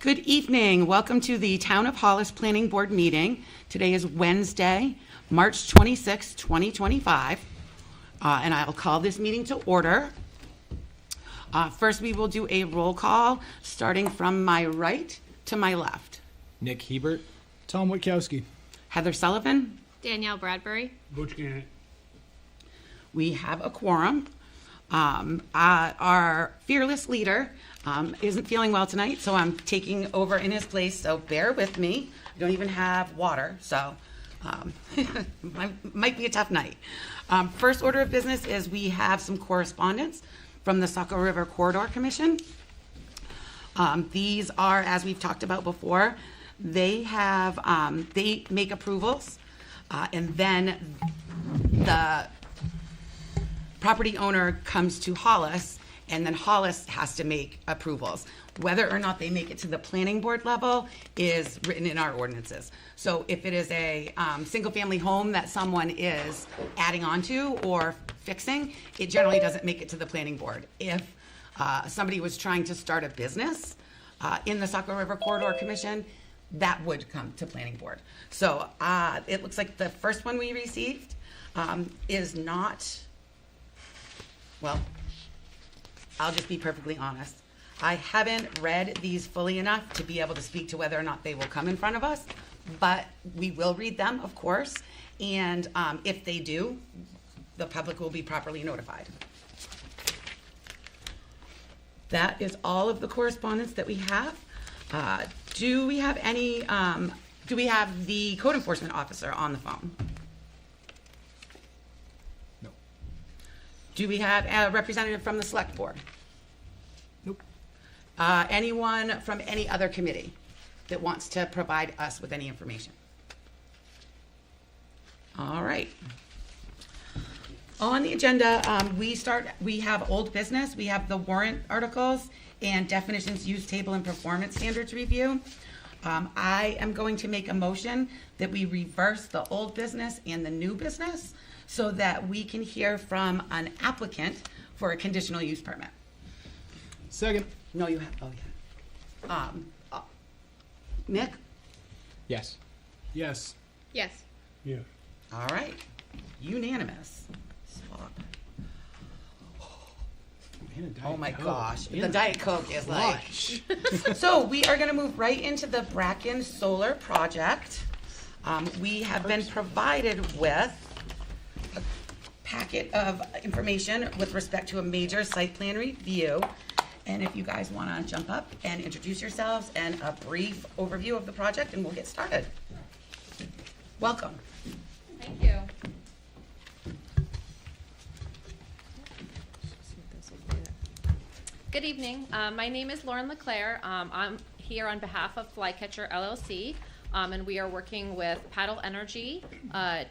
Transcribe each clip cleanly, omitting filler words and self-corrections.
Good evening. Welcome to the Town of Hollis Planning Board meeting. Today is Wednesday, March 26, 2025, and I'll call this meeting to order. First, we will do a roll call, starting from my right to my left. Nick Hebert. Tom Witkowski. Heather Sullivan. Danielle Bradbury. Butch Gannett. We have a quorum. Our fearless leader isn't feeling well tonight, so I'm taking over in his place, so bear with me. I don't even have water, so might be a tough night. First order of business is we have some correspondence from the Saco River Corridor Commission. These are, as we've talked about before, they make approvals, and then the property owner comes to Hollis, and then Hollis has to make approvals. Whether or not they make it to the planning board level is written in our ordinances. So if it is a single-family home that someone is adding on to or fixing, it generally doesn't make it to the planning board. If somebody was trying to start a business in the Saco River Corridor Commission, that would come to planning board. So it looks like the first one we received is not, well, I'll just be perfectly honest. I haven't read these fully enough to be able to speak to whether or not they will come in front of us, but we will read them, of course, and if they do, the public will be properly notified. That is all of the correspondence that we have. Do we have the code enforcement officer on the phone? No. Do we have a representative from the select board? Nope. Anyone from any other committee that wants to provide us with any information? All right. On the agenda, we have old business. We have the warrant articles and definitions, use table, and performance standards review. I am going to make a motion that we reverse the old business and the new business so that we can hear from an applicant for a conditional use permit. Second. No, you have, oh yeah. Nick? Yes. Yes. Yes. Yeah. All right, unanimous. Swap. Oh my gosh, the Diet Coke is like. So we are gonna move right into the Bracken Solar Project. We have been provided with a packet of information with respect to a major site plan review. And if you guys wanna jump up and introduce yourselves and a brief overview of the project, and we'll get started. Welcome. Thank you. Good evening. My name is Lauren LeClaire. I'm here on behalf of Flycatcher LLC, and we are working with Paddle Energy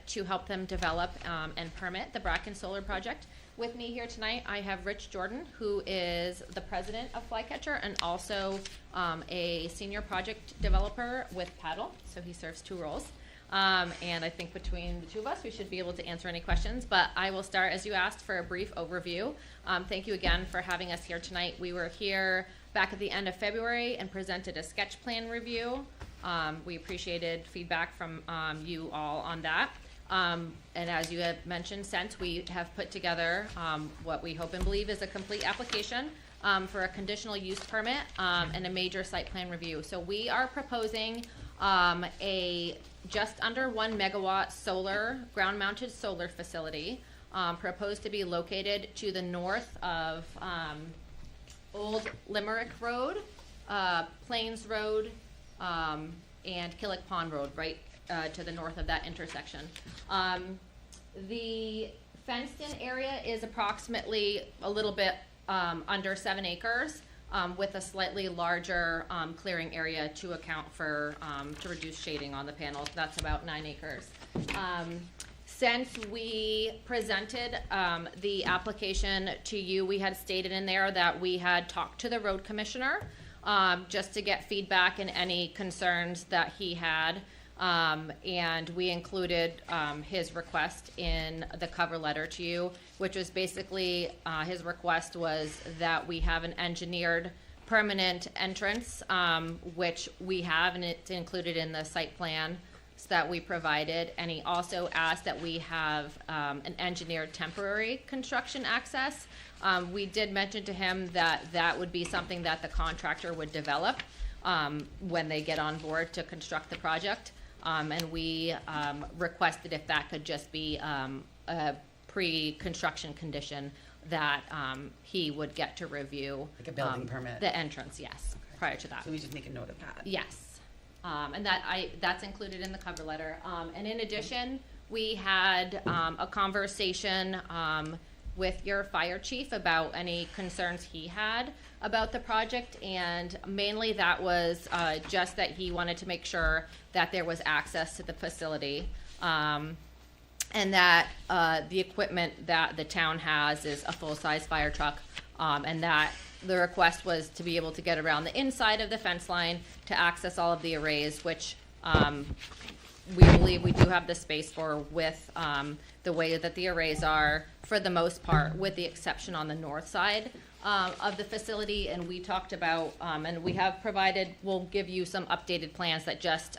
to help them develop and permit the Bracken Solar Project. With me here tonight, I have Rich Jordan, who is the president of Flycatcher and also a senior project developer with Paddle, so he serves two roles. And I think between the two of us, we should be able to answer any questions, but I will start, as you asked, for a brief overview. Thank you again for having us here tonight. We were here back at the end of February and presented a sketch plan review. We appreciated feedback from you all on that. And as you have mentioned, since we have put together what we hope and believe is a complete application for a conditional use permit and a major site plan review. So we are proposing a just under 1 megawatt solar, ground-mounted solar facility, proposed to be located to the north of Old Limerick Road, Plains Road, and Killick Pond Road, right to the north of that intersection. The fenced-in area is approximately a little bit under 7 acres. With a slightly larger clearing area to account for, to reduce shading on the panels. That's about 9 acres. Since we presented the application to you, we had stated in there that we had talked to the road commissioner just to get feedback and any concerns that he had. And we included his request in the cover letter to you, which was basically his request was that we have an engineered permanent entrance, which we have, and it's included in the site plan that we provided. And he also asked that we have an engineered temporary construction access. We did mention to him that that would be something that the contractor would develop when they get on board to construct the project. And we requested if that could just be a pre-construction condition that he would get to review. Like a building permit? The entrance, yes, prior to that. So we just make a note of that. Yes. And that's included in the cover letter. And in addition, we had a conversation with your fire chief about any concerns he had about the project, and mainly that was just that he wanted to make sure that there was access to the facility, and that the equipment that the town has is a full-size fire truck, and that the request was to be able to get around the inside of the fence line to access all of the arrays, which we believe we do have the space for with the way that the arrays are, for the most part, with the exception on the north side of the facility. And we talked about, and we have provided, we'll give you some updated plans that just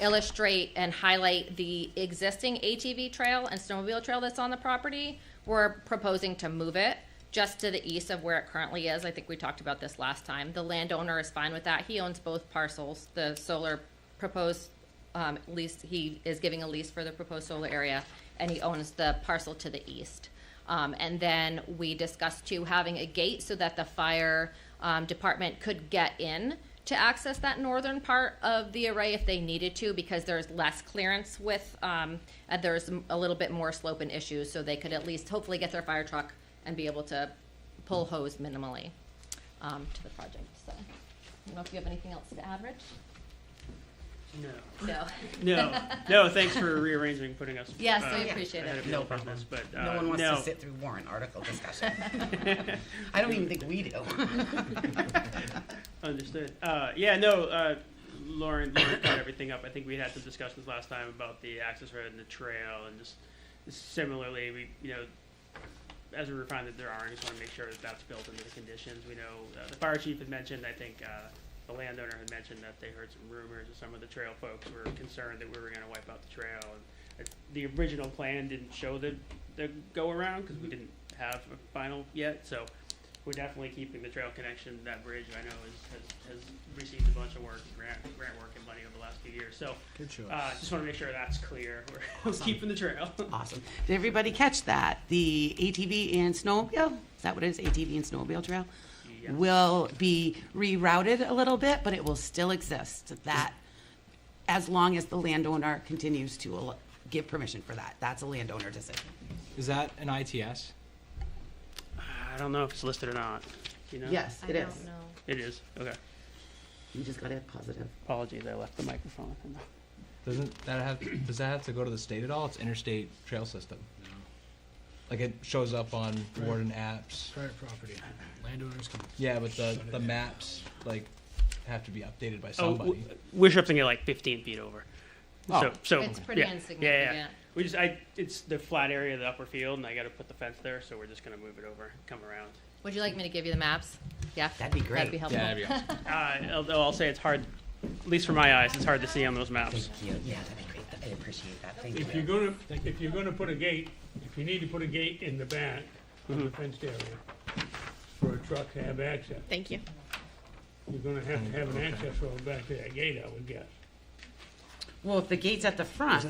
illustrate and highlight the existing ATV trail and snowmobile trail that's on the property. We're proposing to move it just to the east of where it currently is. I think we talked about this last time. The landowner is fine with that. He owns both parcels. The solar proposed lease, he is giving a lease for the proposed solar area, and he owns the parcel to the east. And then we discussed too having a gate so that the fire department could get in to access that northern part of the array if they needed to, because there's less clearance with, and there's a little bit more slope and issues, so they could at least hopefully get their fire truck and be able to pull hose minimally to the project. So, I don't know if you have anything else to add, Rich? No. No. No, thanks for rearranging, putting us. Yes, we appreciate ahead it. of the No old problem. business, but, No one wants no. to sit through warrant article discussion. I don't even think we do. Understood. Yeah, no, Lauren cut everything up. I think we had some discussions last time about the access road and the trail, and just similarly, we, as we refine the drawing, just want to make sure that that's built into the conditions. We know the fire chief had mentioned, I think the landowner had mentioned that they heard some rumors of some of the trail folks were concerned that we were going to wipe out the trail. And the original plan didn't show the go around because we didn't have a final yet. So we're definitely keeping the trail connection. That bridge I know has received a bunch of work, grant work and money over the last few years. So Good choice. just want to make sure that's clear. We're keeping the trail. Awesome. Did everybody catch that? The ATV and snowmobile, is that what it is? ATV and snowmobile trail? Yeah. Will be rerouted a little bit, but it will still exist. That, as long as the landowner continues to give permission for that. That's a landowner decision. Is that an ITS? I don't know if it's listed or not. You know? Yes, I it is. don't know. It is. Okay. You just got to have positive. Apologies, I left the microphone. Does that have to go to the state at all? It's interstate trail system. No. Like it shows up on Right. Warden apps. Private property. Landowners can. Yeah, but shut it the down. maps like have to be updated by Oh, somebody. we're shifting it like 15 feet over. Oh. So It's pretty yeah. insignificant. Yeah. We just, it's the flat area of the upper field, and I got to put the fence there, so we're just gonna move it over, come around. Would you like me to give you the maps? Yeah? That'd be great. That'd be helpful. Yeah, that'd be awesome. I'll say it's hard, at least for my eyes, it's hard to see on those maps. Thank you. Yeah, that'd be great. I appreciate that. Thank If you. you're gonna put a gate, if you need to put a gate in the back of the fenced area for a truck to have access, Thank you. you're gonna have to have an access road back to that gate, I would guess. Well, if the gate's at the front,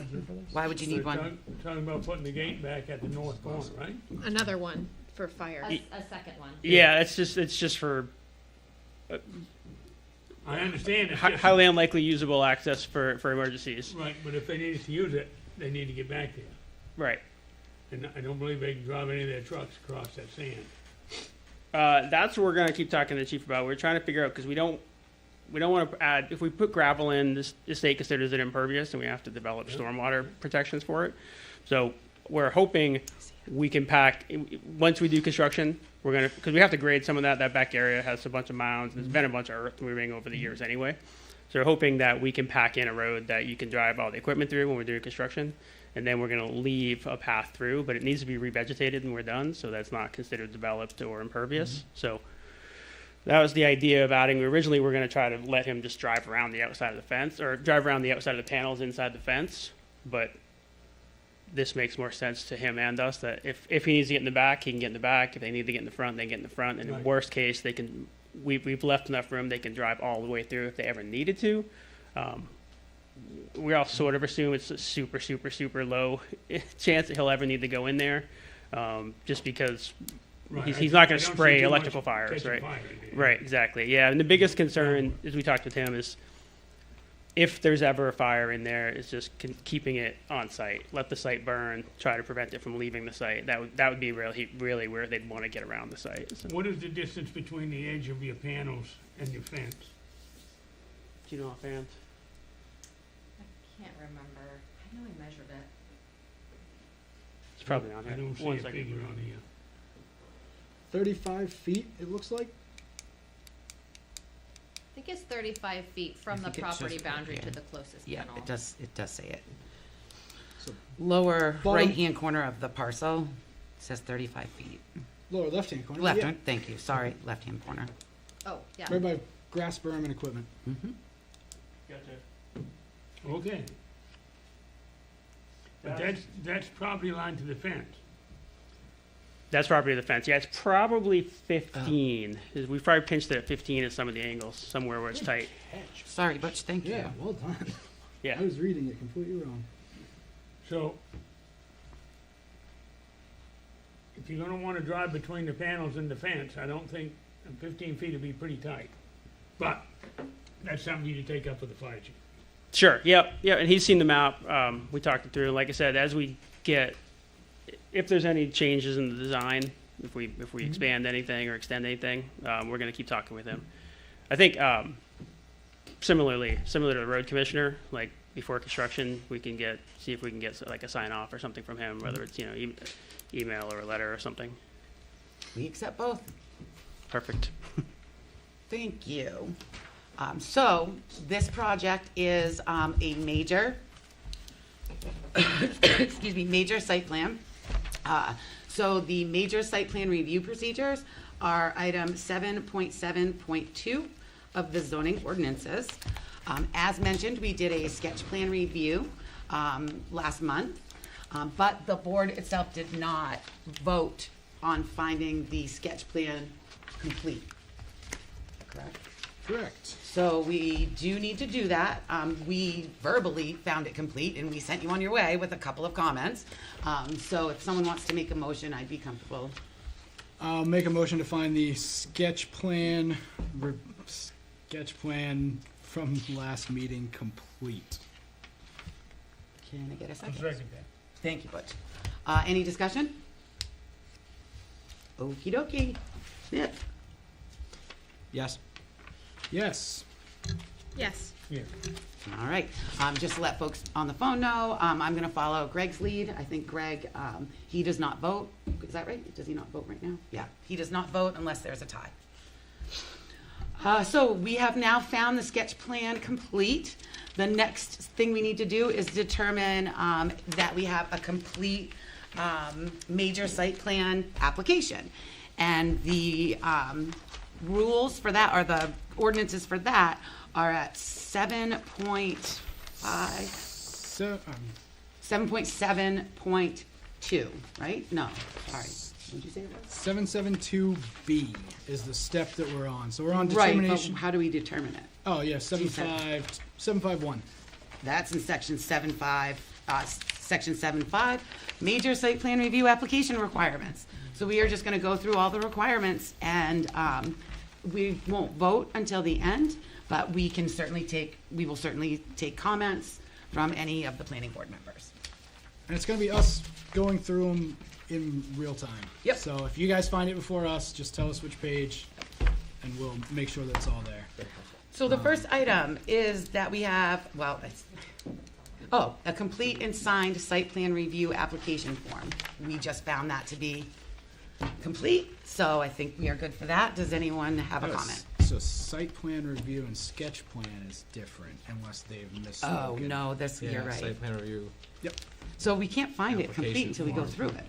why would you need We're one? talking about putting the gate back at the north corner, right? Another one for fire. A second one. Yeah, it's just for I understand it's just, highly unlikely usable access for emergencies. right, but if they needed to use it, they need to get back there. Right. And I don't believe they can drive any of their trucks across that sand. That's what we're gonna keep talking to the chief about. We're trying to figure out, because we don't want to add, if we put gravel in, the state considers it impervious, and we have to develop stormwater protections for it. So we're hoping we can pack, once we do construction, we're gonna, because we have to grade some of that. That back area has a bunch of mounds, and there's been a bunch of earth moving over the years anyway. So we're hoping that we can pack in a road that you can drive all the equipment through when we're doing construction. And then we're going to leave a path through, but it needs to be revegetated when we're done, so that's not considered developed or impervious. So That was the idea of adding. We originally were going to try to let him just drive around the outside of the fence, or drive around the outside of the panels inside the fence. But this makes more sense to him and us, that if he needs to get in the back, he can get in the back. If they need to get in the front, they can get in the front. And Right. in worst case, they can. We've left enough room. They can drive all the way through if they ever needed to. We all sort of assume it's a super, super, super low chance that he'll ever need to go in there, just because Right. he's not I going to don't see spray too electrical much fires, catching right? fire in there. Right, exactly. Yeah, and the biggest concern, as we talked with him, is if there's ever a fire in there, is just keeping it on site. Let the site burn. Try to prevent it from leaving the site. That would be really where they'd want to get around the site. So. What is the distance between the edge of your panels and your fence? Do you know offhand? I can't remember. I know I measured it. It's probably on I here. don't see One a second. figure on here. 35 feet, it looks like. I think it's 35 feet from the think it's property just- boundary yeah. to the closest Yeah, panel. it does say it. So Lower Bottom- right-hand corner of the parcel says 35 feet. lower left-hand corner. Left, yeah, thank you, sorry, left-hand corner. Oh, yeah. right by grass berm and equipment. Mm-hmm. Gotcha. Okay. But that's property line to the fence. That's property of the fence. Yeah, it's probably 15. We probably pinched it at 15 at some of the angles, somewhere where it's tight. Sorry, Butch, thank you. Yeah, well done. Yeah. I was reading it completely wrong. So, if you're gonna wanna drive between the panels and the fence, I don't think 15 feet would be pretty tight. But, that's something you need to take up with the fire chief. Sure. Yep. Yeah. And he's seen the map. We talked it through. Like I said, as we get, if there's any changes in the design, if we expand anything or extend anything, we're going to keep talking with him. I think similar to the road commissioner, like before construction, we can see if we can get like a sign off or something from him, whether it's email or a letter or something. We accept both. Perfect. Thank you. So this project is a major, excuse me, major site plan. So the major site plan review procedures are item 7.7.2 of the zoning ordinances. As mentioned, we did a sketch plan review last month, but the board itself did not vote on finding the sketch plan complete. Correct? Correct. So we do need to do that. We verbally found it complete and we sent you on your way with a couple of comments. So if someone wants to make a motion, I'd be comfortable. I'll make a motion to find the sketch plan from last meeting complete. Can I get a I'll second? second that. Thank you, Butch. Any discussion? Okey dokey. Snip. Yes. Yes. Yes. Yeah. All right. Just to let folks on the phone know, I'm going to follow Greg's lead. I think Greg, he does not vote. Is that right? Does he not vote right now? Yeah. He does not vote unless there's a tie. So we have now found the sketch plan complete. The next thing we need to do is determine that we have a complete major site plan application. And the rules for that, or the ordinances for that, are at 7.7.2, right? No, sorry. What did you say it was? 772B is the step that we're on. So we're on Right, but determination. how do we determine it? Oh, yeah, 751. That's in section 7.5, section 7.5, major site plan review application requirements. So we are just gonna go through all the requirements and, we won't vote until the end, but we will certainly take comments from any of the planning board members. And it's going to be us going through them in real time. Yep. So if you guys find it before us, just tell us which page, and we'll make sure that it's all there. So the first item is that we have, a complete and signed site plan review application form. We just found that to be complete, so I think we are good for that. Does anyone have a comment? So site plan review and sketch plan is different unless they've missed. Oh, no, you're right. Site plan review. Yep. So we can't find it complete Application until we go form. through it.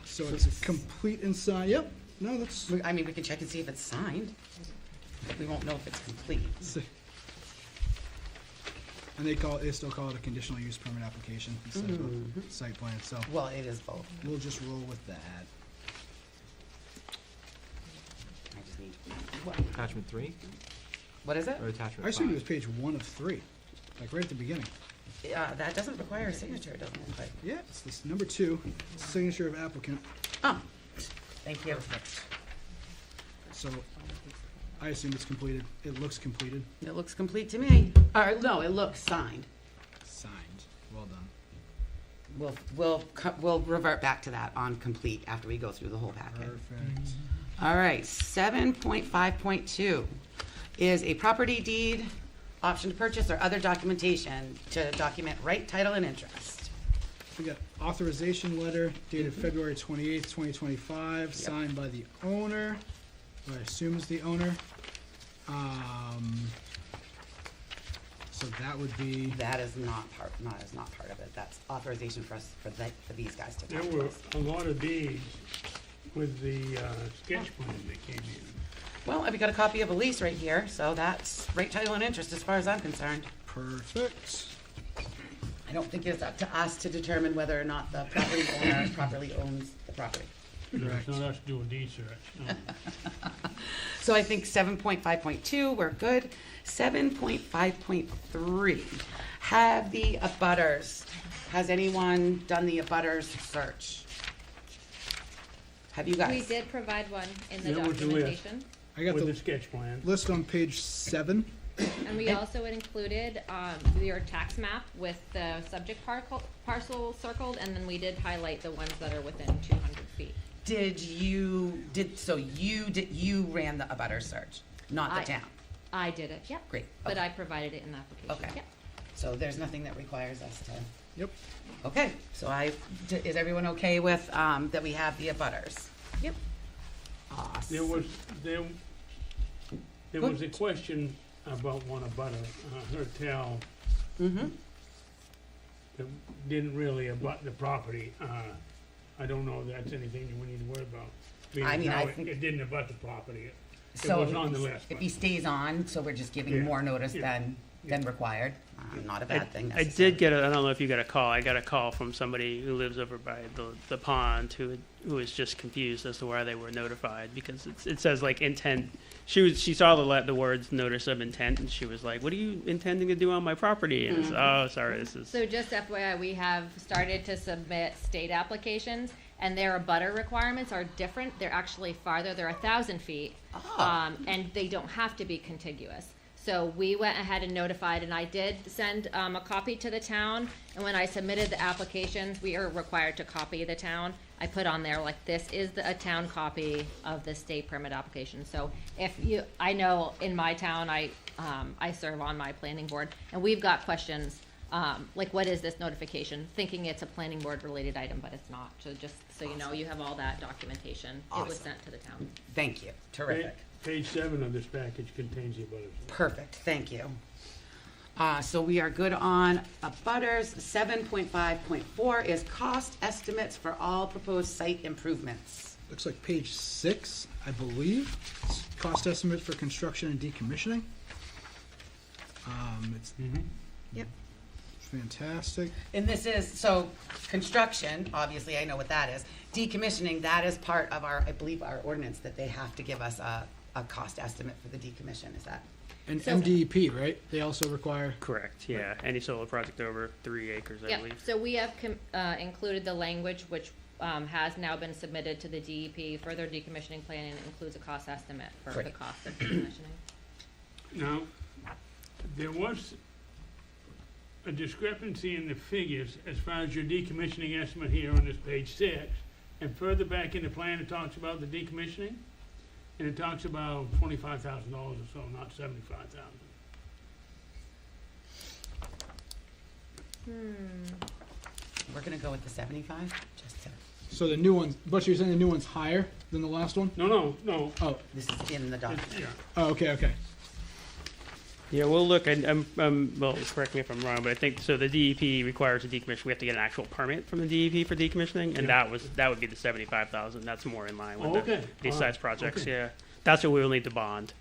So it's complete and signed. Yep. No, that's, I mean, we can check and see if it's signed, but we won't know if it's complete. and they still call it a conditional use permit application instead of a site plan, so Well, it is both. we'll just roll with that. I just need, what, Attachment 3 what is it? or attachment I assumed it 5? was page 1 of 3, like right at the beginning. That doesn't require a signature, doesn't it? But- Yeah, it's this number 2, signature of applicant. Oh, thank you. So, I assume it's completed. It looks completed. It looks complete to me. Or, no, it looks signed. Signed. Well done. We'll revert back to that on complete after we go through the whole packet. Perfect. All right, 7.5.2 is a property deed, option to purchase, or other documentation to document right, title, and interest. We got authorization letter dated February 28th, 2025, signed by the owner, who I assume is the owner. So that would be, That is not part of it. That's authorization for us, for these guys to There talk to were us. a lot of deeds with the sketch plan that came in. Well, we got a copy of a lease right here, so that's right, title, and interest as far as I'm concerned. perfect. I don't think it's up to us to determine whether or not the property owner properly owns the property. Correct. It's not us doing deed search, no. So I think 7.5.2, we're good. 7.5.3, have the abutters, has anyone done the abutters search? Have you guys? We did provide one in the That was the list. documentation. I got With the the sketch plan. list on page 7. And we also included, your tax map with the subject parcel circled, and then we did highlight the ones that are within 200 feet. You ran the abutters search, not the town? I did it, yep. Great, But okay. I provided it in the application, Okay. yep. So there's nothing that requires us to, Yep. okay, so is everyone okay with, that we have the abutters? Yep. Awesome. There was a question about one abutter, Hertel, Mm-hmm, that didn't really abut the property. I don't know if that's anything that we need to worry about. I mean, Now I it- think- It didn't abut the property. so was on the list, if but- he stays on, so we're just giving Yeah, more notice yeah, than required, not a bad thing I necessarily. did get I don't know if you got a call. I got a call from somebody who lives over by the pond who was just confused as to why they were notified because it says like intent. She saw the words notice of intent and she was like, "What are you intending to do on my property?" And it's, oh, sorry, this is. So just FYI, we have started to submit state applications, and their abutter requirements are different. They're actually farther, they're 1,000 feet. Oh. And they don't have to be contiguous. So we went ahead and notified, and I did send a copy to the town, and when I submitted the applications, we are required to copy the town. I put on there, like, this is a town copy of the state permit application. So I know in my town, I serve on my planning board, and we've got questions, like, what is this notification? Thinking it's a planning board related item, but it's not. So just so you know, you have all that documentation. It was Awesome. sent to the town. Thank you, terrific. Page 7 of this package contains the abutters. Perfect, thank you. So we are good on abutters. 7.5.4 is cost estimates for all proposed site improvements. Looks like page 6, I believe. It's cost estimate for construction and decommissioning. It's Yep. fantastic. And this is, so construction, obviously I know what that is. Decommissioning, that is part of our, I believe, our ordinance that they have to give us a cost estimate for the decommission, is that? And So- MDEP, right? They also require, Correct. Yeah. Any solar project over 3 acres, I Yeah, believe. so we have included the language which has now been submitted to the DEP. Further decommissioning plan and includes a cost estimate for the Great. cost of decommissioning. Now, there was a discrepancy in the figures as far as your decommissioning estimate here on this page 6. And further back in the plan, it talks about the decommissioning, and it talks about $25,000 or so, not $75,000. We're gonna go with the 75, just to, so the new one, but you're saying the new one's higher than the last one? No, Oh, this is in the document. yeah. oh, okay. Yeah, we'll look, well, correct me if I'm wrong, but I think, so the DEP requires a decommission, we have to get an actual permit from the DEP for decommissioning, and Yeah. that would be the 75,000, that's more in line Oh, with okay. these All size right. projects, Okay. yeah. That's what we will need to bond,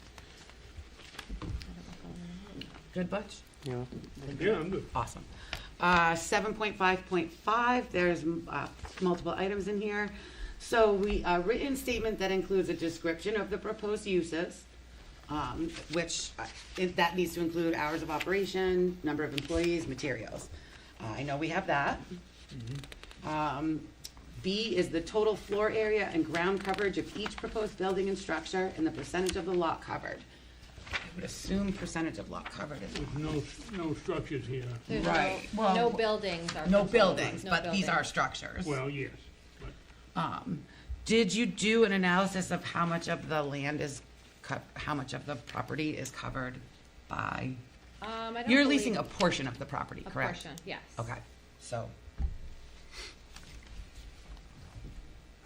Good, Butch? you know. Yeah, I'm good. Awesome. 7.5.5, there's multiple items in here. So a written statement that includes a description of the proposed uses, which that needs to include hours of operation, number of employees, materials. I know we have that. B is the total floor area and ground coverage of each proposed building and structure and the percentage of the lot covered. I would assume percentage of lot covered is There's no structures here. There's Right. no, Well, no buildings are. no controlled. buildings, No but these are buildings. structures. Well, yes, but Did you do an analysis of how much of the land is, how much of the property is covered by? I don't You're believe- leasing a portion of the property, a correct? portion, yes. Okay, so.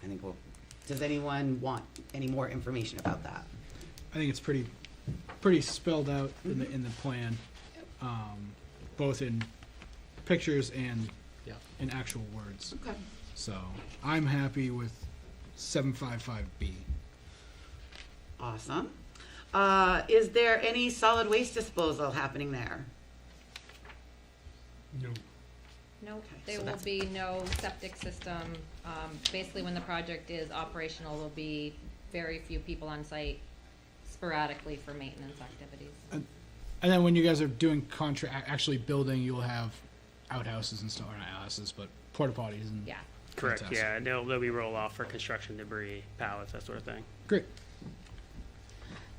I think does anyone want any more information about that? I think it's pretty spelled out in the plan, both in pictures and Yeah. in actual words. Okay. So I'm happy with 755B. Awesome. Is there any solid waste disposal happening there? no. Nope, Okay, there so will that's- be no septic system. Basically, when the project is operational, there'll be very few people on site sporadically for maintenance activities. And then when you guys are doing actually building, you'll have outhouses and stuff, or not outhouses, but porta potties and. Yeah. Correct, Fantastic. yeah, they'll be roll off for construction debris, pallets, that sort of thing. Great.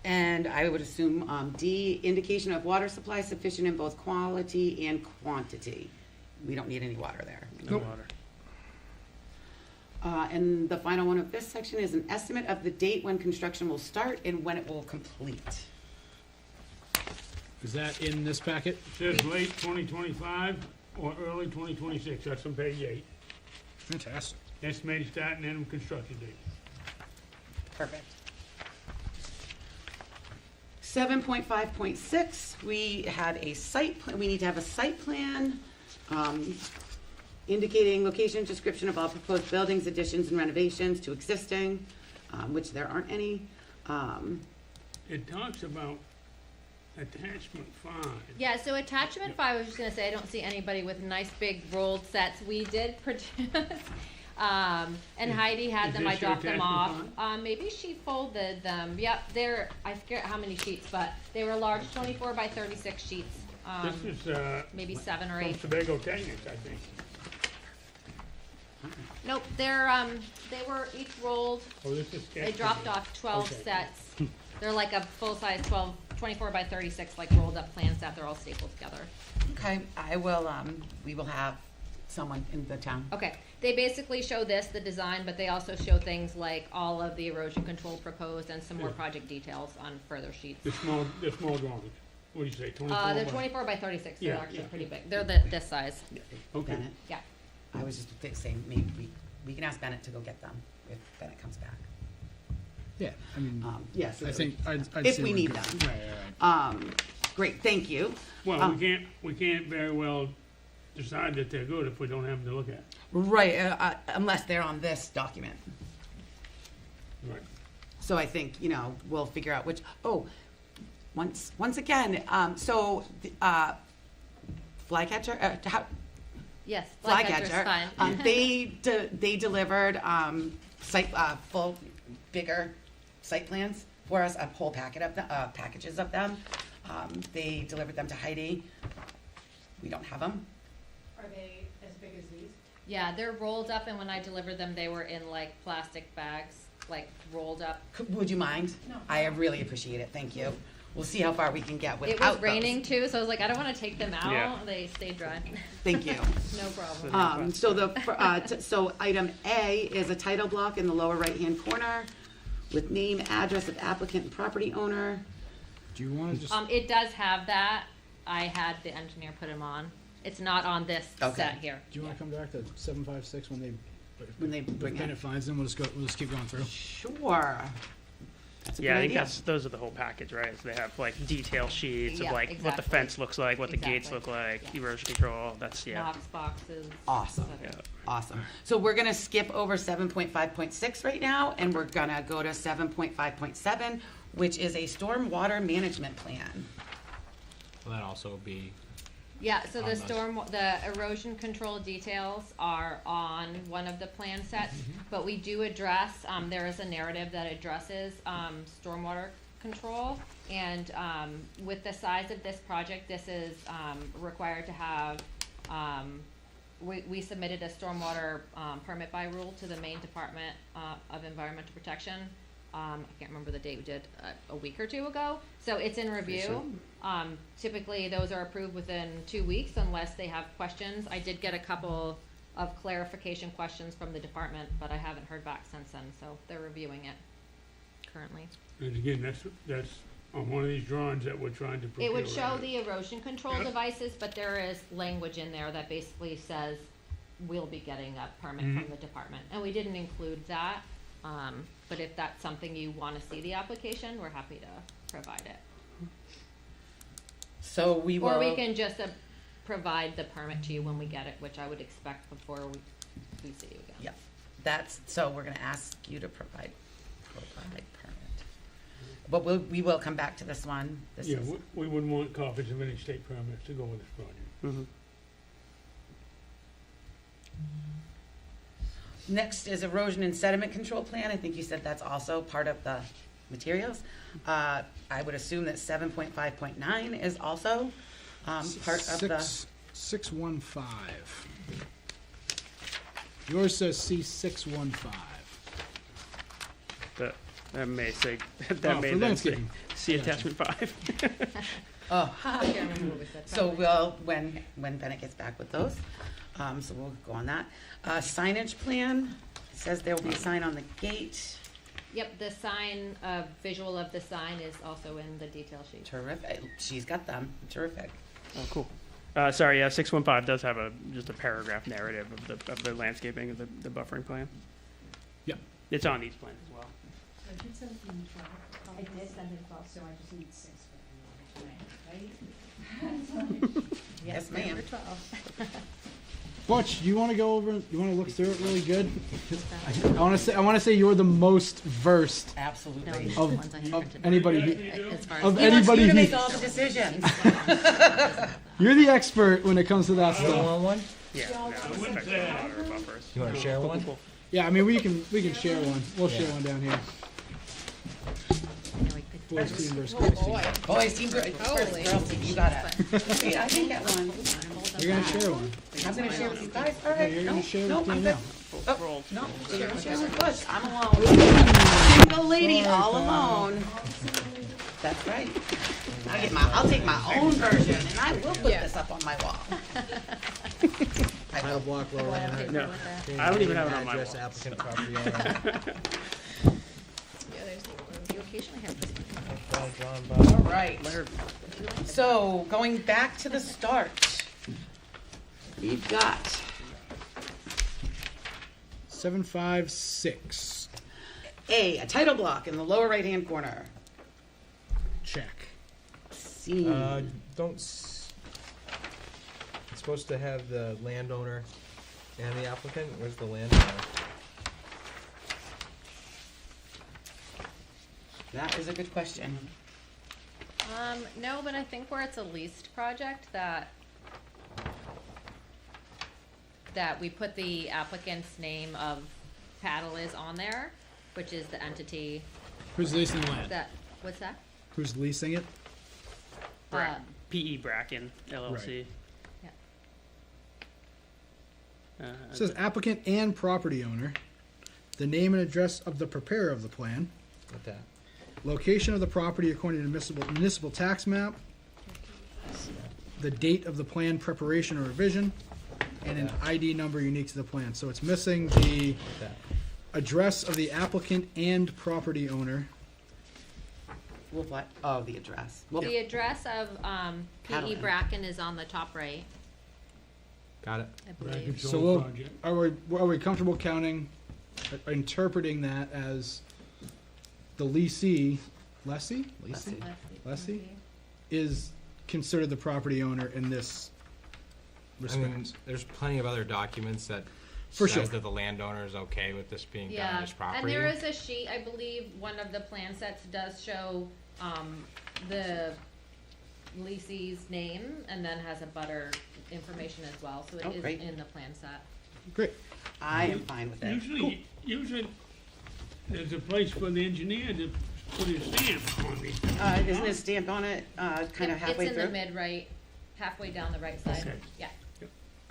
And I would assume, D, indication of water supply sufficient in both quality and quantity. We don't need any water there. No Nope. water. And the final one of this section is an estimate of the date when construction will start and when it will complete. Is that in this packet? It says late 2025 or early 2026, that's on page 8. Fantastic. Estimated start and end of construction date. Perfect. 7.5.6, we had a site, we need to have a site plan, indicating location, description of all proposed buildings, additions, and renovations to existing, which there aren't any. It talks about attachment 5. Yeah, so attachment 5, I was just gonna say, I don't see anybody with nice big rolled sets. We did produce, and Heidi had is them, I this your dropped them off. attachment Maybe she folded them. Yep, I forget how many sheets, but they were large 24 by 36 sheets. This is Maybe 7 or from 8. Sebago Technics, I think. Nope, they were each rolled. Oh, this is sketch. They dropped off 12 Okay. sets. They're like a full-size 24 by 36, like rolled up plan set. They're all stapled together. Okay, we will have someone in the town. Okay, they basically show this, the design, but they also show things like all of the erosion control proposed and some more Yeah. project details on further sheets. The small drawings. What do you say, 24? They're by- 24 by 36, they're Yeah, actually yeah. pretty big. They're this size, Okay. Bennett, yeah. I was just saying, maybe we can ask Bennett to go get them if Bennett comes back. Yeah, I mean, Yes. I think I'd If say we we're need good. them. Right. Great, thank you. Well, we can't very well decide that they're good if we don't have them to look at. Right, unless they're on this document. Right. So I think, we'll figure out which, once again, Flycatcher, Yes, Flycatcher, Flycatcher's fine. they delivered, full, bigger site plans for us, a whole packages of them. They delivered them to Heidi. We don't have them. Are they as big as these? Yeah, they're rolled up, and when I delivered them, they were in like plastic bags, like rolled up. Would you mind? No. I really appreciate it, thank you. We'll see how far we can get without It those. was raining too, so I was like, I don't wanna take them out. Yeah. They stayed dry. Thank you. No problem. So item A is a title block in the lower right-hand corner with name, address of applicant and property owner. Do you want to just? It does have that. I had the engineer put them on. It's not on this Okay. set here. Do you want to come back to 756 when they When they bring when it. it finds them? We'll just keep going through. Sure. That's a Yeah, good I think idea. those are the whole package, right? So they have like detail sheets Yeah, of like what the exactly. fence looks like, what the gates Exactly. look like, Yeah. erosion control. That's yeah. Knox boxes. Awesome. Yeah. Awesome. So we're gonna skip over 7.5.6 right now, and we're gonna go to 7.5.7, which is a stormwater management plan. Will that also be, Yeah, so the On the- the erosion control details are on one of the plan sets, but we do address, there is a narrative that addresses, stormwater control. And, with the size of this project, this is, required to have, we submitted a stormwater, permit by rule to the Maine Department, of Environmental Protection. I can't remember the date we did, a week or two ago, so it's in review. Typically, those are approved within 2 weeks unless they have questions. I did get a couple of clarification questions from the department, but I haven't heard back since then, so they're reviewing it currently. And again, that's on one of these drawings that we're trying to procure. It would show right? the erosion control Yep. devices, but there is language in there that basically says we'll be getting a permit from the department, and we didn't include that. But if that's something you wanna see the application, we're happy to provide it. So we will. Or we can just, provide the permit to you when we get it, which I would expect before we see you again. Yeah, so we're gonna ask you to provide permit. But we will come back to this one. This Yeah, is, we wouldn't want copies of any state permits to go with this project. Mm-hmm. next is erosion and sediment control plan. I think you said that's also part of the materials. I would assume that 7.5.9 is also, part of the. 615. Yours says C615. That may say Oh, that may for then say landscaping. see Gotcha. attachment 5. Oh, I can't remember what we said. so we'll, when Bennett gets back with those, so we'll go on that. Signage plan, it says there will be a sign on the gate. Yep, the sign, visual of the sign is also in the detail sheet. Terrific, she's got them, terrific. Oh, cool. Sorry, yeah, 615 does have just a paragraph narrative of the landscaping of the buffering plan. Yep. It's on these plans as well. So I did send it in 12. I did send it 12. So I just need 6 for the right? Yes, ma'am. Number 12. Butch, you want to go over? You want to look through it really good? I want to say you're the most versed No, Absolutely. these of, ones I of printed. anybody. As far Of as. He wants anybody you to who- make all the decisions. You're the expert when it comes to that You stuff. want one? Yeah, no, it's effectively water buffers. You want to share one? Yeah, I mean we can share one. We'll share one down here. Boys team versus girls team. Boys team, Holy. girls team, you got it. Wait, I can get one. You're gonna share one. I'm gonna share with you guys, all Okay, right. you're No, gonna share no, with I'm Danielle. good. Rolled. No, share with Bush, I'm alone. Single lady, all alone. That's right. I'll take my own version, and I will put Yeah. this up on my wall. I Tile will. block roll I have in. paper No. with that. I don't even have it on my Address wall. applicant property owner. Yeah, there's the one. You occasionally have this. File drawn by. All right. So, going back to the start, we've got 756. A title block in the lower right-hand corner. Check. C. Don't. It's supposed to have the landowner and the applicant. Where's the landowner? That is a good question. No, but I think where it's a leased project that we put the applicant's name of Paddle is on there, which is the entity Who's leasing land? that, what's that? Who's leasing it? PE Bracken LLC. Yeah. It says applicant and property owner. The name and address of the preparer of the plan. With that. Location of the property according to municipal tax map. The date of the plan preparation or revision. And an ID number unique to the plan. So it's missing the With that. address of the applicant and property owner. We'll what? Oh, the address. Well, The address of, Paddle P.E. Inn. Bracken is on the top right, Got it. I Bracken believe. So Solar we'll, project. are we comfortable counting, interpreting that as the lessee is considered the property owner in this I mean, respect. there's plenty of other documents that For says sure. that the landowner is okay with this being done on Yeah, his property. and there is a sheet, I believe, one of the plan sets does show, the leasee's name, and then has a butter information as well, so Oh, it is great. in the plan set. Great. I am fine with it. Usually, there's a place for the engineer to put his stamp on these. Isn't it stamped on it, kind of halfway It's in the through? mid-right, halfway down the right side, Okay. yeah.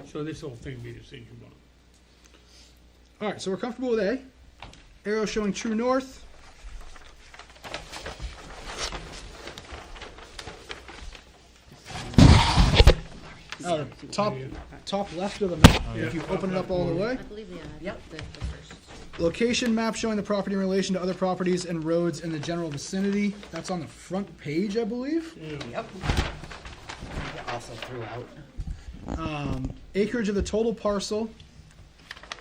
So this whole thing be decision block. All right, so we're comfortable with A. Arrow showing true north. Top left of the map, if you open it up all the way. I believe, yeah, Yep. the first. Location map showing the property in relation to other properties and roads in the general vicinity. That's on the front page, I believe. Yep. Also throughout. Acreage of the total parcel,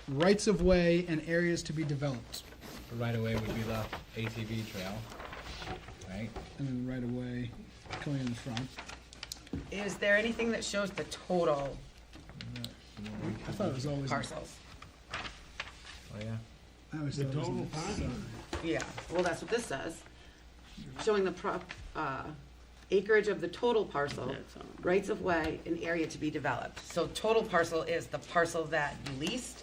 rights of way, and areas to be developed. The right of way would be the ATV trail, right? And then right away, coming in the front. Is there anything that shows the total I thought it was always. parcels? Oh, yeah. I always The thought it was on total the parcel? side. Yeah, well, that's what this says. Showing the acreage of the total parcel, Yeah, it's on. rights of way, and area to be developed. So total parcel is the parcel that you leased?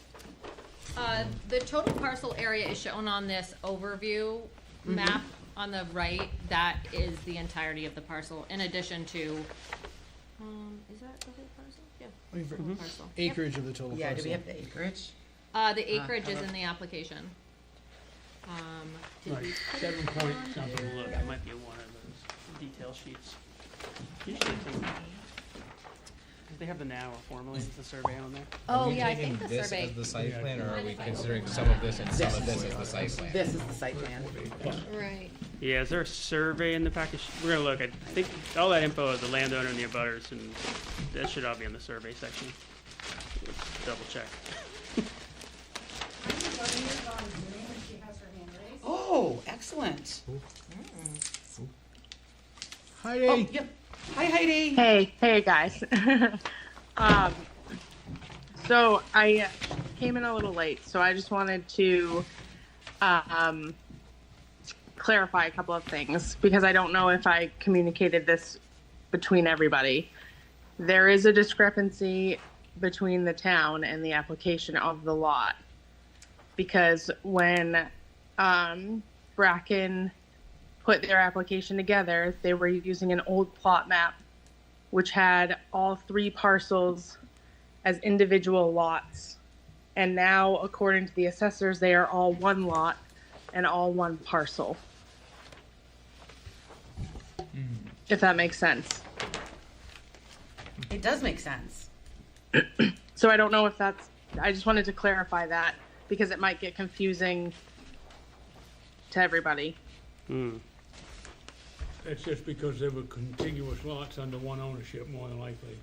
The total parcel area is shown on this overview Mm-hmm. map on the right. That is the entirety of the parcel, in addition to, is that the whole parcel? Yeah, I mean, for whole parcel. Yep. Acreage of the total Yeah, do parcel. we have the acreage? The acreage is in the application. Did Right, we put it 7 point on? something. Look, it might be one of those detail sheets. Usually they have the now or formally, it's the survey on there. Oh, Are we yeah, I taking think the this survey. as the site Yeah. plan, or are we Modified considering overlay. some of this and some of this as the site plan? This is the site plan. Right. Yeah, is there a survey in the package? We're gonna look, I think all that info is the landowner and the abutters, and that should all be in the survey section. Let's double check. Anita's on Zoom and she has her hand raised. Oh, excellent. Heidi. Oh, yep. Hi, Heidi. Hey guys. um, so I came in a little late, so I just wanted to clarify a couple of things because I don't know if I communicated this between everybody. There is a discrepancy between the town and the application of the lot because when Bracken put their application together, they were using an old plot map which had all 3 parcels as individual lots. And now, according to the assessors, they are all one lot and all one parcel. If that makes sense. It does make sense. So I don't know if that's, I just wanted to clarify that because it might get confusing to everybody. That's just because they were contiguous lots under one ownership, more than likely.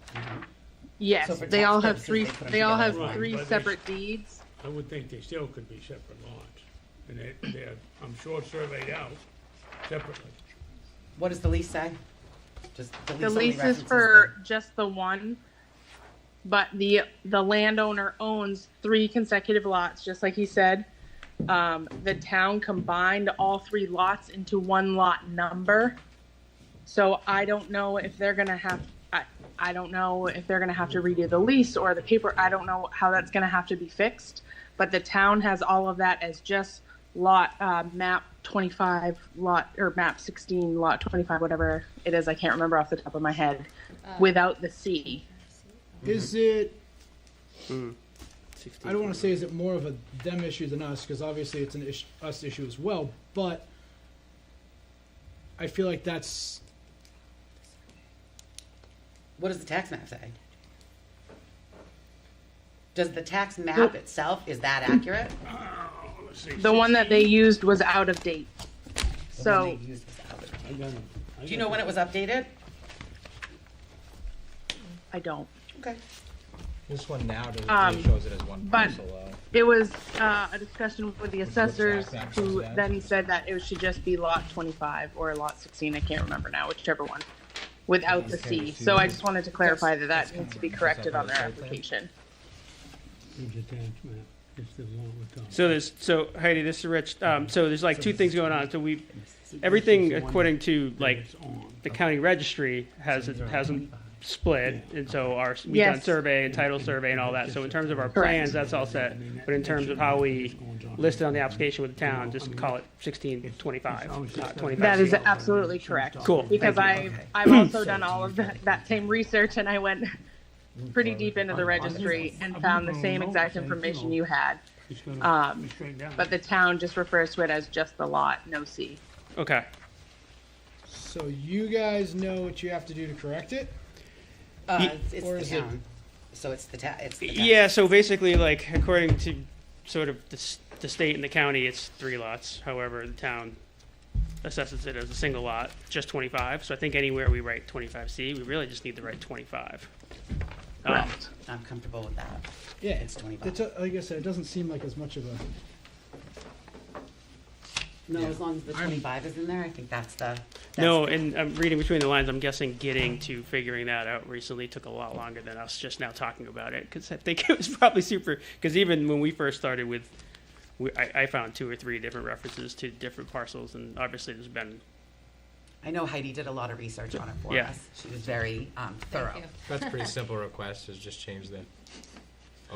Yes, So for they tax all have purposes, 3, they put 'em they all have together as one. 3 Right, but separate deeds. I would think they still could be separate lots. And they're, I'm sure, surveyed out separately. What does the lease say? Just the lease The only lease is references for just the one, but the landowner owns 3 consecutive lots, just like he said. The town combined all 3 lots into one lot number. So I don't know if they're gonna have, I don't know if they're gonna have to redo the lease or the paper. I don't know how that's gonna have to be fixed. But the town has all of that as just lot, map 25 lot, or map 16 lot 25, whatever it is. I can't remember off the top of my head, without the C. Is it, 16. I don't want to say is it more of a them issue than us, because obviously it's an us issue as well, but I feel like that's, What does the tax map say? Does the tax map itself, is that accurate? Let's see. The one that they used was out of date. The one So they used was out of date. I got 'em. Do you know when it was updated? I don't. Okay. This one now Um, shows it as one but- parcel though. It was a discussion with the assessors, Exact who map. then said that it should just be lot 25 or lot 16. I can't remember now, whichever one, without the C. So I just wanted to clarify that that needs to be corrected on their application. Here's the tax map. It's the one we're talking. So Heidi, this is Rich. So there's like two things going on. So everything according to like It's on. the county registry hasn't split, and so we've Yes. done survey and title survey and all that. So in terms of our plans, that's all set. But in terms of how we listed on the application with the town, just call it 1625, not 25. That is absolutely correct. Cool. Because Thank I've also done all of that same research, and I went pretty deep into the registry and found the same exact information you had. It's gonna be Um, straight down. But the town just refers to it as just the lot, no C. Okay. So you guys know what you have to do to correct it? It's Or the is it- town. So it's the it's the town. Yeah. So basically, like according to sort of the state and the county, it's 3 lots. However, the town assesses it as a single lot, just 25. So I think anywhere we write 25C, we really just need to write 25. Correct. I'm comfortable with that. Yeah, It's 25. Like I said, it doesn't seem like as much of a. No, as long as the 25 is in there, I think that's the. No, and I'm reading between the lines. I'm guessing getting to figuring that out recently took a lot longer than us just now talking about it, because I think it was probably super. Because even when we first started with, I found 2 or 3 different references to different parcels, and obviously there's been. I know Heidi did a lot of research on it for Yeah. us. She was very thorough. Thank you. That's a pretty simple request, is just change the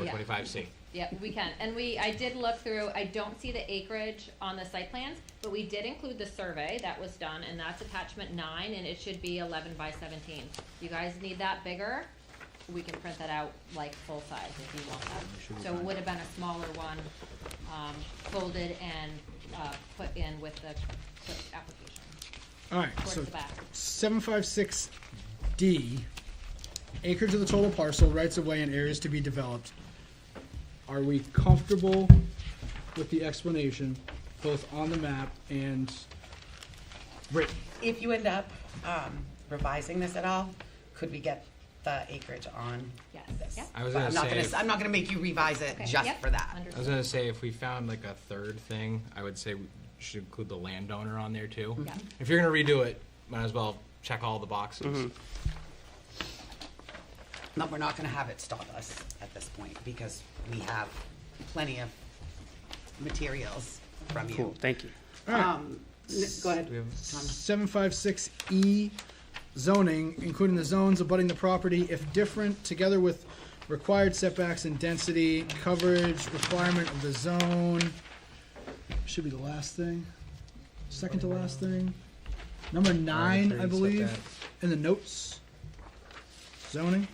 Yeah. 25C. Yep, we can. And I did look through, I don't see the acreage on the site plans, but we did include the survey that was done, and that's attachment 9, and it should be 11 by 17. You guys need that bigger? We can print that out like full size if you want that. So it would have been a smaller one, folded and, put in with the quick application. All right, Towards so the back. 756D, acreage of the total parcel, rights of way, and areas to be developed. Are we comfortable with the explanation, both on the map and written? If you end up revising this at all, could we get the acreage on Yes, this? yep. I was But gonna I'm not say, gonna, if- I'm not gonna make you revise it Okay, just yep, for that. I was understood. gonna say, if we found like a third thing, I would say we should include the landowner on there too. Yeah. If you're gonna redo it, might as well check all the boxes. Mhm. No, we're not gonna have it stop us at this point, because we have plenty of materials from you. Cool. Thank you. All right. Go ahead, Do we have- Tom. 756E, zoning, including the zones abutting the property, if different, together with required setbacks and density, coverage, requirement of the zone. Should be the last thing. Second to last thing. Number 9, I Arbitrary believe, setbacks. in the notes. Zoning,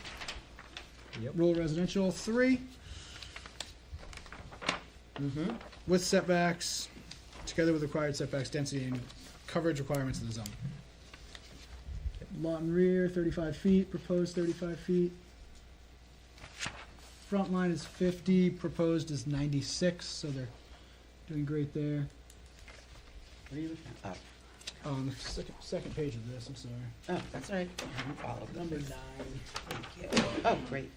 Yep. rural residential, 3. Mm-hmm. With setbacks, together with required setbacks, density, and coverage requirements of the zone. Lot and rear, 35 feet, proposed 35 feet. Front line is 50, proposed is 96, so they're doing great there. What are you looking at? Oh, on the second page of this, I'm sorry. Oh, that's all right. I haven't followed them. Number 9. Thank you. Oh, great.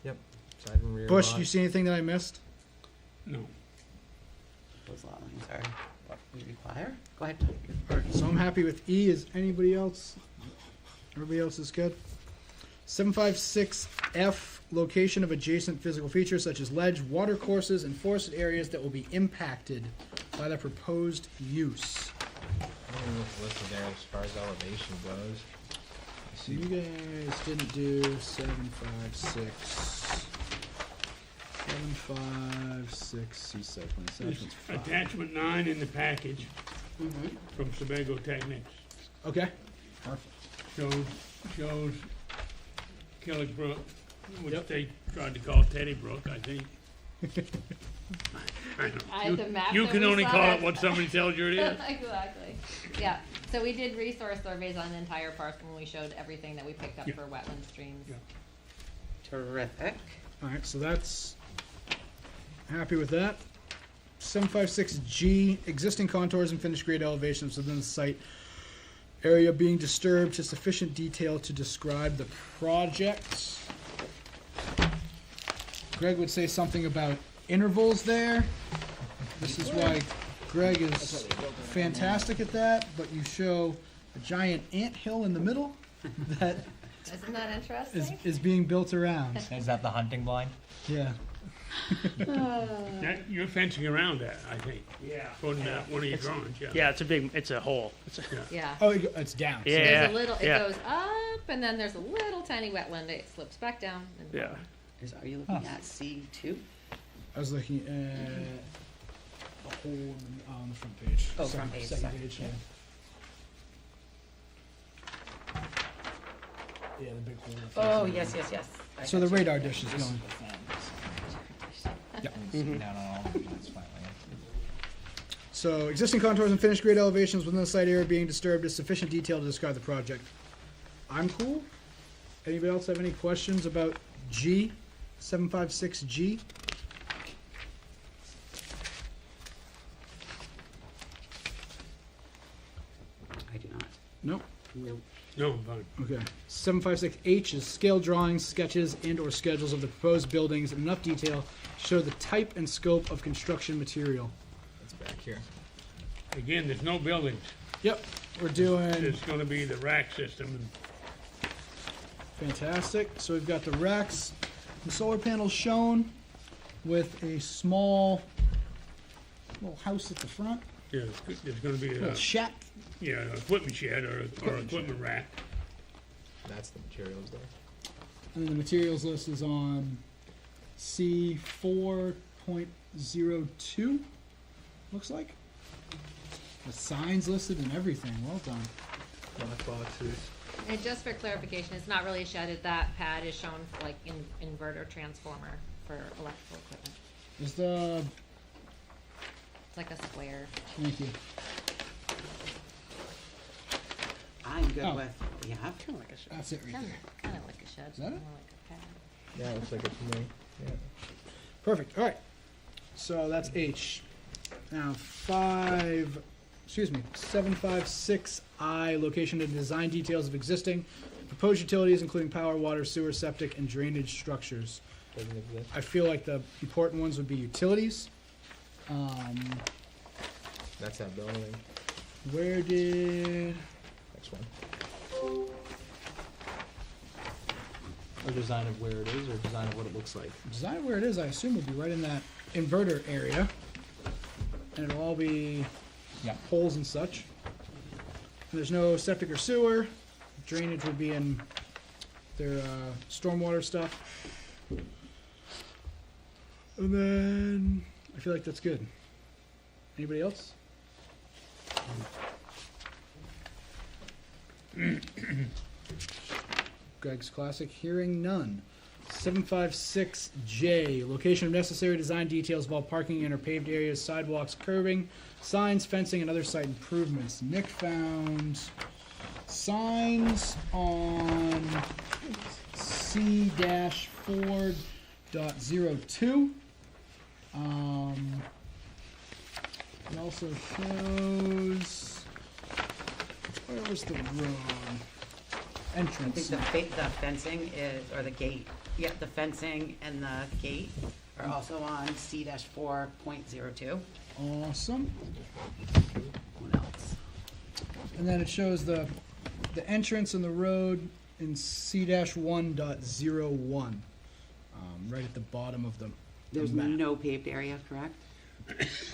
Yep. Side and rear Bush, lot. you see anything that I missed? No. Those lot lines are what we require. Go ahead. Alright, so I'm happy with E. Is anybody else? Everybody else is good? 756F, location of adjacent physical features such as ledge, water courses, and forested areas that will be impacted by the proposed use. I don't know what's listed there as far as elevation goes. Let's see. You guys didn't do 756. 756 C-site plan. There's Attachment's 5. attachment 9 in the package Mm-hmm. from Sebago Technics. Okay. Perfect. Shows Kelly Brook, which they tried to call Teddy Brook, I think. I know. The map You that can we only saw, call it that's- what somebody tells you it is. Exactly. Yeah, so we did resource surveys on the entire park and we showed everything that we picked up Yeah. for wetland streams. Yeah. Terrific. Alright, so that's happy with that. 756G, existing contours and finished grade elevations within the site area being disturbed to sufficient detail to describe the project. Greg would say something about intervals there. This is why Greg is fantastic at that, but you show a giant ant hill in the middle that Isn't that interesting? is being built around. Is that the hunting blind? Yeah. That, you're fencing around that, I think, Yeah. on one of your drawings, yeah. Yeah, it's a hole. Yeah. Oh, it's down. Yeah. There's a little, it yeah. goes up, and then there's a little tiny wetland. It slips back down. And Yeah. Are you looking at C2? I was looking at the hole on the front page. Oh, front page, Second sorry. page, yeah. Yeah, the big hole. Oh, yes. I So the got you. radar dish is going. No, that's fine. So existing contours and finished grade elevations within the site area being disturbed is sufficient detail to describe the project. I'm cool. Anybody else have any questions about G, 756G? I do not. Nope. No, I'm fine. Okay. 756H is scale drawings, sketches, and/or schedules of the proposed buildings in enough detail to show the type and scope of construction material. It's back here. Again, there's no buildings. Yep, we're doing It's gonna be the rack system, and fantastic. So we've got the racks, the solar panels shown with a small little house at the front, yeah, there's gonna be little a, shack. yeah, an equipment shed or equipment rack. That's the materials there. And then the materials list is on C4.02, looks like. The signs listed and everything, well done. Lock boxes. And just for clarification, it's not really a shed. That pad is shown for like inverter transformer for electrical equipment. Is the, It's like a square. thank you. I'm good Oh. with what we have. Kind of like a shed. That's it right there. Kind of like a shed. Is that it? More like a pad. Yeah, it looks like it to me. Yeah. Perfect, all right. So that's H. Now 756I, location and design details of existing proposed utilities, including power, water, sewer, septic, and drainage structures. Doesn't exist. I feel like the important ones would be utilities. That's that building. Where did, Next one. Or design of where it is, or design of what it looks like. design where it is, I assume would be right in that inverter area. And it'll all be Yeah. holes and such. And there's no septic or sewer. Drainage would be in their stormwater stuff. And then I feel like that's good. Anybody else? Greg's classic, hearing none. 756J, location of necessary design details of all parking in or paved areas, sidewalks, curbing, signs, fencing, and other site improvements. Nick found signs on C-4.02. It also shows, where was the road? I Entrance. think the fencing is, or the gate, yeah, the fencing and the gate are also on C-4.02. Awesome. What else? And then it shows the entrance and the road in C-1.01, right at the bottom of the There's map. no paved area, correct?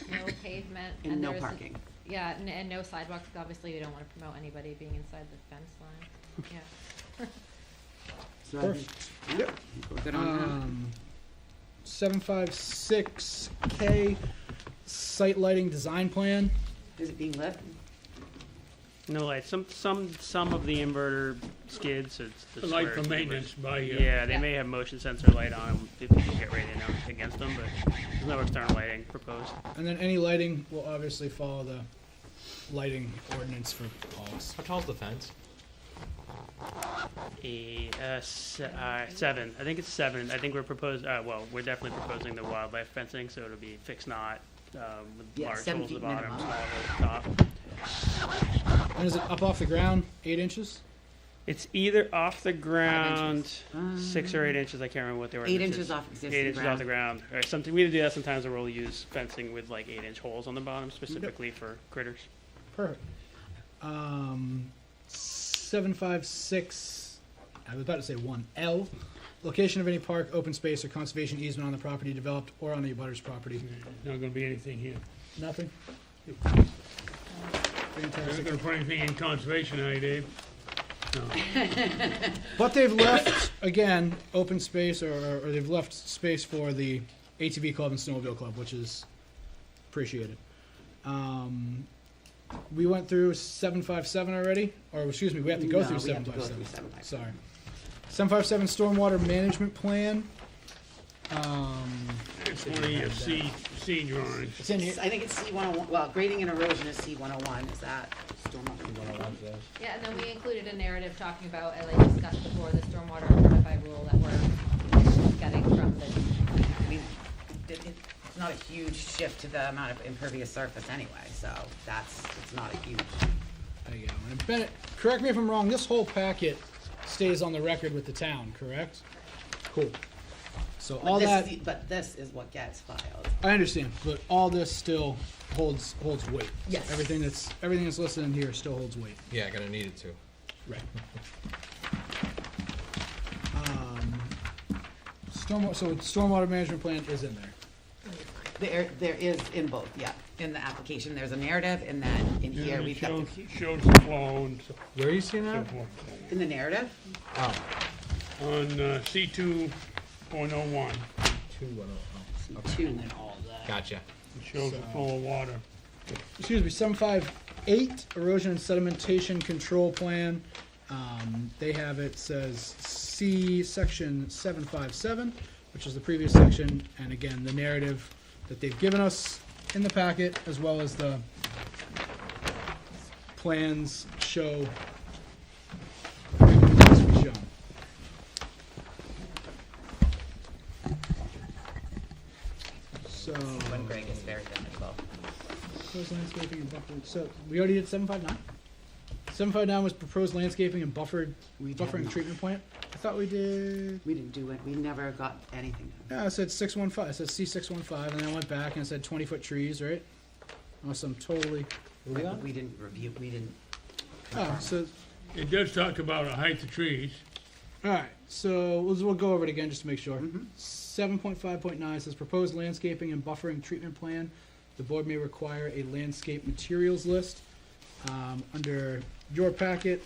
No pavement. And no there's parking. Yeah, and no sidewalks. Obviously, we don't want to promote anybody being inside the fence line. Yeah. So I Perfect. think, yeah, we're good on that. 756K, site lighting design plan. Is it being lit? No lights. Some of the inverter skids. It's The light for maintenance by, Yeah, they Yeah. may have motion sensor light on them if people get ready to against them, but there's no external lighting proposed. And then any lighting will obviously follow the lighting ordinance for Hollis. How tall's the fence? 7. I think it's 7. I think we're we're definitely proposing the wildlife fencing, so it'll be fixed knot with Yeah, large 7 holes at the feet bottom, minimum. small holes at the top. And is it up off the ground, 8 inches? It's either off the 5 ground, inches. 6 or 8 inches. I can't remember what they were. 8 inches off existing 8 inches ground. off the ground. Or something. We do that sometimes, where we'll use fencing with like 8-inch holes on the bottom, specifically for critters. Perfect. 756, I was about to say 1L, location of any park, open space, or conservation easement on the property developed or on the abutter's property. Not gonna be anything here. Nothing? They're not Fantastic. gonna put anything in conservation, are you, Dave? No. But they've left, again, open space, or they've left space for the ATV club and snowmobile club, which is appreciated. We went through 757 already, or excuse me, we have to go No, through we have to go 757. through 757. Sorry. 757 stormwater management plan. It's one of your C drawings. It's in here. I think it's C101. Well, grading and erosion is C101. Is that stormwater? Yeah, and then we included a narrative talking about, as I discussed before, the stormwater codified rule that we're getting from the. I mean, it's not a huge shift to the amount of impervious surface anyway, so it's not a huge. There you go. And Bennett, correct me if I'm wrong, this whole packet stays on the record with the town, correct? Cool. So all that, But this is what gets filed. I understand, but all this still holds weight. Yes. Everything that's listed in here still holds weight. Yeah, gonna need it to. Right. Stormwater management plan is in there. There is in both, yeah. In the application, there's a narrative, and then in here, And it we've got, shows the flow and Where are you seeing so that? forth. in the narrative, Oh, On C2.01, 210. two. Gotcha. it shows the flow of water. Excuse me, 758, erosion and sedimentation control plan. They have it says C section 757, which is the previous section, and again, the narrative that they've given us in the packet, as well as the plans show everything that needs to be shown. So, When Greg is very technical. proposed landscaping and buffered, so we already did 759? 759 was proposed landscaping and buffering didn't. treatment plant? I thought we did, We didn't do it, we never got anything. yeah, it said 615, it said C615, and then I went back and it said 20-foot trees, right? Unless I'm totally, We didn't review, we didn't. oh, so, It does talk about a height of trees. alright, so we'll go over it again just to make sure. Mhm. 7.5.9 says proposed landscaping and buffering treatment plan. The board may require a landscape materials list. Under your packet,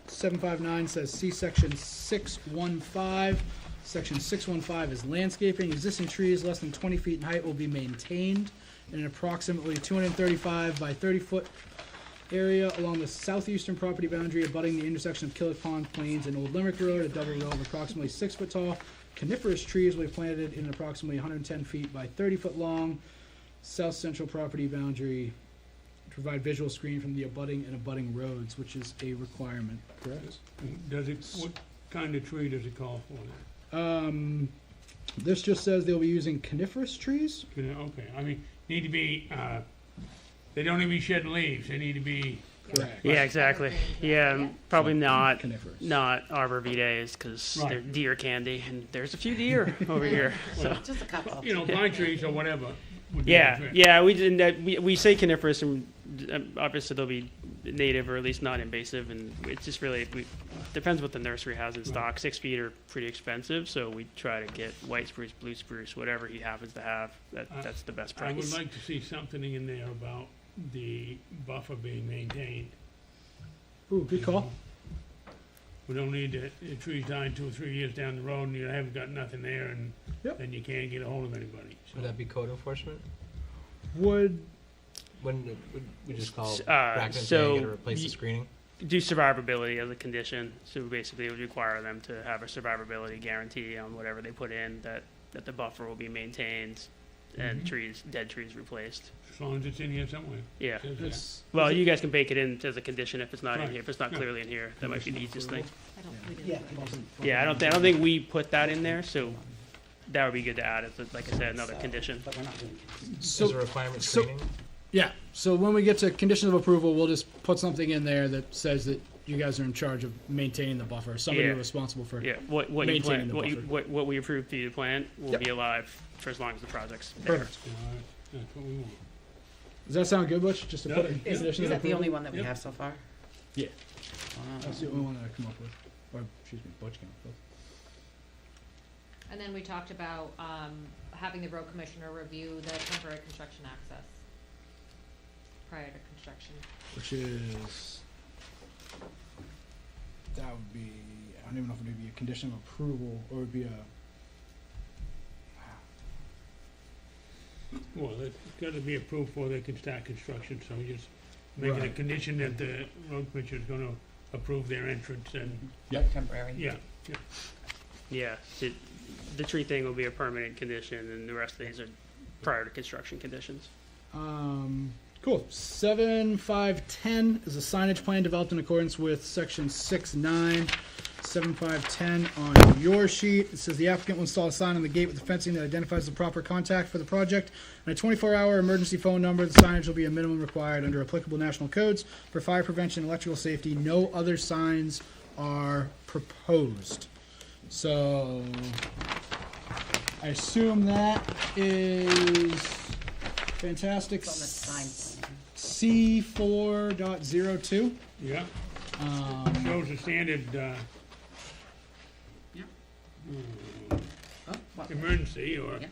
759 says see section 615. Section 615 is landscaping. Existing trees less than 20 feet in height will be maintained in an approximately 235 by 30 foot area along the southeastern property boundary abutting the intersection of Killick Pond Plains and Old Limerick Road. A double row of approximately 6 foot tall coniferous trees will be planted in approximately 110 feet by 30 foot long south central property boundary to provide visual screen from the abutting roads, which is a requirement, correct? Does it, what kind of tree does it call for This just says they'll be using coniferous trees. that? Okay, I mean, need to be, they don't need to be shedding leaves, they need to be, Correct. Yeah, exactly. Yeah, probably not Coniferous. arbor vitaes, because Right. they're deer candy, and there's a few deer over here. So. Just a couple. you know, pine trees or whatever. would be Yeah, good. yeah, we didn't. We say coniferous, and obviously they'll be native or at least not invasive, and it's just really depends what the nursery has in stock. 6 feet are pretty expensive, so we try to get white spruce, blue spruce, whatever he happens to have. That's the best I would price. like to see something in there about the buffer being maintained. Ooh, good call. We don't need the trees dying 2 or 3 years down the road and you haven't got nothing there and Yep. then you can't get a hold of anybody. So Would that be code enforcement? Would When we just call S- Bracken and say so you gotta replace the y- screening? Do survivability as a condition, so basically it would require them to have a survivability guarantee on whatever they put in, that the buffer will be maintained and dead trees replaced. as long as it's in here somewhere. Yeah. It says that. it's Well, you guys can bake it in as a condition if it's not in Right. here. If it's not Yeah. clearly in here, that might be the easiest thing. Yeah. Yeah, I don't think we put that in there, so that would be good to add as, like I said, another So, condition. But we're not doing it. Is a requirement screening? yeah. So when we get to conditions of approval, we'll just put something in there that says that you guys are in charge of maintaining the buffer. Somebody Yeah. responsible for. Yeah, what you Maintaining plan, the what you, buffer. what we approve for you to plant will Yep. be alive for as long as the project's there. Perfect. All right, that's what we want. Does that sound good, Butch? Just to put it in Is conditions of that the only approval? one that we Yep. have so far? Yeah. Wow. That's the only one that I come up with. Or, excuse me, Butch came up with. And then we talked about, having the road commissioner review the temporary construction access prior to construction. Which is, that would be, I don't even know if it would be a condition of approval, or it would be a, Well, it's gotta be approved before they can start construction, so we just make it a Right. condition that the road commissioner's gonna approve their entrance and, Temporary. yeah. Yeah, the tree thing will be a permanent condition, and the rest of these are prior to construction conditions. cool. 7510 is a signage plan developed in accordance with section 6.9. 7510 on your sheet. It says the applicant will install a sign on the gate with the fencing that identifies the proper contact for the project and a 24-hour emergency phone number. The signage will be a minimum required under applicable national codes for fire prevention and electrical safety. No other signs are proposed. So I assume that is fantastic. It's on the sign plan. C4.02. Yeah, Um, shows the standard, Oh, what? emergency or Yeah.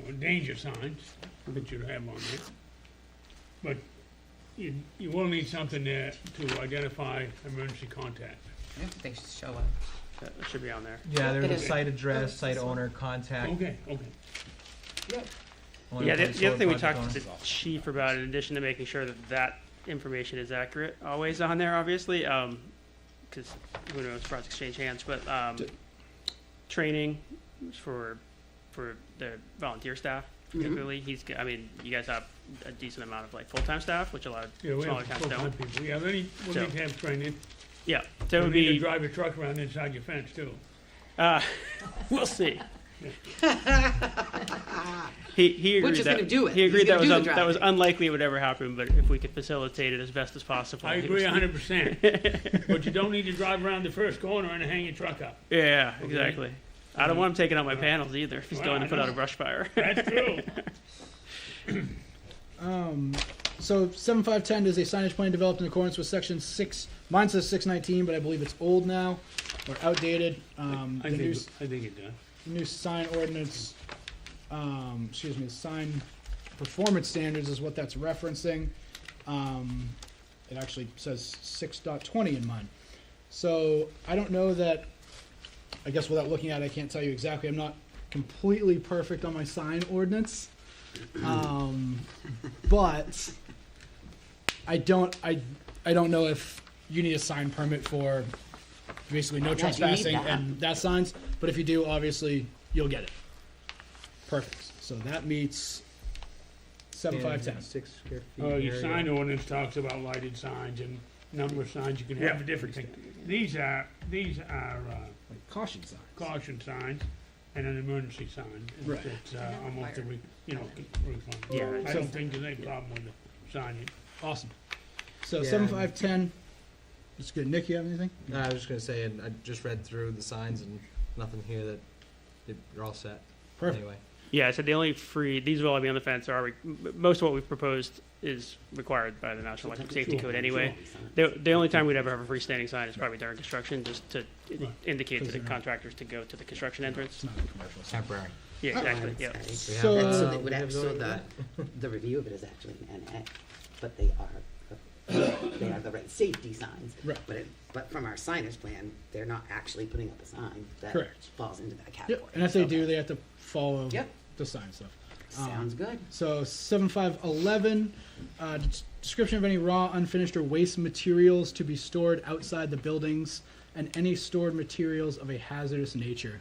or danger signs that you have on there. But you will need something there to identify emergency contact. I think they should show up. That should be on there. Yeah, It there's a is. site address, Oh, site this one. owner, contact. Okay, okay. owner, Yeah, the place, other thing we project talked to owner. the chief about, in addition to making sure that that information is accurate, always on there, obviously, because who knows, projects change hands, but training for the volunteer staff, particularly. I mean, you guys have a decent amount of like full-time staff, which a lot of Yeah, we smaller have towns full-time don't. people. Yeah, we'll need So- to have training. Yeah, so it We'll would need to be, drive a truck around inside your fence too. we'll see. He agreed Butch is that, gonna do it. he He's agreed gonna that was, do the that was driving. unlikely it would ever happen, but if we could facilitate it as best as possible. I he agree was- 100%. But you don't need to drive around the first corner and hang your truck up. Yeah, exactly. I don't want him taking out my panels either if he's Well, going I to put out a know. brush fire. That's true. So 7510 is a signage plan developed in accordance with section 6. Mine says 619, but I believe it's old now or outdated. I The think it does. new sign ordinance, excuse me, the sign performance standards is what that's referencing. It actually says 6.20 in mine. So I don't know that, I guess without looking at it, I can't tell you exactly. I'm not completely perfect on my sign ordinance. But I don't know if you need a sign permit for basically no Yeah, you need trespassing that. and that signs, but if you do, obviously, you'll get it. Perfect. So that meets 7510. 6 square feet. Oh, your area. sign ordinance talks about lighted signs and number of signs you can have, different things. These are Like caution signs. caution signs and an emergency sign. It's- Right. It's almost a, refund. Yeah, I so- don't think there's any problem with the signing. Awesome. So Yeah. 7510. That's good. Nick, you have anything? No, I was just gonna say, and I just read through the signs and nothing here that you're all set. Perfect. Anyway, Yeah, so the only these will all be on the fence. Most of what we've proposed is required by the National Electric Safety Code anyway. The only time we'd ever have a freestanding sign is probably during construction, just to Right. indicate to Because the they're- contractors to go to the construction entrance. It's not a commercial sign. temporary. Yeah, exactly, yeah. We have So- that. So they would We have actually, those, yeah. the review of it is actually an NA, but they are the right safety signs. Right. But from our signage plan, they're not actually putting up a sign that Correct. falls into that category. Yep. And if they So do, they have to follow Yep. the sign stuff. Sounds good. So 7511, description of any raw, unfinished, or waste materials to be stored outside the buildings, and any stored materials of a hazardous nature.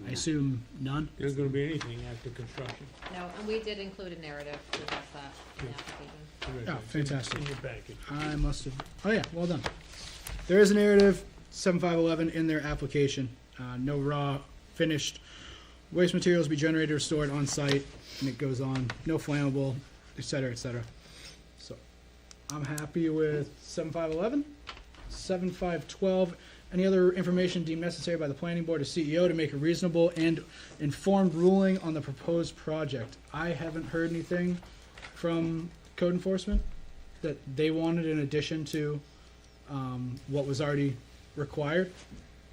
I assume none. There's gonna be anything after construction. No, and we did include a narrative to address that in the application. Oh, fantastic. In your package. I must have. Oh yeah, well done. There is a narrative 7511 in their application. No raw, finished waste materials be generated or stored on site, and it goes on. No flammable, etc., etc. So I'm happy with 7511. 7/5/12, any other information deemed necessary by the planning board or CEO to make a reasonable and informed ruling on the proposed project. I haven't heard anything from code enforcement that they wanted in addition to what was already required.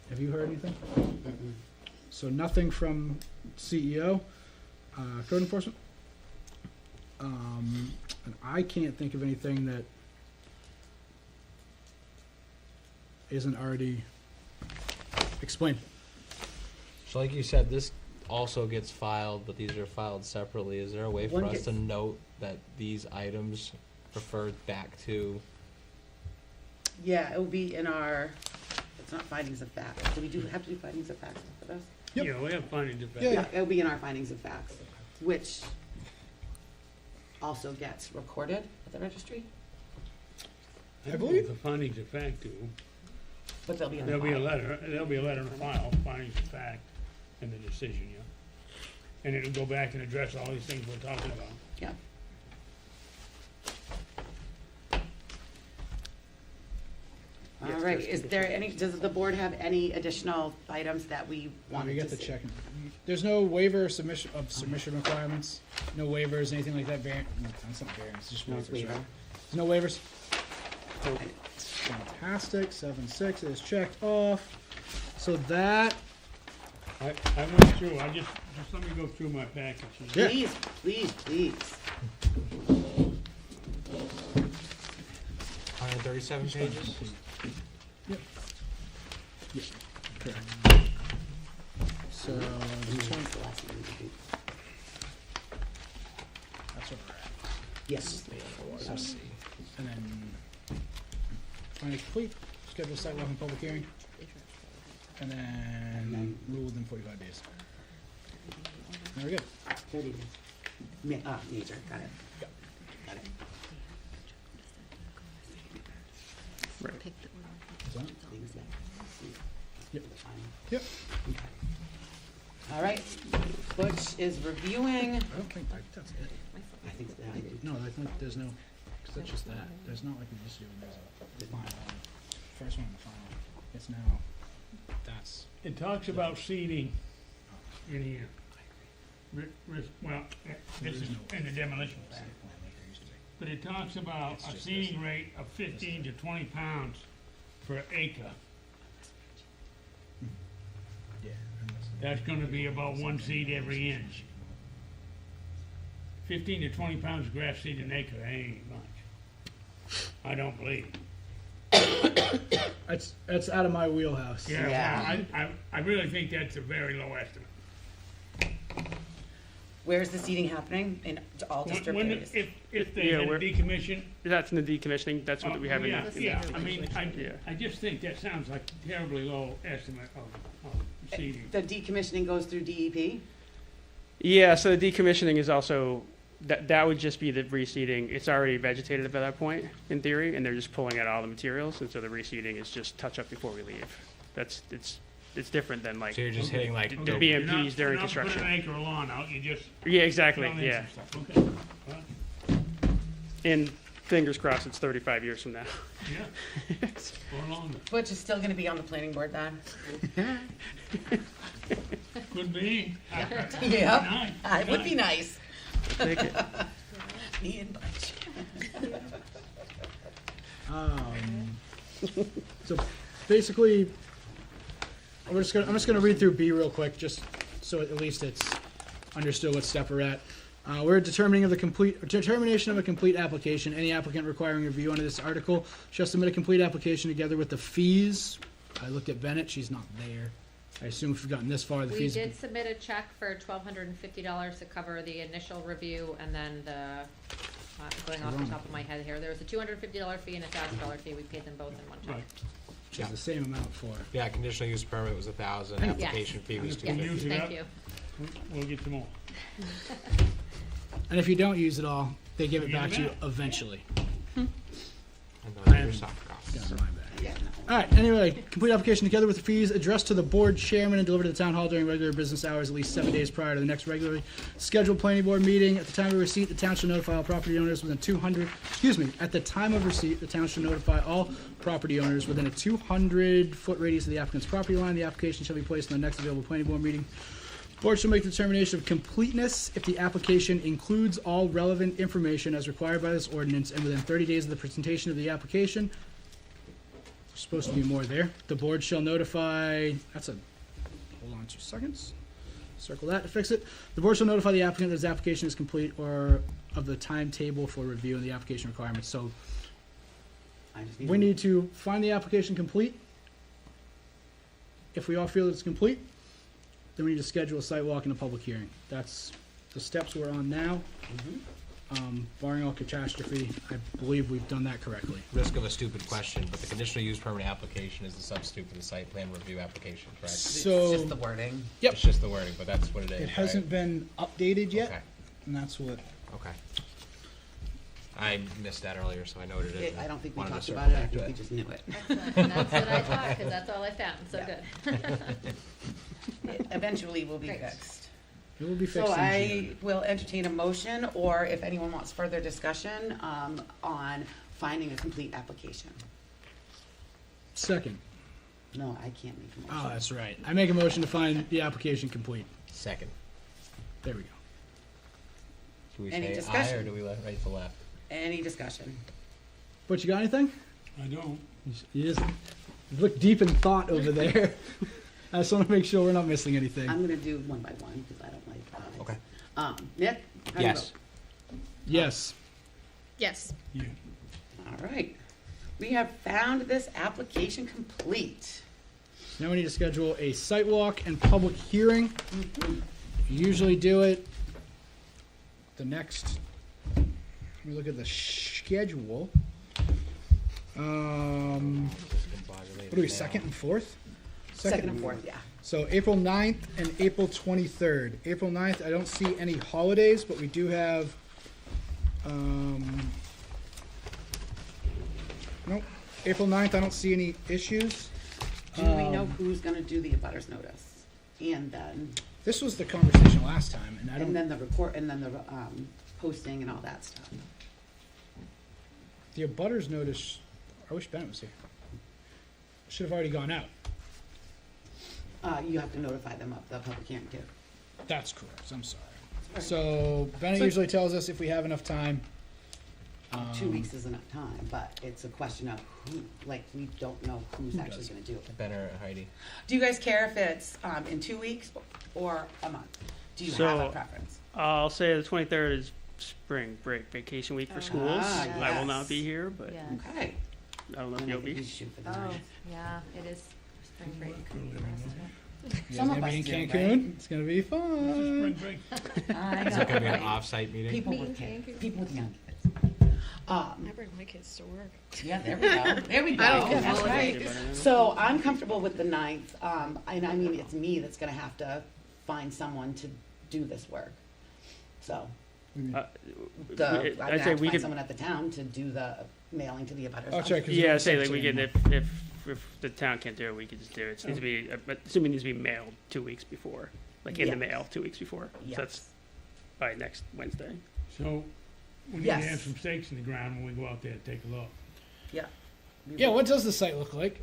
Have you heard anything? So nothing from CEO, code enforcement. And I can't think of anything that isn't already explained. So like you said, this also gets filed, but these are filed separately. Is there a way for One us gets- to note that these items referred back to? Yeah, it will be in our, it's not findings of facts. Do we have to do findings of facts for this? Yep. Yeah, we have findings of fact. Yeah. It'll be in our findings of facts, which also gets recorded at the registry, I believe the findings of fact too. but they'll be in the There'll be a file. letter, there'll be a letter in the file, findings of fact, and the decision, yeah. And it'll go back and address all these things we're talking about. Yeah. All right, is there any, does the board have any additional items that we We wanted got to the see? check. There's no waiver submission requirements, no waivers, anything like that. It's not variance, just No, it's waivers, waiver. right? There's no waivers. Fantastic. 7/6 is checked off. So that, I went through, just let me go through my package here. Yeah. Please, please. 137 pages? correct. So And that's the last one we do. that's what we're at. Yes. And then final complete, schedule site walk and public hearing. And then rule within 45 days. There we go. 30 days. Major, got it. Got it. Is that it? Things that- Yep. the final. Yep. All right, Butch is reviewing. I don't think that's it. I think so, yeah, I do. No, I think there's no, because that's just that. There's not like we used to do, there's a final, first one and the final. It's now, that's, It talks about seating in here. Well, this is in the demolition plan. But it talks about a seating rate of 15 to 20 pounds per acre. yeah. That's gonna be about one seed every inch. 15 to 20 pounds of grass seed an acre, that ain't much. I don't believe. That's out of my wheelhouse. Yeah, Yeah. well, I really think that's a very low estimate. Where's the seating happening? In all district When, areas? if they Yeah, had a we're- decommission. That's in the decommissioning, that's what we have in Yeah, the. yeah, I mean, Yeah. I just think that sounds like a terribly low estimate of seeding. The decommissioning goes through DEP? Yeah, so the decommissioning is also, that would just be the reseeding. It's already vegetated at that point, in theory, and they're just pulling out all the materials, and so the reseeding is just touch up before we leave. It's different than like So you're just hitting like the the BMPs during You're not construction. putting an acre of lawn out, you just. Yeah, exactly, fill in yeah. some stuff. Okay, well, And fingers crossed, it's 35 years from now. yeah, or longer. Butch is still gonna be on the planning board then? Could be. Yeah, it would be nice. Take it. Me and Butch. So basically, I'm just gonna read through B real quick, just so at least it's understood what step we're at. We're determination of a complete application. Any applicant requiring review under this article shall submit a complete application together with the fees. I looked at Bennett, she's not there. I assume if we've gotten this far, the We fees. did submit a check for $1,250 to cover the initial review, and then going off the top of my head here, there was a $250 fee and a $1,000 fee. We paid them both in one check. Right. Which is the same amount for. Yeah, conditional use permit was 1,000, Yes. application fee was Yes. 250. Use it Thank up. you. We'll get some more. And if you don't use it all, they give it Give it back to you back. eventually. And those are your soft costs. Yeah, my bad. Yeah, no. All right, anyway, complete application together with the fees addressed to the board chairman and delivered to the town hall during regular business hours at least 7 days prior to the next regularly scheduled planning board meeting. At the time of receipt, the town shall notify all property owners within 200, at the time of receipt, the town shall notify all property owners within a 200-foot radius of the applicant's property line. The application shall be placed in the next available planning board meeting. Board shall make the determination of completeness if the application includes all relevant information as required by this ordinance and within 30 days of the presentation of the application. There's supposed to be more there. The board shall notify, hold on 2 seconds. Circle that to fix it. The board shall notify the applicant that his application is complete or of the timetable for review and the application requirements. So I just we need to find the application complete. If we all feel it's complete, then we need to schedule a site walk and a public hearing. That's the steps we're on now. Barring all catastrophe, I believe we've done that correctly. Risk of a stupid question, but the conditional use permit application is the substitute for the site plan review application, correct? So, It's just the wording. yep, It's just the wording, but that's what it is, it hasn't been updated yet, Okay, and that's what, okay. I missed that earlier, so I noted it. I don't think we Wanted to talked circle about it, I back to think we just knew it. That's what I thought, because that's all I found, so Yeah. good. It eventually will be Great. fixed. it will be So fixed in I June. will entertain a motion, or if anyone wants further discussion, on finding a complete application. Second. No, I can't make a Oh, motion. that's right. I make a motion to find the application complete. Second. There we go. Should we Any say aye, or discussion? do we let right to left? Any discussion? But you got anything? I don't. You just look deep in thought over there. I just want to make sure we're not missing anything. I'm gonna do one by one, because I don't like eyes. Okay. Nick? how do you Yes. vote? Yes. Yes. Yeah. All right. We have found this application complete. Now we need to schedule a site walk and public hearing. We usually do it the next, let me look at the schedule. What are we, second and fourth? Second and fourth, yeah. So April 9th and April 23rd. April 9th, I don't see any holidays, but we do have, nope. April 9th, I don't see any issues. Do we know who's gonna do the abutters notice? And then, This was the conversation last time, and I and don't, then the report, and then the, posting and all that stuff. the abutters notice, I wish Bennett was here. Should have already gone out. You have to notify them of the public hearing too. That's correct, I'm sorry. Right. So Bennett So- usually tells us if we have enough time. 2 weeks is enough time, but it's a question of who, like, we don't know who's Who actually does? gonna do it. Ben or Heidi? Do you guys care if it's, in 2 weeks or a month? Do you have So- a preference? I'll say the 23rd is spring break vacation week for schools. Ah, I will not yes. be here, but Yeah. Okay. I don't know if Then I you'll think we be. should shoot for the Oh, ninth. yeah, it is spring break. You guys Some gonna of be in us do, Cancun? right? It's gonna be Spring fun. break. I Is it gonna be an know, right? off-site meeting? People Me with and kids, Cancun. people with young kids. I bring my kids to work. Yeah, there we go. There we go. I don't get That's holidays. right. So I'm comfortable with the 9th, and I mean, it's me that's gonna have to find someone to do this work. So, Uh, I'm gonna I'd have say to we find could. someone at the town to do the mailing to the abutters. Oh, sorry, 'cause you Yeah, don't say send like it we to can them. if the town can't do it, we could just do it. It needs to be, but assuming it needs to be mailed 2 weeks before, like in the Yes. mail 2 weeks before. Yes. So that's by next Wednesday. So, we need to Yes. have some stakes in the ground when we go out there and take a look. Yeah. Yeah, what does the site look like?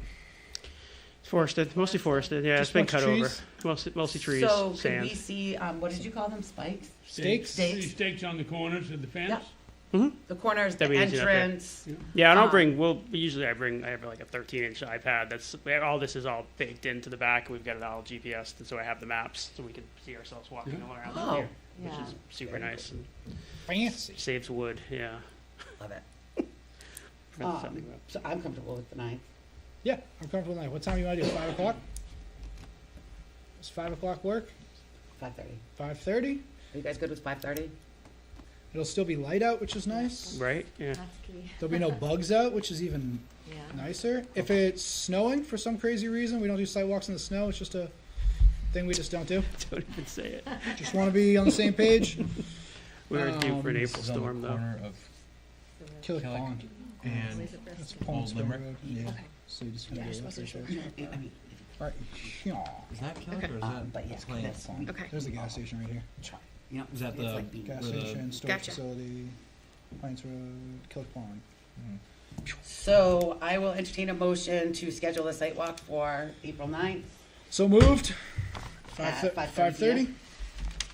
It's forested, mostly forested. Yeah, Just it's been bunch cut of over. trees? Mostly trees, So could sand. we see, what did you call them, spikes? Steaks? Steaks. Stakes on the corners of the fence? The corners, the That'd be easy enough, yeah. entrance. Yeah, and I'll Um, bring. Usually I have like a 13-inch iPad. That's all. This is all baked into the back. We've got it all GPS, so I have the maps, so we can see ourselves walking Yeah. around Oh. here, which Yeah. is super Very nice and Fancy. saves wood. Yeah. Love it. Prevents something about- So I'm comfortable with the 9th. Yeah, I'm comfortable with that. What time you wanna do, 5 o'clock? Does 5 o'clock work? 5:30. 5:30? Are you guys good with 5:30? It'll still be light out, which is nice. Right. Yeah. That's key. There'll be no bugs out, which is even Yeah. nicer. If it's snowing for some crazy reason, we don't do sidewalks in the snow. It's just a thing we just don't do. Don't even say it. Just want to be on the same page. We were due for an Um, April storm though. Corner of Killick Pond. and Always the first That's thing. Palm Old Spring Limerick? Road. Yeah. So you just gonna Yeah, do you're it supposed to for show sure. it. I mean, Right here. Is that Kelly Okay. or is that but yeah, Plains? that's, Okay. There's the gas station right here. you know, Is that it's the- like being- Gas Where the- station, storage Gotcha. facility, Pines Road, Killick Pond. So I will entertain a motion to schedule a site walk for April 9th. So moved. At 5:30.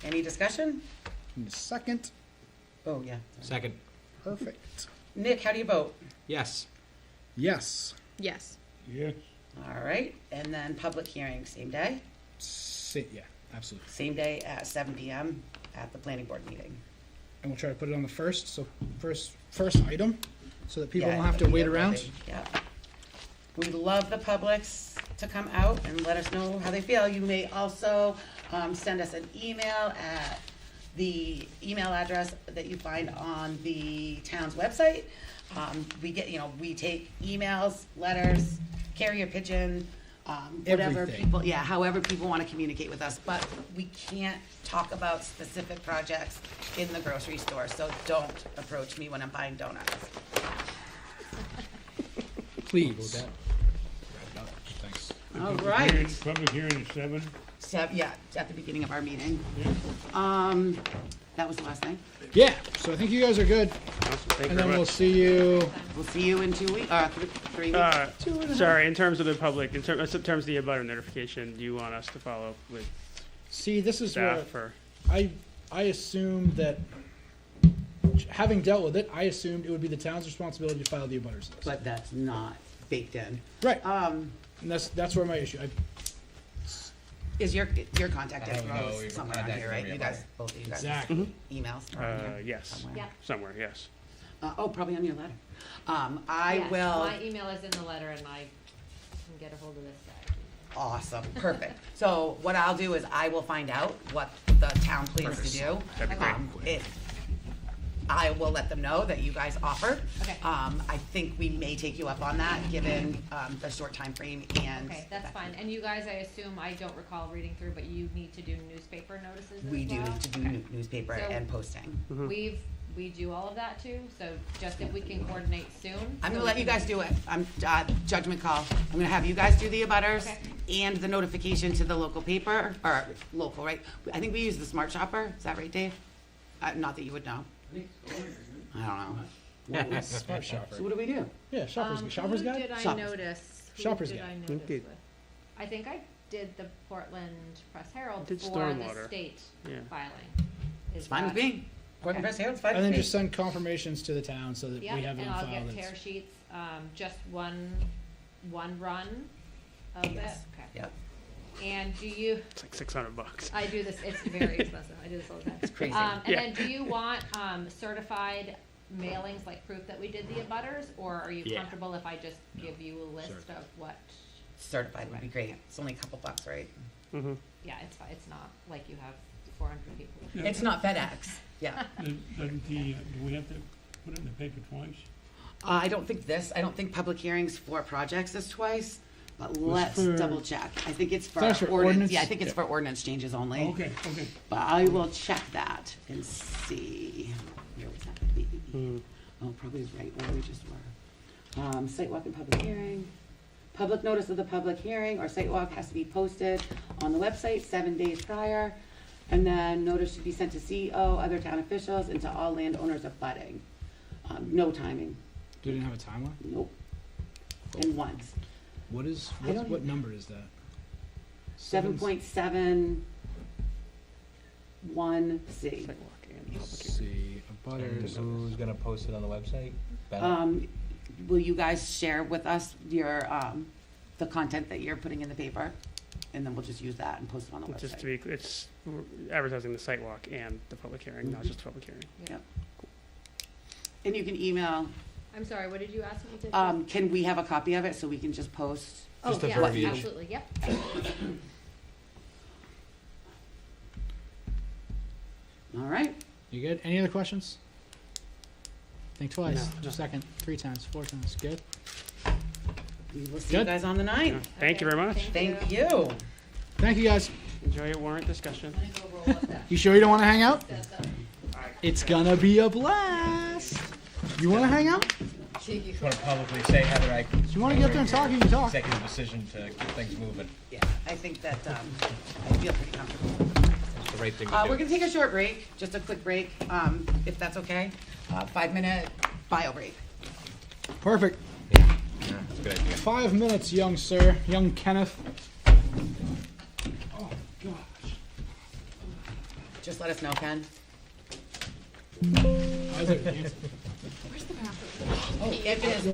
Any discussion? In a second. Oh, yeah. Second. Perfect. Nick, how do you vote? Yes. Yes. Yes. Yes. All right, and then public hearing, same day? Yeah, absolutely. Same day at 7 PM at the planning board meeting. And we'll try to put it on the first, so first item, so that people Yeah, don't have to it'll be wait a around. building, Yeah. We love the publics to come out and let us know how they feel. You may also send us an email at the email address that you find on the town's website. We get, we take emails, letters, carrier pigeon, whatever Everything. people, yeah, however people want to communicate with us. But we can't talk about specific projects in the grocery store, so don't approach me when I'm buying donuts. Please. Thanks. All right. Public hearing at 7. Yeah, at the beginning of our meeting. That was the last thing. Yeah, so I think you guys are good. Awesome, thank you And then very we'll much. see you. We'll see you in 2 weeks, 3 weeks. Sorry, in terms of the public, in terms of the abutter notification, do you want us to follow up with See, this is where staff or? I assumed that, having dealt with it, I assumed it would be the town's responsibility to file the abutters list. But that's not baked in. Right, Um, and that's where my issue, is your contact I have info no is somewhere on contact here, right? number You yet. guys, both of you guys. exactly. Emails are on here Yes, somewhere. Yeah. somewhere, yes. Oh, probably on your letter. I Yes, will, My email is in the letter and I can get a hold of this guy. awesome, perfect. So what I'll do is I will find out what the town plans to do. That'd be great. If I will let them know that you guys offered. Okay. I think we may take you up on that, given, the short time frame and. Okay, that's fine. And you guys, I assume, I don't recall reading through, but you need to do newspaper notices as We do well? need to do Okay. newspaper So- and posting. We do all of that too, so just if we can coordinate soon. I'm so gonna we let you can- guys do it. I'm, judgment call. I'm gonna have you guys do the abutters Okay. and the notification to the local paper, or local, right? I think we use the Smart Shopper. Is that right, Dave? Not that you would know. I don't know. Smart shopper. So what do we do? Yeah, shoppers Who guide. did I Shoppers. notice? Who Shoppers did guide. I Who notice did? with? I think I did the Portland Press Herald Did for stormwater. the state Yeah. filing. It's fine with me. Portland Okay. Press Herald's fine And with then me. just send confirmations to the town so that we Yep, have it and on I'll file. get that's- tear sheets, just one run of it, Yes. okay. Yep. And do you, It's like $600. I do this, it's very expensive, I do this all the time. It's crazy. And Yeah. then do you want, certified mailings, like proof that we did the abutters, or are you Yeah. comfortable if I just give you a list of what? Certified would be great. It's only a couple bucks, right? Mm-hmm. Yeah, it's fine, it's not like you have 400 people. It's not FedEx. Yeah. Doesn't do we have to put it in the paper twice? I don't think public hearings for projects is twice, but let's for- double check. I think it's for That's for ordinance, ordinance? yeah, I think it's for ordinance changes only. Okay, okay. But I will check that and see. Where was that? Oh, probably right where we just were. Site walk and public hearing. Public notice of the public hearing or site walk has to be posted on the website 7 days prior. And then notice should be sent to CEO, other town officials, and to all landowners abutting. No timing, You didn't have a timeline? nope. And once. What don't what number is that? 7.71C. Sidewalk and public Let's see, abutters. Who's gonna post it on the website? Ben? Will you guys share with us your, the content that you're putting in the paper? And then we'll just use that and post it on the Just to website. be, it's we're advertising the site walk and the public hearing, not just the public hearing. Yep. And you can email, I'm sorry, what did you ask me to? can we have a copy of it so we can just post? Oh, just a yeah, verbiage. absolutely, yep. All right, You good? Any other questions? Think twice, No. second, 3 times, 4 times, good? we will see you Good. guys on the 9th. Thank you very much. Thank you. Thank you, guys. Enjoy your warrant discussion. I'm gonna go roll up that You sure you don't wanna hang out? stuff. It's gonna be a blast. You wanna hang out? Just want to publicly say, Heather, If you wanna get up there and talk, you can talk. executive decision to keep things moving. Yeah, I think that, I feel pretty comfortable. It's the right thing to do. We're gonna take a short break, just a quick break, if that's okay. 5-minute bio break. Perfect. Yeah, that's a good idea. 5 minutes, young sir, young Kenneth. Oh, gosh. Just let us know, Ken. How's it, man? Where's the bathroom? Oh, if it is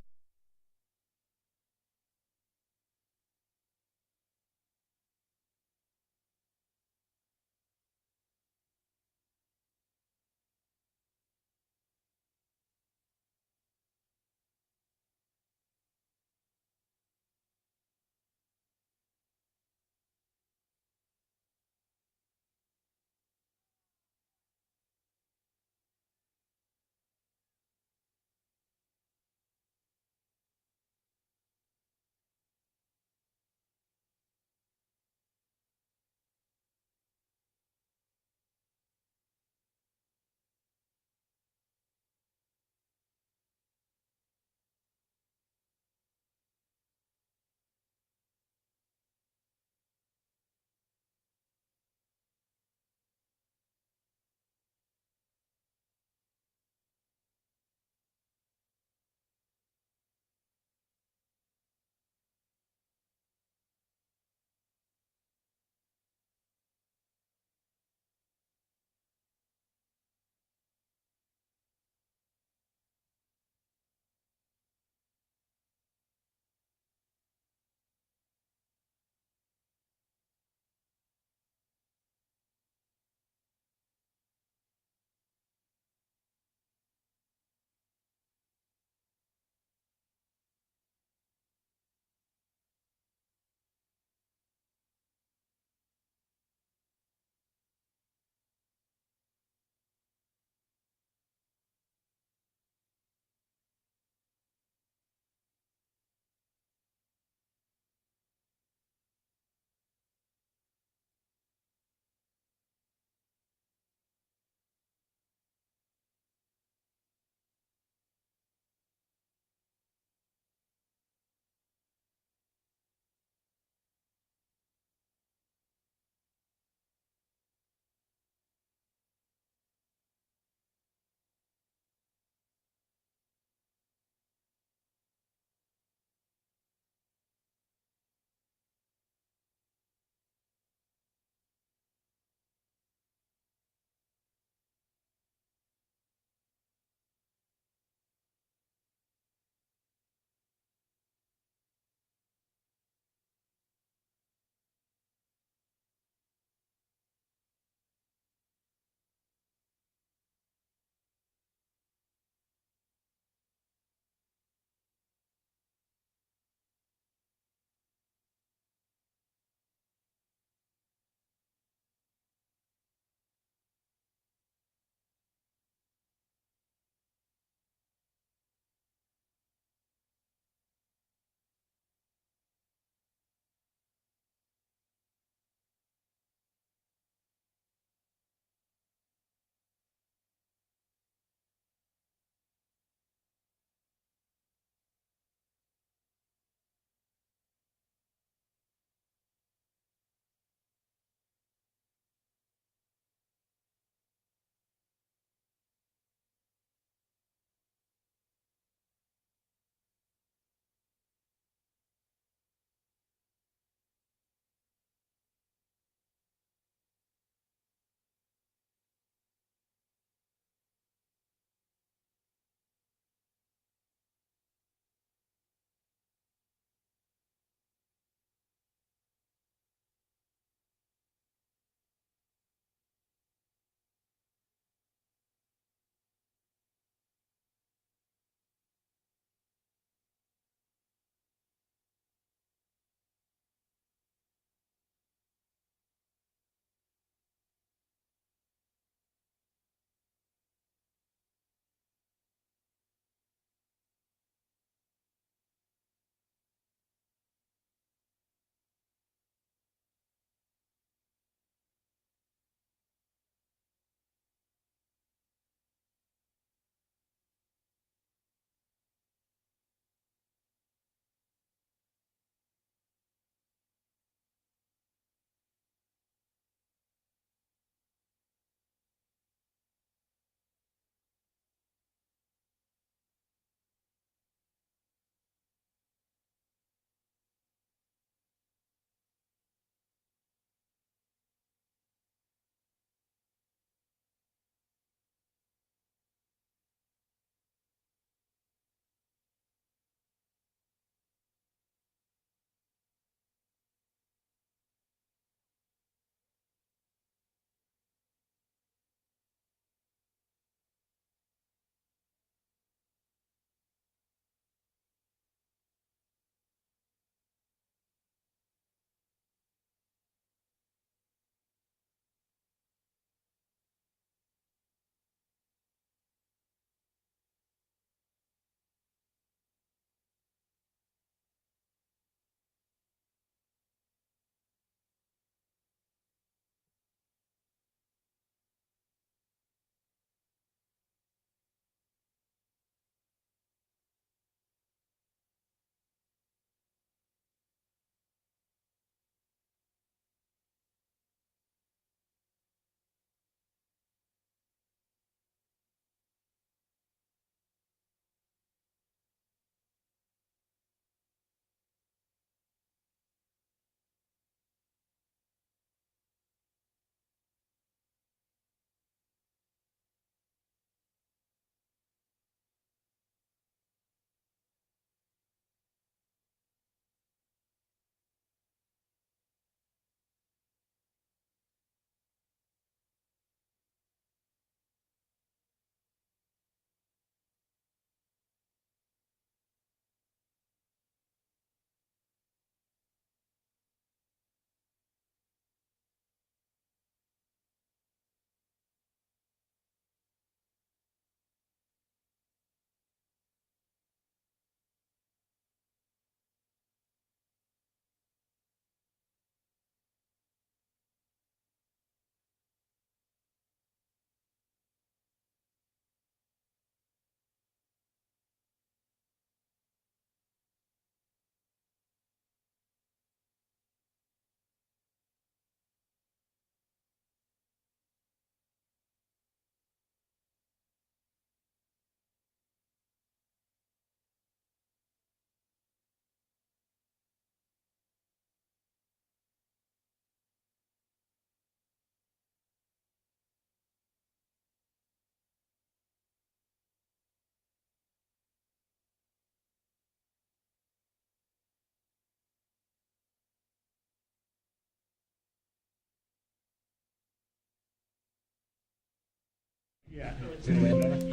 Yeah.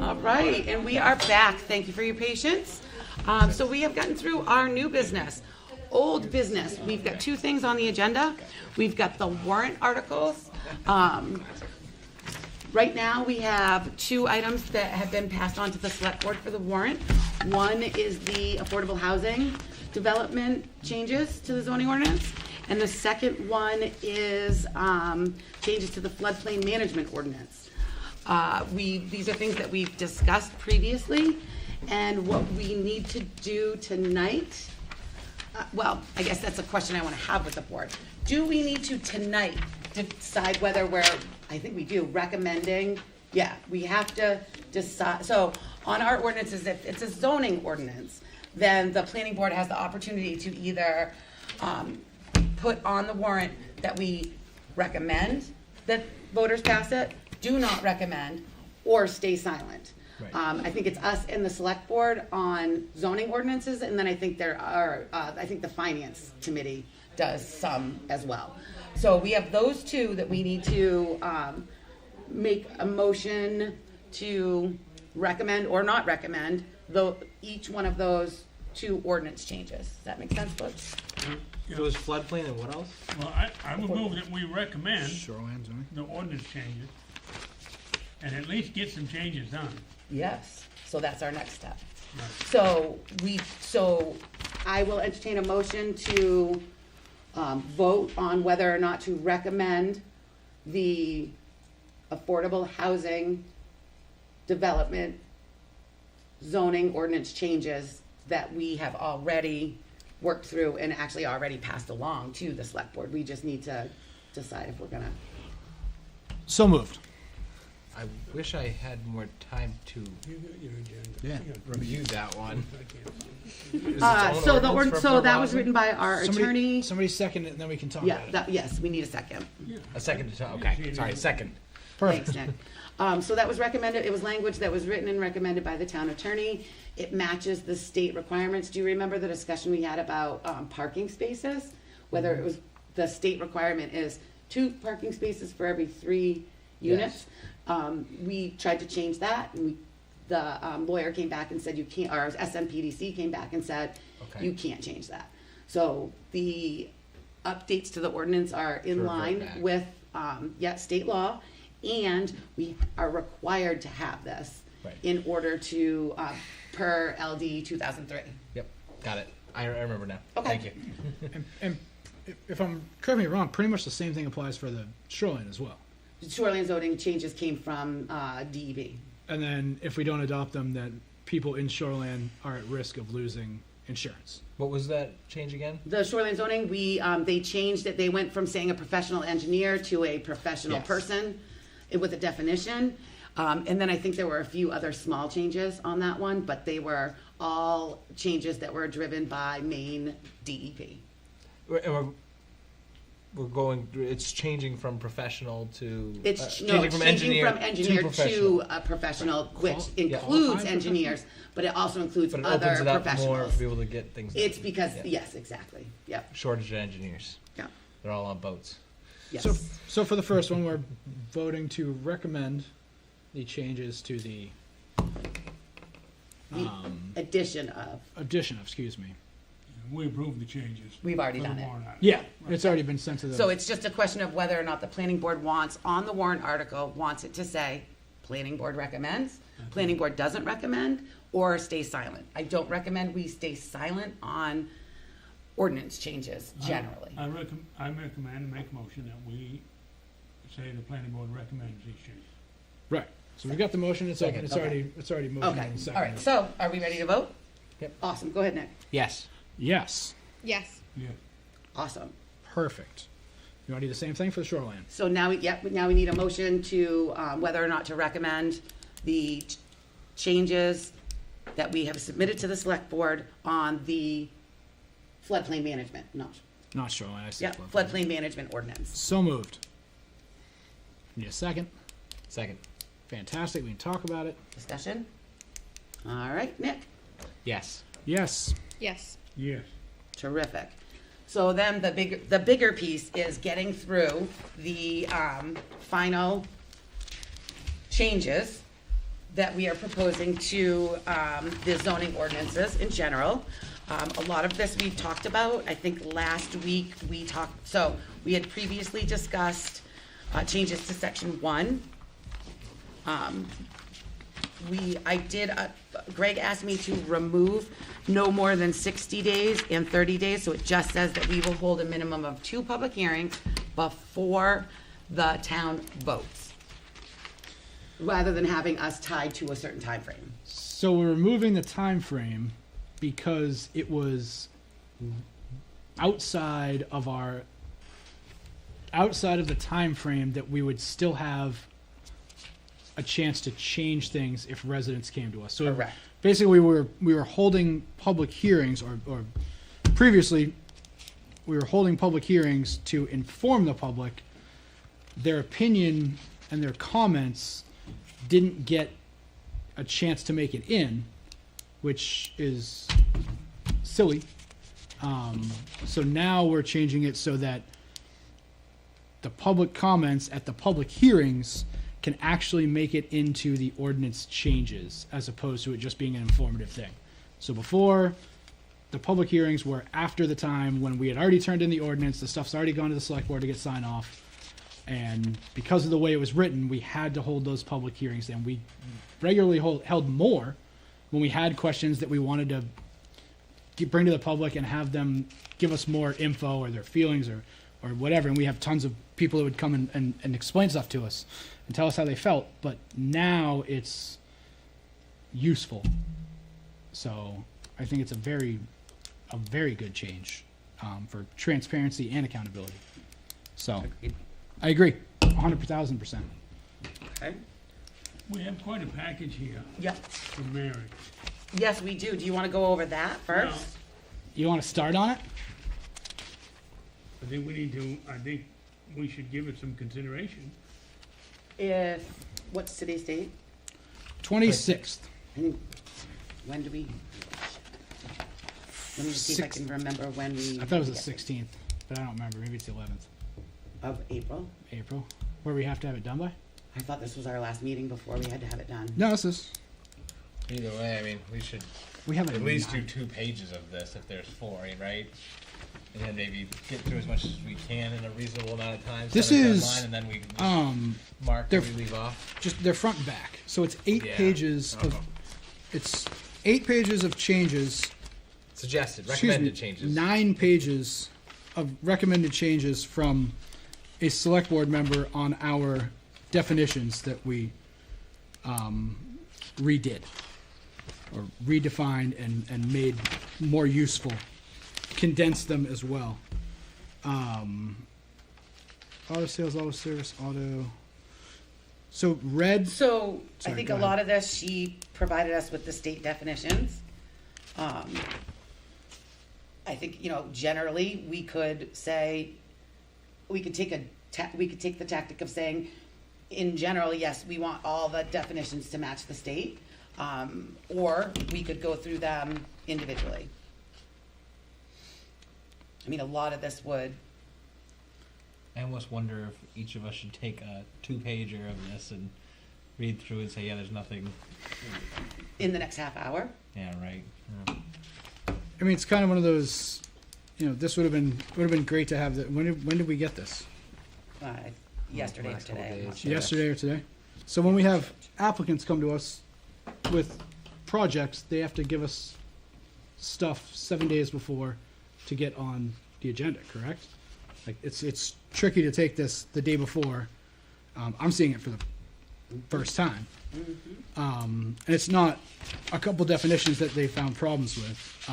All right, and we are back. Thank you for your patience. So we have gotten through our new business. Old business, we've got two things on the agenda. We've got the warrant articles. Right now, we have two items that have been passed on to the select board for the warrant. One is the affordable housing development changes to the zoning ordinance. And the second one is changes to the floodplain management ordinance. These are things that we've discussed previously, and what we need to do tonight, well, I guess that's a question I want to have with the board. Do we need to tonight decide whether we're, I think we do, recommending, yeah, we have to decide. So on our ordinances, if it's a zoning ordinance, then the planning board has the opportunity to either put on the warrant that we recommend that voters pass it, do not recommend, or stay silent. Right. I think it's us and the select board on zoning ordinances, and then I think there are, I think the finance committee does some as well. So we have those two that we need to make a motion to recommend or not recommend, though each one of those two ordinance changes. Does that make sense, folks? It was floodplain and what else? Well, I would move that we recommend Shoreline zoning. the ordinance changes and at least get some changes done. Yes, so that's our next step. Right. So I will entertain a motion to vote on whether or not to recommend the affordable housing development zoning ordinance changes that we have already worked through and actually already passed along to the select board. We just need to decide if we're gonna. So moved. I wish I had more time to You got your agenda. Yeah. review that one. Is its So own the ordinance for so that affordable was housing? written by our attorney. Somebody second it, and then we can talk Yeah, about it. yes, we need a second. A second to talk, okay, sorry, second. Thanks, Nick. So that was recommended, it was language that was written and recommended by the town attorney. It matches the state requirements. Do you remember the discussion we had about parking spaces? Whether it was, the state requirement is 2 parking spaces for every 3 units. We tried to change that, and the lawyer came back and said you can't, or SMPDC came back and said Okay. you can't change that. So the updates to the ordinance are in To revert line back. with, state law, and we are required to have this Right. in order to, per LD 2003. Yep, got it. I remember now. Okay. Thank you. And if I'm, correct me if I'm wrong, pretty much the same thing applies for the shoreline as well. Shoreline zoning changes came from DEP. And then if we don't adopt them, then people in shoreline are at risk of losing insurance. What was that change again? The shoreline zoning, they changed it, they went from saying a professional engineer to a professional Yes. person with a definition. And then I think there were a few other small changes on that one, but they were all changes that were driven by Maine DEP. We're going, it's changing from professional to. It's, changing no, it's from changing engineer from engineer to professional. a professional, which Yeah. includes Qualified engineers, but it also includes But it other opens it up more professionals. for people to get things done. It's because, Yeah. yes, exactly, yep, Shortage of engineers. yeah, They're all on boats. yes. So for the first one, we're voting to recommend the changes to the The addition of, addition of, excuse me. We approve the changes. We've already for the done it. warrant article. Yeah, it's already been sent to the. So it's just a question of whether or not the planning board wants, on the warrant article, wants it to say, planning board recommends, planning board doesn't recommend, or stay silent. I don't recommend we stay silent on ordinance changes generally. I recommend and make a motion that we say the planning board recommends these changes. Right. So we've got the motion. It's open. Second. It's already motioned Okay, and all seconded. right, so are we ready to vote? Yep. Awesome, go ahead, Nick. Yes. Yes. Yes. Yeah. Awesome. Perfect. You want to do the same thing for the shoreline? So now we need a motion to, whether or not to recommend the changes that we have submitted to the select board on the floodplain management, Not shoreline. I said floodplain management ordinance. So moved. Need a second? Second. Fantastic. We can talk about it. Discussion? All right, Nick? Yes. Yes. Yes. Yes. Terrific. So then the bigger piece is getting through the final changes that we are proposing to the zoning ordinances in general. A lot of this we've talked about. I think last week we had previously discussed changes to section 1. Greg asked me to remove no more than 60 days and 30 days, so it just says that we will hold a minimum of 2 public hearings before the town votes, rather than having us tied to a certain time frame. So we're removing the time frame because it was outside of the time frame that we would still have a chance to change things if residents came to us. So Correct. basically we were holding public hearings, or previously we were holding public hearings to inform the public. Their opinion and their comments didn't get a chance to make it in, which is silly. So now we're changing it so that the public comments at the public hearings can actually make it into the ordinance changes, as opposed to it just being an informative thing. So before, the public hearings were after the time when we had already turned in the ordinance, the stuff's already gone to the select board to get signed off. And because of the way it was written, we had to hold those public hearings, and we regularly held more when we had questions that we wanted to bring to the public and have them give us more info or their feelings or whatever. And we have tons of people that would come and explain stuff to us and tell us how they felt. But now it's useful. So I think it's a very good change for transparency and accountability. So I agree, 100,000%. Okay? We have quite a package here Yep. from Mary. Yes, we do. Do you want to go over that first? Now, You want to start on it? I think we should give it some consideration. What's today's date? 26th. I think, when do we? Let me just see if I can remember when we. I thought it was the 16th, but I don't remember. Maybe it's the 11th. Of April. April. Where we have to have it done by? I thought this was our last meeting before we had to have it done. No, this is. Either way, I mean, we should We have it at in least do 9. 2 pages of this if there's 4, right? And then maybe get through as much as we can in a reasonable amount of time. This set a is, deadline, and then we just mark they're- where we leave off. Just they're front and back. So it's 8 Yeah. pages of. It's 8 pages of changes. Suggested, excuse me, recommended changes. 9 pages of recommended changes from a select board member on our definitions that we redid or redefined and made more useful, condensed them as well. Auto sales, auto service, auto. So red. So I Sorry, think go a ahead. lot of this, she provided us with the state definitions. I think, generally, we could say, we could take the tactic of saying, in general, yes, we want all the definitions to match the state, or we could go through them individually. I mean, a lot of this would, I almost wonder if each of us should take a 2-pager of this and read through and say, yeah, there's nothing. in the next half hour. Yeah, right. Yeah. I mean, it's kind of one of those. This would have been great to have. When did we get this? Yesterday or last couple today. I'm not days. sure. Yesterday or today? So when we have applicants come to us with projects, they have to give us stuff 7 days before to get on the agenda, correct? Like, it's tricky to take this the day before. I'm seeing it for the first time. And it's not a couple definitions that they found problems with.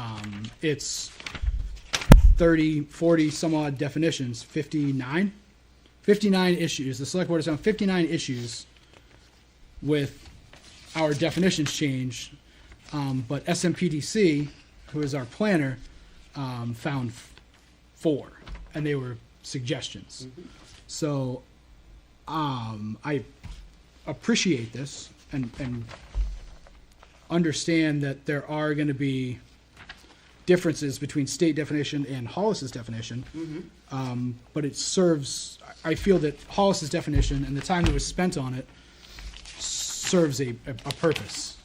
It's 30, 40 some odd definitions, 59 issues. The select board has found 59 issues with our definitions change. But SMPDC, who is our planner, found 4, and they were suggestions. So I appreciate this and understand that there are going to be differences between state definition and Hollis's definition. But it serves, I feel that Hollis's definition and the time that was spent on it serves a purpose.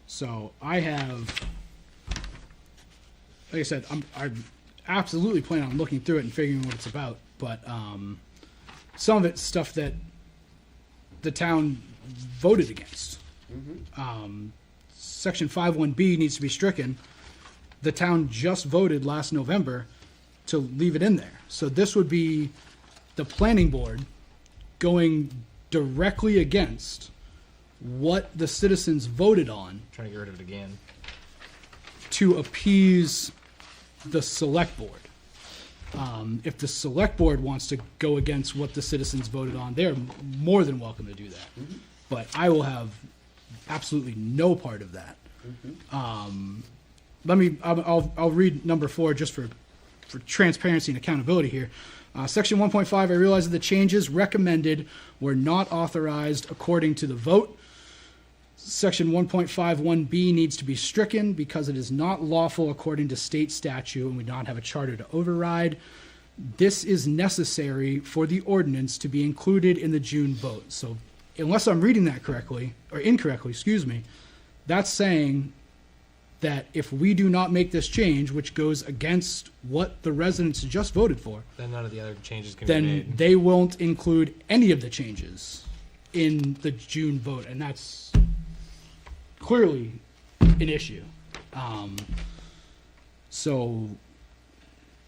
So I have, like I said, I absolutely plan on looking through it and figuring what it's about, but some of it's stuff that the town voted against. Section 5.1B needs to be stricken. The town just voted last November to leave it in there. So this would be the planning board going directly against what the citizens voted on Trying to get rid of it again. to appease the select board. If the select board wants to go against what the citizens voted on, they're more than welcome to do that. But I will have absolutely no part of that. I'll read number 4 just for transparency and accountability here. Section 1.5, I realize that the changes recommended were not authorized according to the vote. Section 1.51B needs to be stricken because it is not lawful according to state statute and we do not have a charter to override. This is necessary for the ordinance to be included in the June vote. So unless I'm reading that correctly, or incorrectly, excuse me, that's saying that if we do not make this change, which goes against what the residents just voted for, Then none of the other changes can be then made. they won't include any of the changes in the June vote, and that's clearly an issue. So,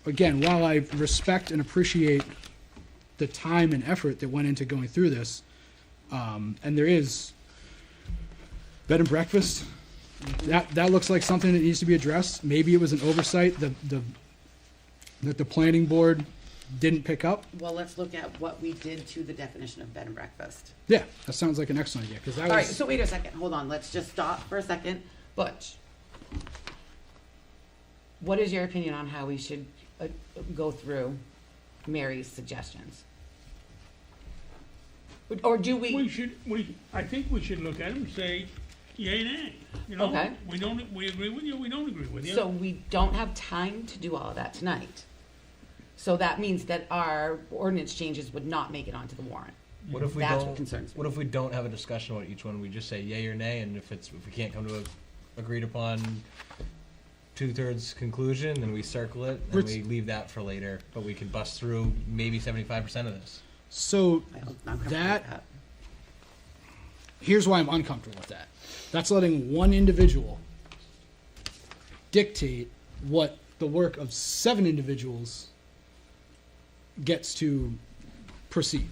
again, while I respect and appreciate the time and effort that went into going through this, and there is bed and breakfast, that looks like something that needs to be addressed. Maybe it was an oversight that the planning board didn't pick up. Well, let's look at what we did to the definition of bed and breakfast. Yeah, that sounds like an excellent idea, because that All right, was, so wait a second, hold on, let's just stop for a second. Butch, what is your opinion on how we should go through Mary's suggestions? Or do I think we should look at them and say, yay, nay. You know, Okay. we agree with you, we don't agree with you. So we don't have time to do all of that tonight. So that means that our ordinance changes would not make it onto the warrant. What if we That's don't? what concerns me. What if we don't have a discussion about each one? We just say yay or nay, and if we can't come to a agreed upon 2/3 conclusion, then we circle it and we leave that for later. But we can bust through maybe 75% of this. so I'm comfortable with that, here's why I'm uncomfortable with that. That's letting one individual dictate what the work of 7 individuals gets to proceed.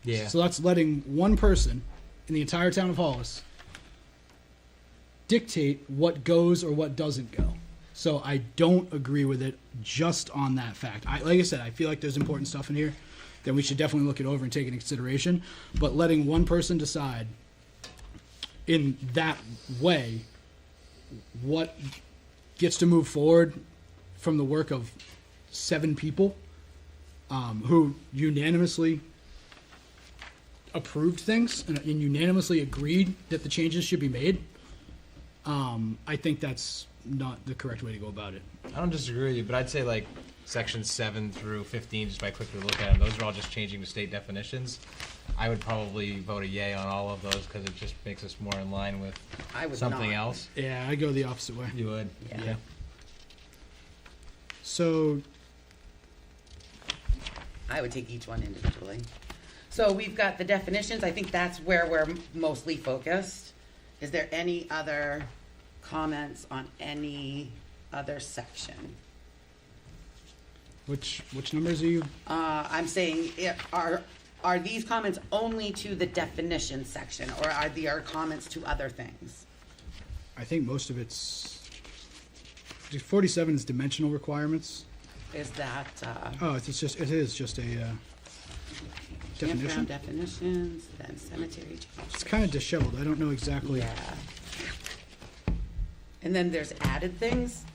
Yeah. So that's letting one person in the entire town of Hollis dictate what goes or what doesn't go. So I don't agree with it just on that fact. Like I said, I feel like there's important stuff in here that we should definitely look it over and take into consideration. But letting one person decide in that way what gets to move forward from the work of 7 people who unanimously approved things and unanimously agreed that the changes should be made, I think that's not the correct way to go about it. I don't disagree with you, but I'd say like sections 7 through 15, just by quickly looking at them, those are all just changing to state definitions. I would probably vote a yay on all of those because it just makes us more in line with I would something not. else. Yeah, I go the opposite way. You would? Yeah. So I would take each one individually. So we've got the definitions. I think that's where we're mostly focused. Is there any other comments on any other section? which numbers are you? I'm saying, are these comments only to the definition section, or are there comments to other things? I think most of it's 47 is dimensional requirements. Is that, Oh, it is just a definition. campground definitions, then cemetery change? It's kind of disheveled. I don't know exactly. Yeah. And then there's added things,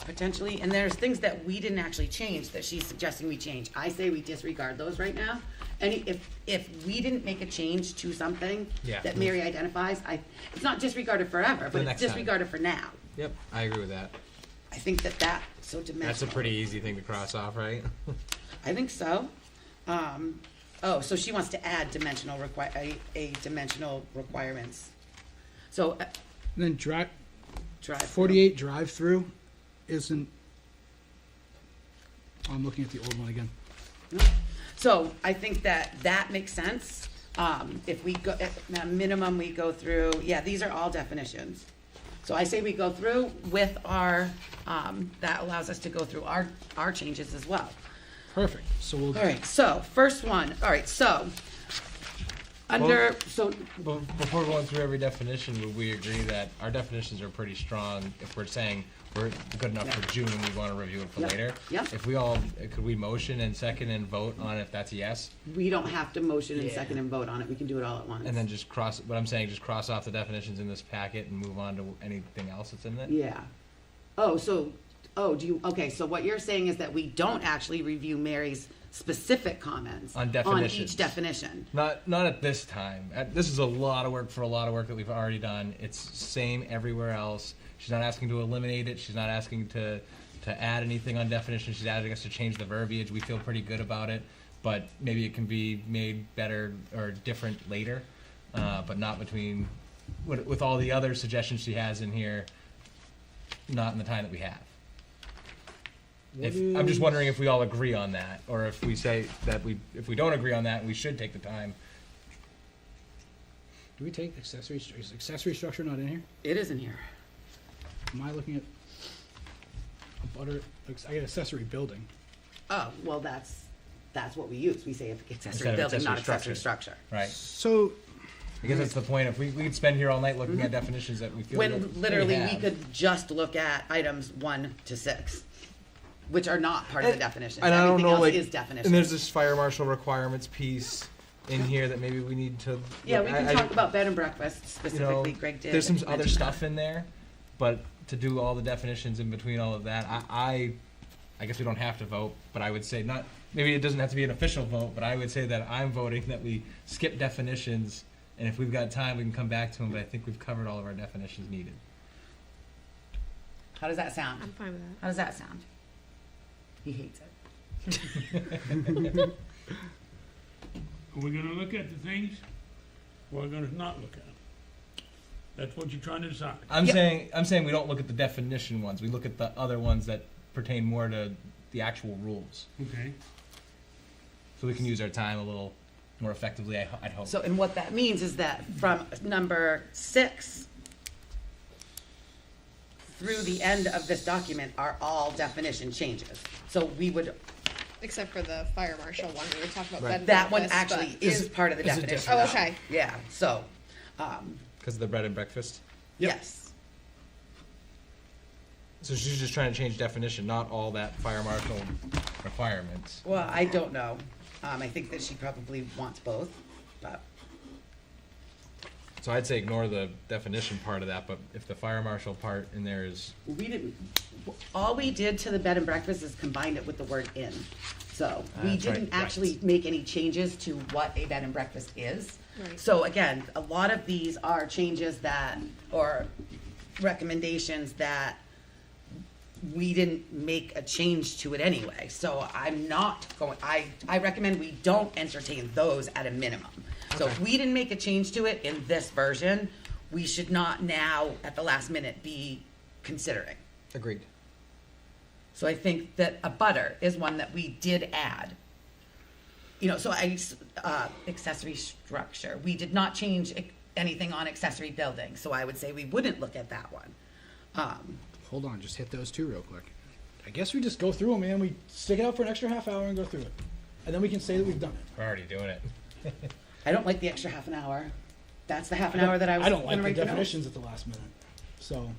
potentially, and there's things that we didn't actually change that she's suggesting we change. I say we disregard those right now. If we didn't make a change to something Yeah. that Mary identifies, it's not disregarded forever, but it's next time. disregarded for now. Yep, I agree with that. I think so dimensional. That's a pretty easy thing to cross off, right? I think so. Oh, so she wants to add dimensional a dimensional requirements. So, And then drive, drive. 48 drive-through isn't, I'm looking at the old one again. So I think that makes sense. If we go, at minimum, we go through, yeah, these are all definitions. So I say we go through with our, that allows us to go through our changes as well. Perfect. So we'll. All right, so first one, all right, so, under, so, Before going through every definition, would we agree that our definitions are pretty strong if we're saying we're good enough for June and we want to review it for Yep. later? Yep. If we all, could we motion and second and vote on if that's a yes? we don't have to motion and Yeah. second and vote on it, we can do it all at once. And then just cross, what I'm saying, just cross off the definitions in this packet and move on to anything else that's in it? Yeah. Oh, so, do you, okay, so what you're saying is that we don't actually review Mary's specific comments On on definitions. each definition. Not at this time. This is a lot of work for a lot of work that we've already done. It's same everywhere else. She's not asking to eliminate it. She's not asking to add anything on definition. She's asking us to change the verbiage. We feel pretty good about it, but maybe it can be made better or different later, but not between, with all the other suggestions she has in here, not in the time that we have. I'm just wondering if we all agree on that, or if we say that if we don't agree on that, we should take the time. Do we take accessory, is accessory structure not in here? It is in here. Am I looking at a butter, I get accessory building. Oh, well, that's what we use. We say accessory Instead of building, not accessory accessory structure. Right. So, I guess that's the point. If we could spend here all night looking at definitions that we feel that When we literally we have. could just look at items 1 to 6, which are not part of the definition. And I don't Everything know, else like, is definition. and there's this fire marshal requirements piece in here that maybe we need to. Yeah, we can I- talk about bed and breakfast you know, specifically. Greg did. There's some other mention stuff that. in there, but to do all the definitions in between all of that, I guess we don't have to vote, but I would say not. Maybe it doesn't have to be an official vote, but I would say that I'm voting that we skip definitions, and if we've got time, we can come back to them. But I think we've covered all of our definitions needed. How does that sound? I'm fine with that. How does that sound? He hates it. Are we gonna look at the things, or are we gonna not look at them? That's what you're trying to decide. I'm Yep. saying we don't look at the definition ones. We look at the other ones that pertain more to the actual rules, Okay. so we can use our time a little more effectively. I'd hope. So, and what that means is that from number 6 through the end of this document are all definition changes. So we would, Except for the fire marshal one, we were talking about bed and that one breakfast, actually but is part of the is a definition. different- Oh, okay. Yeah, so, Because of the bread and breakfast. yes. So she's just trying to change definition, not all that fire marshal requirements. Well, I don't know. I think that she probably wants both, but. So I'd say ignore the definition part of that, but if the fire marshal part in there is, We didn't, all we did to the bed and breakfast is combined it with the word in. So we That's right, didn't actually make any changes to what a bed and breakfast is. Right. So again, a lot of these are changes that, or recommendations that we didn't make a change to it anyway. So I'm not going, I recommend we don't entertain those at a minimum. So if we didn't make a change to it in this version, we should not now, at the last minute, be considering. agreed. So I think that a butter is one that we did add. You know, so accessory structure, we did not change anything on accessory building, so I would say we wouldn't look at that one. hold on, just hit those two real quick. I guess we just go through them, man. We stick it out for an extra half hour and go through it. And then we can say that we've done it. We're already doing it. I don't like the extra half an hour. That's the half an hour that I was I don't gonna like the write the notes. definitions at the last minute. So,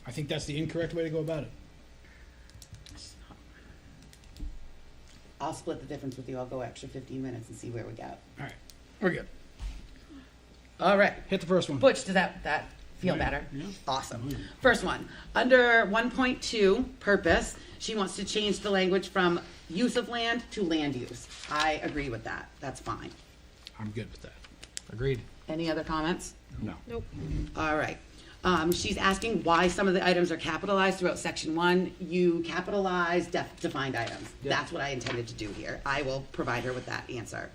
I think that's the incorrect way to go about it. I'll split the difference with you. I'll go extra 15 minutes and see where we go. All right, we're good. All right. Hit the first one. Butch, does that feel Yeah, better? yeah. Awesome. First one, under 1.2, purpose, she wants to change the language from use of land to land use. I agree with that. That's fine. I'm good with that. Agreed. Any other comments? No. Nope. All right. She's asking why some of the items are capitalized throughout section 1. You capitalize defined items. That's what I intended to do here. I will provide her with that answer.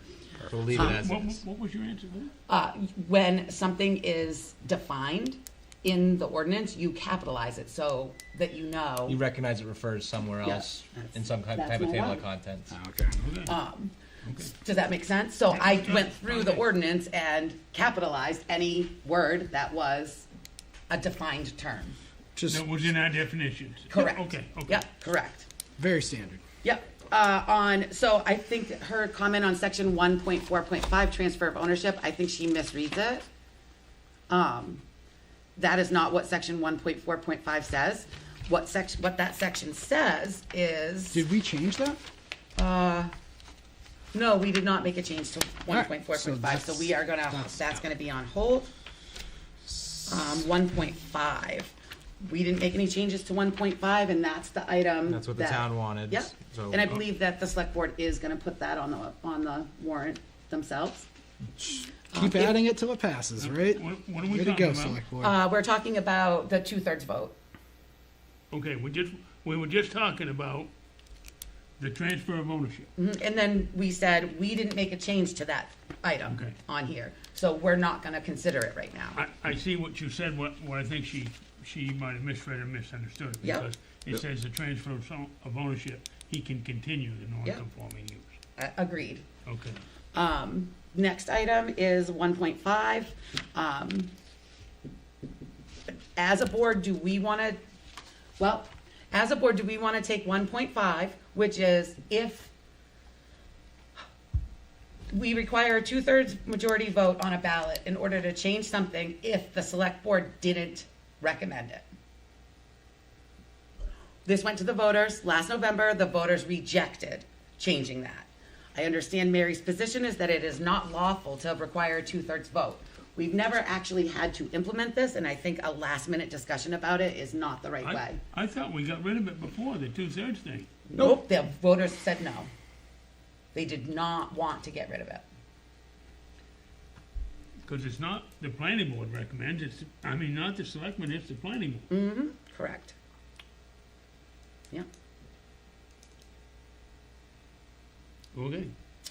So we'll leave it as What, is. what was your answer there? When something is defined in the ordinance, you capitalize it so that you know. You recognize it refers somewhere else That's- in some type that's of my table one. of contents. Okay. Does that make sense? So I went through the ordinance and capitalized any word that was a defined term. Just That was in our definitions? Correct. Okay, okay. Yep, correct. very standard. Yep. So I think that her comment on section 1.4.5, transfer of ownership, I think she misreads it. That is not what section 1.4.5 says. What that section says is, Did we change that? no, we did not make a change to Alright, 1.4.5, so we are gonna, that's- that's gonna be on hold. 1.5, we didn't make any changes to 1.5, and that's the item That's what the that- town wanted. Yep, So and I believe that the select board is gonna put that on the warrant themselves. Keep adding it till it passes, right? What are we Way to talking go, about? select board. We're talking about the 2/3 vote. Okay, we were just talking about the transfer of ownership. And then we said, we didn't make a change to that item Okay. on here, so we're not gonna consider it right now. I see what you said, what I think she might have misread or misunderstood. Yep. Because it says the transfer of ownership, he can continue the non-conforming use. Agreed. Okay. Next item is 1.5. As a board, do we wanna, take 1.5, which is if we require a 2/3 majority vote on a ballot in order to change something if the select board didn't recommend it. This went to the voters last November. The voters rejected changing that. I understand Mary's position is that it is not lawful to require a 2/3 vote. We've never actually had to implement this, and I think a last-minute discussion about it is not the right way. I thought we got rid of it before, the 2/3 thing. Nope, the voters said no. They did not want to get rid of it. Because it's not the planning board recommends, not the selectmen, it's the planning board. Mm-hmm, correct. Yeah. Okay.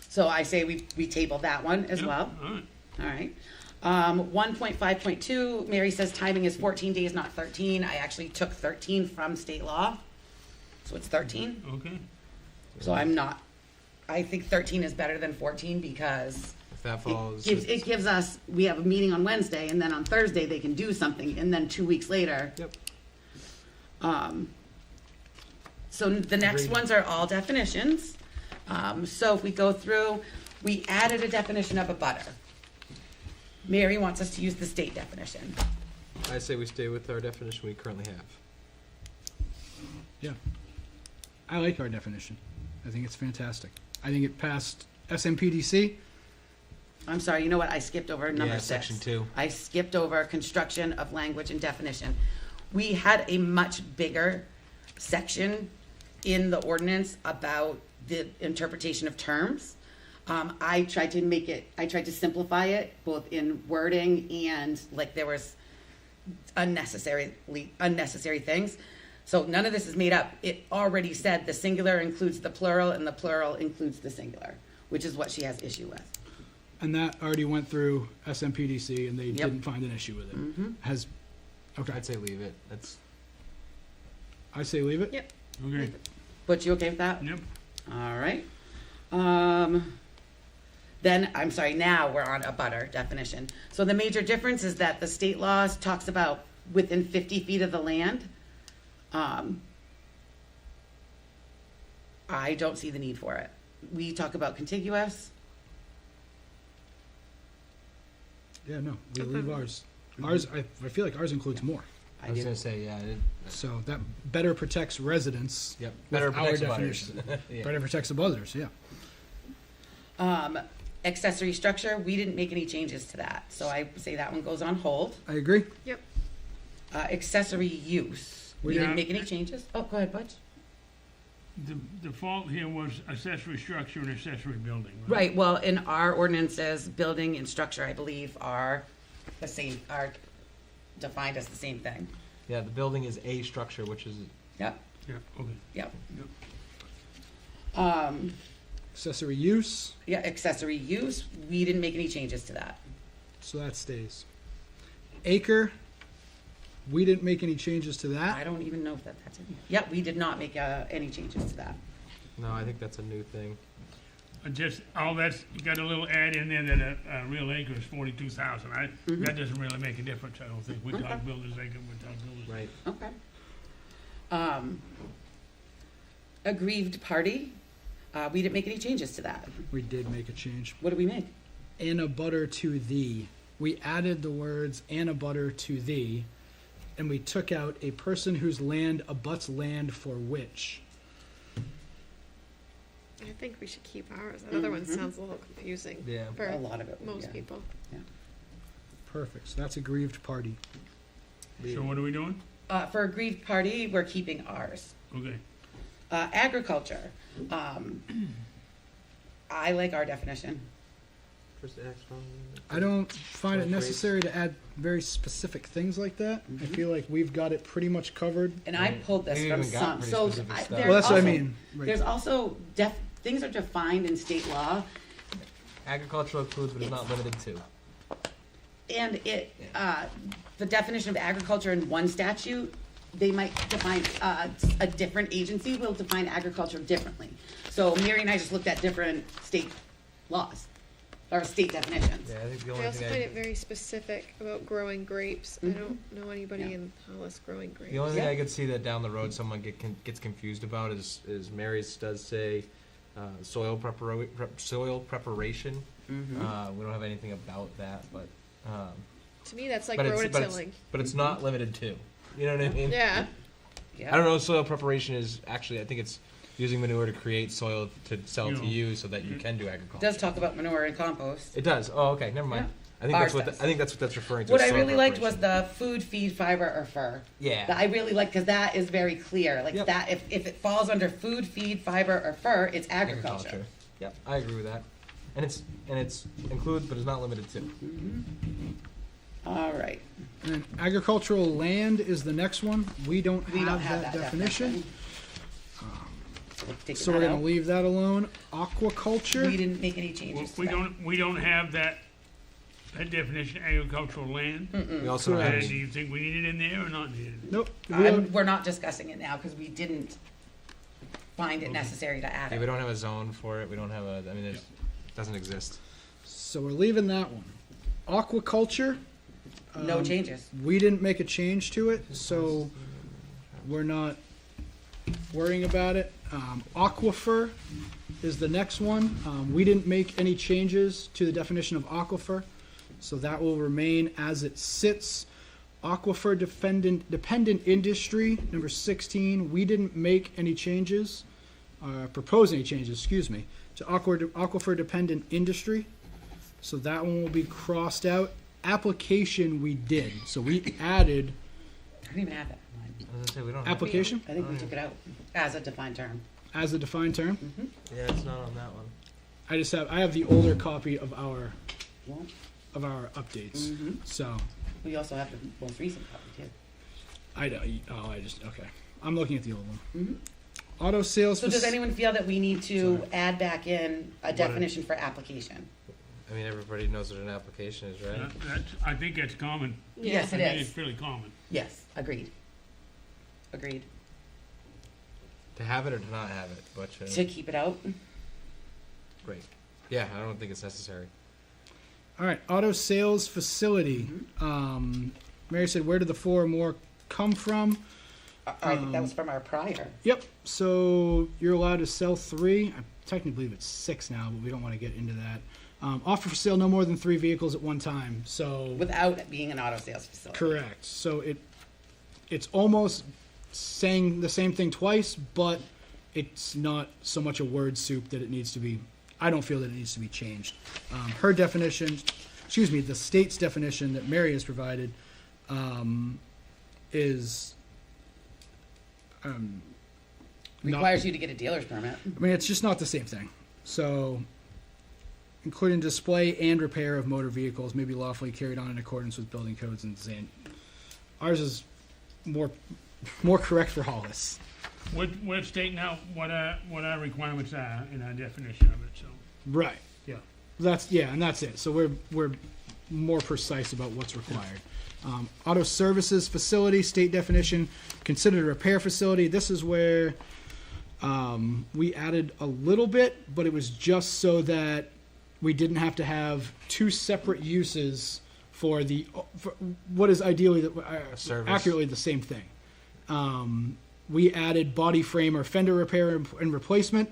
So I say we table that one as Yep, well. All right. All right. 1.5.2, Mary says timing is 14 days, not 13. I actually took 13 from state law, so it's 13. Okay. So I think 13 is better than 14 because if that falls, it gives us, we have a meeting on Wednesday, and then on Thursday they can do something, and then 2 weeks later. Yep. So the next Agreed. ones are all definitions. So if we go through, we added a definition of a butter. Mary wants us to use the state definition. I say we stay with our definition we currently have. Yeah. I like our definition. I think it's fantastic. I think it passed SMPDC. I'm sorry, you know what? I skipped over number Yeah, 6. section 2. I skipped over construction of language and definition. We had a much bigger section in the ordinance about the interpretation of terms. I tried to simplify it, both in wording and like there was unnecessary things. So none of this is made up. It already said the singular includes the plural and the plural includes the singular, which is what she has issue with. And that already went through SMPDC, and they Yep. didn't find an issue with it. Okay. I'd say leave it. That's I say leave it. Yep. Okay. But you okay with that? Yep. All right. Then, I'm sorry, now we're on a butter definition. So the major difference is that the state laws talks about within 50 feet of the land. I don't see the need for it. We talk about contiguous. Yeah, no, we leave ours. Ours, I feel like ours includes more. I I was do. gonna say So that better protects residents. Yep. with Better our protects the butters. definition. Yeah. Better protects the buzzers, yeah. Accessory structure, we didn't make any changes to that. So I say that one goes on hold. I agree. Accessory use, we Yeah. didn't make any changes. Oh, go ahead, Butch. The default here was accessory structure and accessory building, right? Right, well, in our ordinances, building and structure, I believe, are the same, are defined as the same thing. Yeah, the building is a structure, which is Yep, Yeah, okay. yep. Accessory use, Yeah, accessory use, we didn't make any changes to that. so that stays. Acre, we didn't make any changes to I that. don't even know if that's in here. Yep, we did not make any changes to that. no. I think that's a new thing. Just, all that's, you got a little add in there that a real acre is 42,000. Mm-hmm. That doesn't really make a difference, I don't think. We talk builder's acre, we talk builder's. Right. Okay. Aggrieved party, we didn't make any changes to that. We did make a change. What did we make? And a butter to thee. We added the words and a butter to thee, and we took out a person whose land abuts land for which. I think we should keep ours. That other one sounds a little confusing Yeah. for A lot of it. most yeah. people. Perfect. So that's aggrieved party. So what are we doing? For aggrieved party, we're keeping ours. Okay. Agriculture, I like our definition. I don't find it necessary to add very specific things like that. I feel like we've got it pretty much covered. And I pulled this We from even got some, pretty so specific stuff. there's Well, that's what I also- mean. Right. There's also things are defined in state law, Agricultural includes, but is not limited to. and the definition of agriculture in one statute, they might define, a different agency will define agriculture differently. So Mary and I just looked at different state laws, or state definitions. Yeah, I think the I only also thing find it very specific about growing grapes. I Mhm. don't know anybody Yeah. in Hollis growing grapes. the only thing Yeah. I could see that down the road someone gets confused about is Mary's does say soil preparation. Mhm. We don't have anything about that, but To me, that's like but rototilling. it's not limited to. You know what I mean? Yeah. Yeah. I don't know. Soil preparation is actually, I think it's using manure to create soil to sell to Yeah. you, so that you can do It agriculture. does talk about manure and compost. It does. Oh, okay. Never mind. Yeah. I think Ours that's does. I think that's what that's referring to. What is I soil really liked was preparation. the food, feed, fiber, or fur. Yeah. That I really liked because that is very clear. Like Yep. that, if it falls under food, feed, fiber, or fur, it's agriculture. Yep, I agree with that. And it's includes, but is not limited to. All right. And then agricultural land is the next one. We don't We don't have that definition. We'll take So that we're going out. to leave that alone. Aquaculture. We didn't make any changes. We to that. don't have that definition, agricultural land. We also don't have Do any, you think we need it in there or not need it? Nope. We don't- We're not discussing it now because we didn't find it necessary to add yeah, it. we don't have a zone for it. We don't have a. I mean, it doesn't exist. So we're leaving that one. Aquaculture. No changes. We didn't make a change to it, so we're not worrying about it. Aquifer is the next one. We didn't make any changes to the definition of aquifer, so that will remain as it sits. Aquifer dependent industry, number 16. We didn't make any changes, propose any changes, excuse me, to aquifer dependent industry, so that one will be crossed out. Application we did, so we added I don't even have that. I was gonna say we don't. Have, application I think we took it out as a defined term. as a defined term. yeah, it's not on that one. I have the older copy of our Well, updates. Mhm. So we also have the most recent copy too. I don't. Okay. I'm looking at the old one. Mhm. Auto sales. So does anyone feel that we need to Sorry. add back in a definition for application? I mean, everybody knows what an application is, right? I think that's common. Yes, I it think is. it's fairly common. Yes, agreed. Agreed. To have it or to not have it, but To keep it out. great. Yeah, I don't think it's necessary. All right. Auto sales facility. Mary said, "Where did the 4 or more come from?" I think that was from our prior. Yep. So you're allowed to sell 3. I technically believe it's 6 now, but we don't want to get into that. Offer for sale no more than 3 vehicles at one time. So Without it being an auto sales facility. correct. So it's almost saying the same thing twice, but it's not so much a word soup that it needs to be. I don't feel that it needs to be changed. Her definition, the state's definition that Mary has provided, is. Requires you to get a dealer's permit. I mean, it's just not the same thing. So, including display and repair of motor vehicles may be lawfully carried on in accordance with building codes and ours is more correct for Hollis. We're stating out what our requirements are in our definition of it, so, Right. yeah. And that's it. So we're more precise about what's required. Auto services facility, state definition, considered a repair facility. This is where we added a little bit, but it was just so that we didn't have to have two separate uses for what is ideally service. accurately the same thing. We added body frame or fender repair and replacement.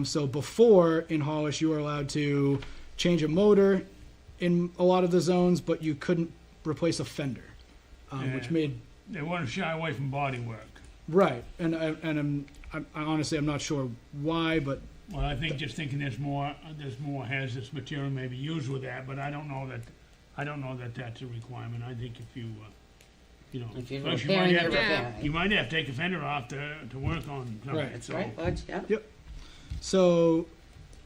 So before in Hollis, you were allowed to change a motor in a lot of the zones, but you couldn't replace a fender, which made They want to shy away from body work. right. And I honestly I'm not sure why, but Well, I think just thinking there's more hazardous material maybe used with that, but I don't know that that's a requirement. I think if you, If you're first repairing, you're you repairing. might have to take a fender off to work on something. Right. That's so- right, Butch, yeah. Yep. So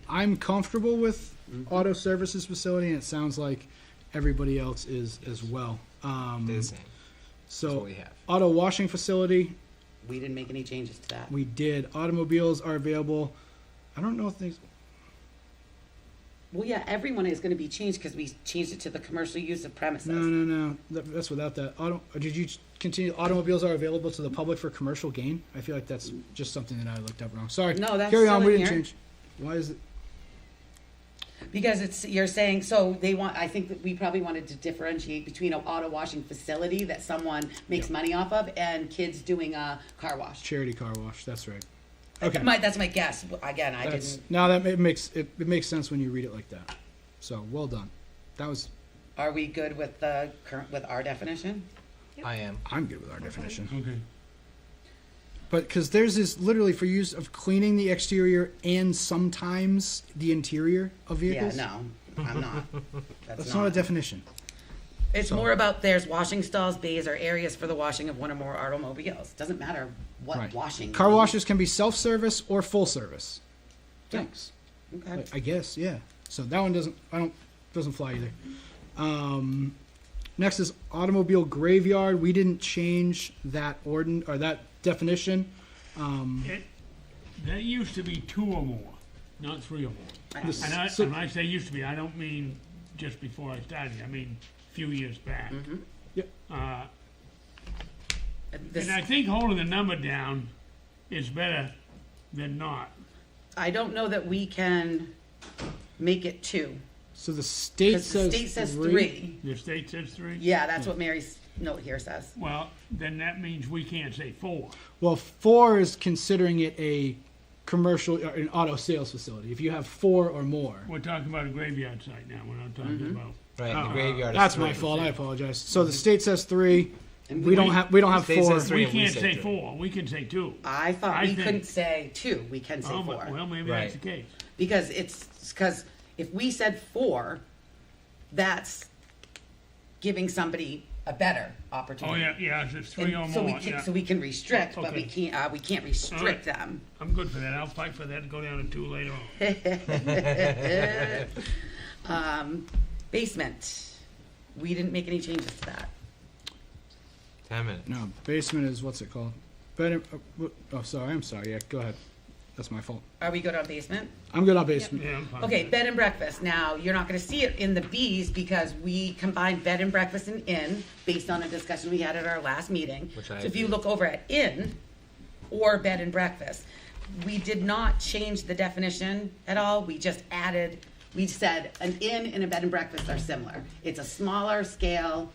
I'm comfortable with auto services facility, and it sounds like everybody else is as well. Stay the same. That's So what we have. auto washing facility, We didn't make any changes to that. we did. Automobiles are available. I don't know if these. Well, yeah, everyone is gonna be changed, because we changed it to the commercial use of premises. No. That's without that. Did you continue? Automobiles are available to the public for commercial gain. I feel like that's just something that I looked up wrong. Sorry. No, that's Carry on. still We in didn't here. change. Why is it? Because you're saying, so I think that we probably wanted to differentiate between an auto washing facility that someone makes money off of and kids doing a car wash. Charity car wash. That's right. Okay. That's my guess. Again, I That's, didn't. now that it makes sense when you read it like that. So well done. That was. Are we good with with our definition? I am. I'm good with our definition. Okay. But because theirs is literally for use of cleaning the exterior and sometimes the interior of Yeah, vehicles. no, I'm not. That's not a definition. It's more about there's washing stalls, bays, or areas for the washing of one or more automobiles. Doesn't matter what Right. washing. Car means. washes can be self-service or full service. Yeah. Thanks. Okay. I guess, yeah. So that one doesn't fly either. Next is automobile graveyard. We didn't change that that definition. That used to be 2 or more, not 3 or more. This- And so- when I say used to be, I don't mean just before I started. I mean a few years back. Yep. This- And I think holding the number down is better than not. I don't know that we can make it 2. So the state Because the says state says 3. 3. The state says 3? Yeah, that's what Mary's note here says. Well, then that means we can't say 4. Well, 4 is considering it a commercial or an auto sales facility. If you have 4 or more. We're talking about a graveyard site now. We're not talking about. Right. The Oh, graveyard. That's is my 3. fault. I apologize. So the state says 3. And We don't have 4. State says 3. We and we can't say say 3. 4. We can say 2. I thought I we think- couldn't say 2. We can say Oh, 4. well, maybe Right. that's the case. Because if we said 4, that's giving somebody a better Oh, opportunity. yeah, if it's 3 or And so more, yeah. we can restrict, but we Okay. can't restrict them. I'm good for that. I'll fight for that to go down to 2 later on. Basement. We didn't make any changes to that. 10 minutes. No, basement is what's it called? Sorry. I'm sorry. Yeah, go ahead. That's my fault. Are we good on basement? I'm good on basement. Yeah, I'm fine. Okay, bed and breakfast. Now, you're not gonna see it in the Bs because we combined bed and breakfast and inn based on a discussion we had at our last meeting. Which So I if you agree. look over at inn or bed and breakfast, we did not change the definition at all. We just we said an inn and a bed and breakfast are similar. It's a smaller scale,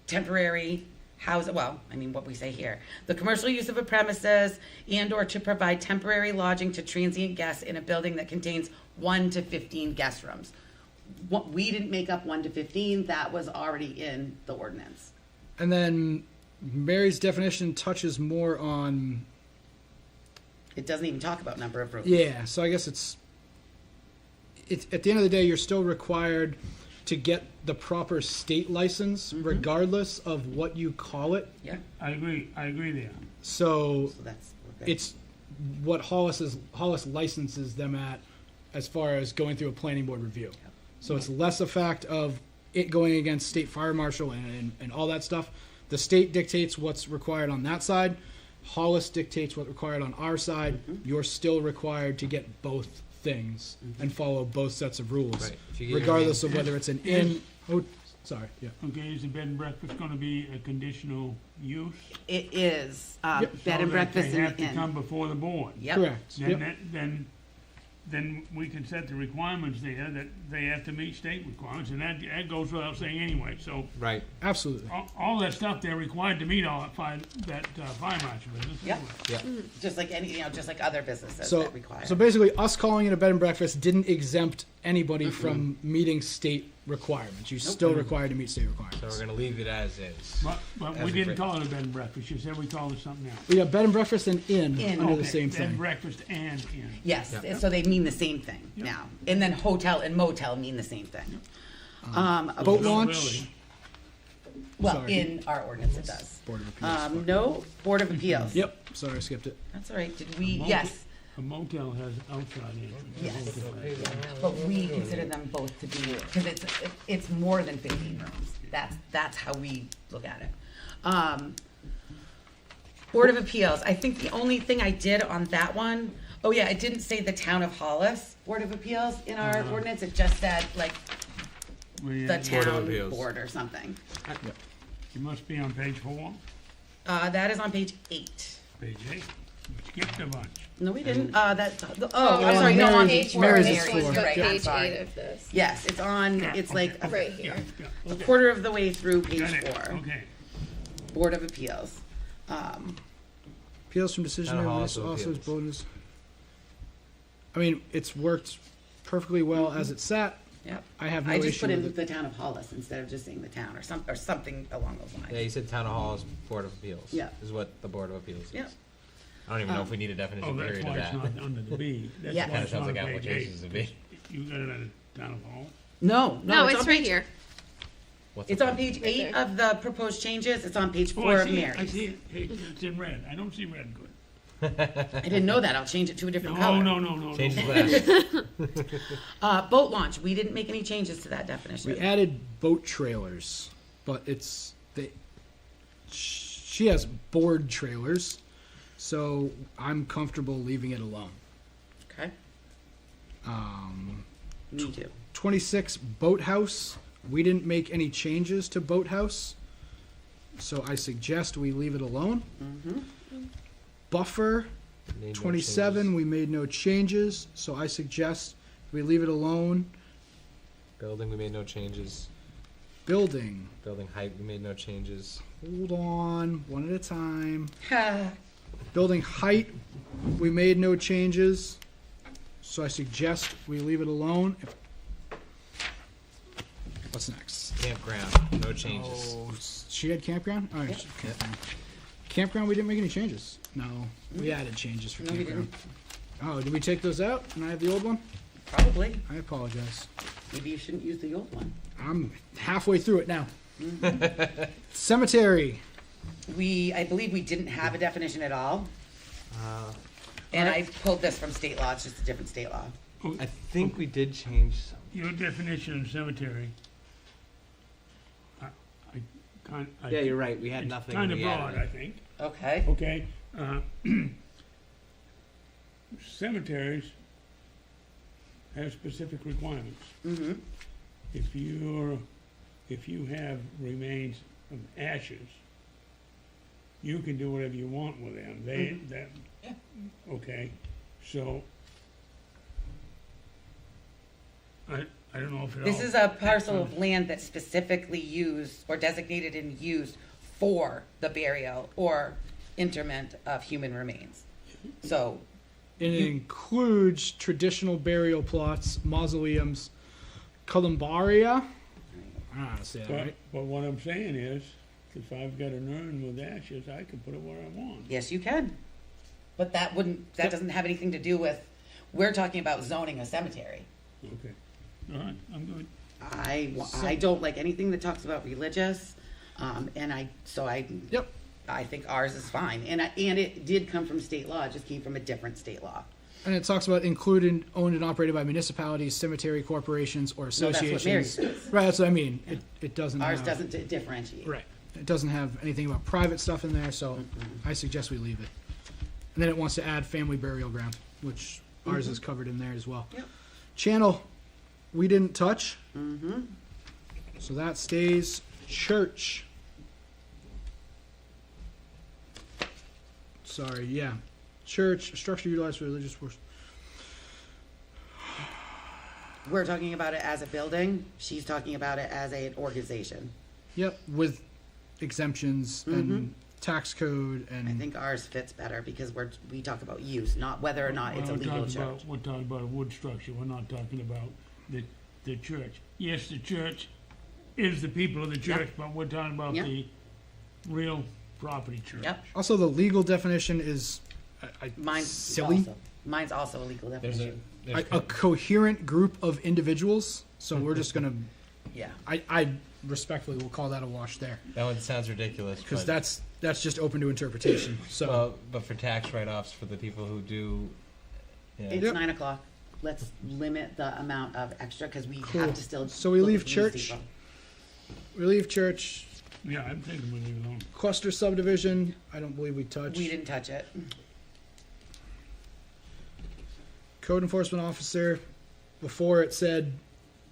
temporary what we say here. The commercial use of a premises and/or to provide temporary lodging to transient guests in a building that contains 1 to 15 guest rooms. We didn't make up 1 to 15. That was already in the ordinance. And then Mary's definition touches more on. It doesn't even talk about number of rooms. Yeah, so I guess it's at the end of the day, you're still required to get the proper state license, regardless of what you call it. Yeah. I agree there. So So that's we're good. it's what Hollis licenses them at, as far as going through a planning board review. So it's less a fact of it going against state fire marshal and all that stuff. The state dictates what's required on that side. Hollis dictates what's required on our side. You're still required to get both things and follow both sets of rules, Right. If you get your regardless of whether it's an inn. Oh, sorry. Yeah. Okay, is the bed and breakfast gonna be a conditional use? It is, Yep. bed and breakfast They in have the to come inn. before the board. Yep. Correct. Then, Yep. then we can set the requirements there that they have to meet state requirements, and that goes without saying anyway, so Right. Absolutely. all that stuff, they're required to meet all that fire marshal business. Yep. anyway. Yeah. Just like any, just like other businesses So, that require. so basically, us calling it a bed and breakfast didn't exempt anybody from meeting state requirements. You're still required to meet state So requirements. we're gonna leave it as is. But As we a didn't break- call it a bed and breakfast, you said we called it something else. We have bed and breakfast and inn Inn. under the Okay, same bed and thing. breakfast and inn. Yes, Yep. so they mean the same thing Yep. now. And then hotel and motel mean the same thing. Boat Not launch. really. Well, Sorry. in our ordinance it does. Board of Appeals. No, Board of Appeals. Yep. Sorry, I skipped it. That's all right. Did we, motel- yes, A motel has outside entrance. A Yes. motel has- but we consider them both to be, because it's more than 15 rooms. That's how we look at it. Board of Appeals, I think the only thing I did on that one, oh yeah, it didn't say the Town of Hollis Board of Appeals in our ordinance. It just said like We- the Board of town Appeals. board or something. It must be on page 4, That is on page 8. page 8. We skipped a bunch. No, we didn't. I'm sorry. No, on page 4. Mary's Mary's, is you're four. right. I'm Page sorry. 8 of this. Yes, it's on. It's like Right here. Yeah, a quarter of the way through page got it, 4. okay. Board of Appeals. Appeals from decision Town of areas Hollis also is appeals. bonus. I mean, it's worked perfectly well as it's sat. Yep. I have no I just issue put in with the Town of Hollis instead of just saying the town or something along those lines. Yeah, you said Town of Hall's Board of Appeals. Yeah. Is what the Board of Appeals is. Yeah. I don't even know if we need a definition Oh, that's period of why it's that. not under the B. That's Yeah. why Kinda it's sounds not like on page 8. applications to be. You got it on the town hall? No, No, it's it's on right page- here. What's It's the on page 8 there. of the proposed changes. It's on page Oh, 4 I of see it, I Mary's. see it. Hey, it's in red. I don't see red good. I didn't know that. I'll change it to a different No, color. no. Change the last. Boat launch. We didn't make any changes to that definition. We added boat trailers, but she has board trailers, so I'm comfortable leaving it alone. Okay. Me too. 26 boathouse. We didn't make any changes to boathouse, so I suggest we leave it alone. Buffer. Made no 27, changes. we made no changes, so I suggest we leave it alone. Building, we made no changes. Building, Building height, we made no changes. hold on, one at a time. Building height, we made no changes, so I suggest we leave it alone. What's next? Campground, no changes. Oh, she had campground? All right, Yep. campground. Campground, we didn't make any changes. No, we added changes for No, we campground. didn't. Oh, did we take those out and I have the old one? Probably. I apologize. Maybe you shouldn't use the old one. I'm halfway through it now. Cemetery. I believe we didn't have a definition at all. And I pulled this from state law. It's just a different state law. I think we did change some. Your definition of cemetery. Yeah, you're right. We had It's nothing. kind of we added broad, it. I think. Okay. Okay. Cemeteries have specific requirements. Mm-hmm. If you have remains of ashes, you can do whatever you want with them. Yeah. Okay, so I don't know if it This all- is a parcel of land that's specifically used or designated and used for the burial or interment of human remains. So, And it includes traditional burial plots, mausoleums, columbaria. I don't know how to say that, right? But what I'm saying is, if I've got an urn with ashes, I can put it where I want. yes, you can. But that doesn't have anything to do with, we're talking about zoning a cemetery. Okay, all right, I'm good. I don't like anything that talks about religious, Yep. I think ours is fine. And it did come from state law, it just came from a different state law. And it talks about including owned and operated by municipalities, cemetery corporations, or No, that's what associations. Mary's says. Right, that's what I mean. It doesn't Ours have, doesn't differentiate. right. It doesn't have anything about private stuff in there, so I suggest we leave it. And then it wants to add family burial ground, which ours is covered in there as well. Yep. Channel, we didn't touch, Mm-hmm. so that stays. Church. Sorry, yeah. Church, structure utilized for religious worship. We're talking about it as a building. She's talking about it as an organization. Yep, with exemptions and tax code and. I think ours fits better because we talk about use, not whether or not it's a legal church. We're talking about a wood structure, we're not talking about the church. Yes, the church is the people of the church, but we're talking about Yep. the real property church. Yep. Also, the legal definition is Mine's silly. Also. Mine's also a legal There's definition. A coherent group of individuals. So we're just gonna. Yeah. I respectfully will call that a wash there that one sounds ridiculous. because but- that's just open to interpretation. So Well, but for tax write-offs for the people who do, yeah. It's Yep. 9:00. Let's limit the amount of extra because we Cool. have to still. So we look leave at these church. people. we leave church, Yeah, I'm thinking we leave it alone. cluster subdivision. I don't believe we touch. We didn't touch it. Code enforcement officer. Before it said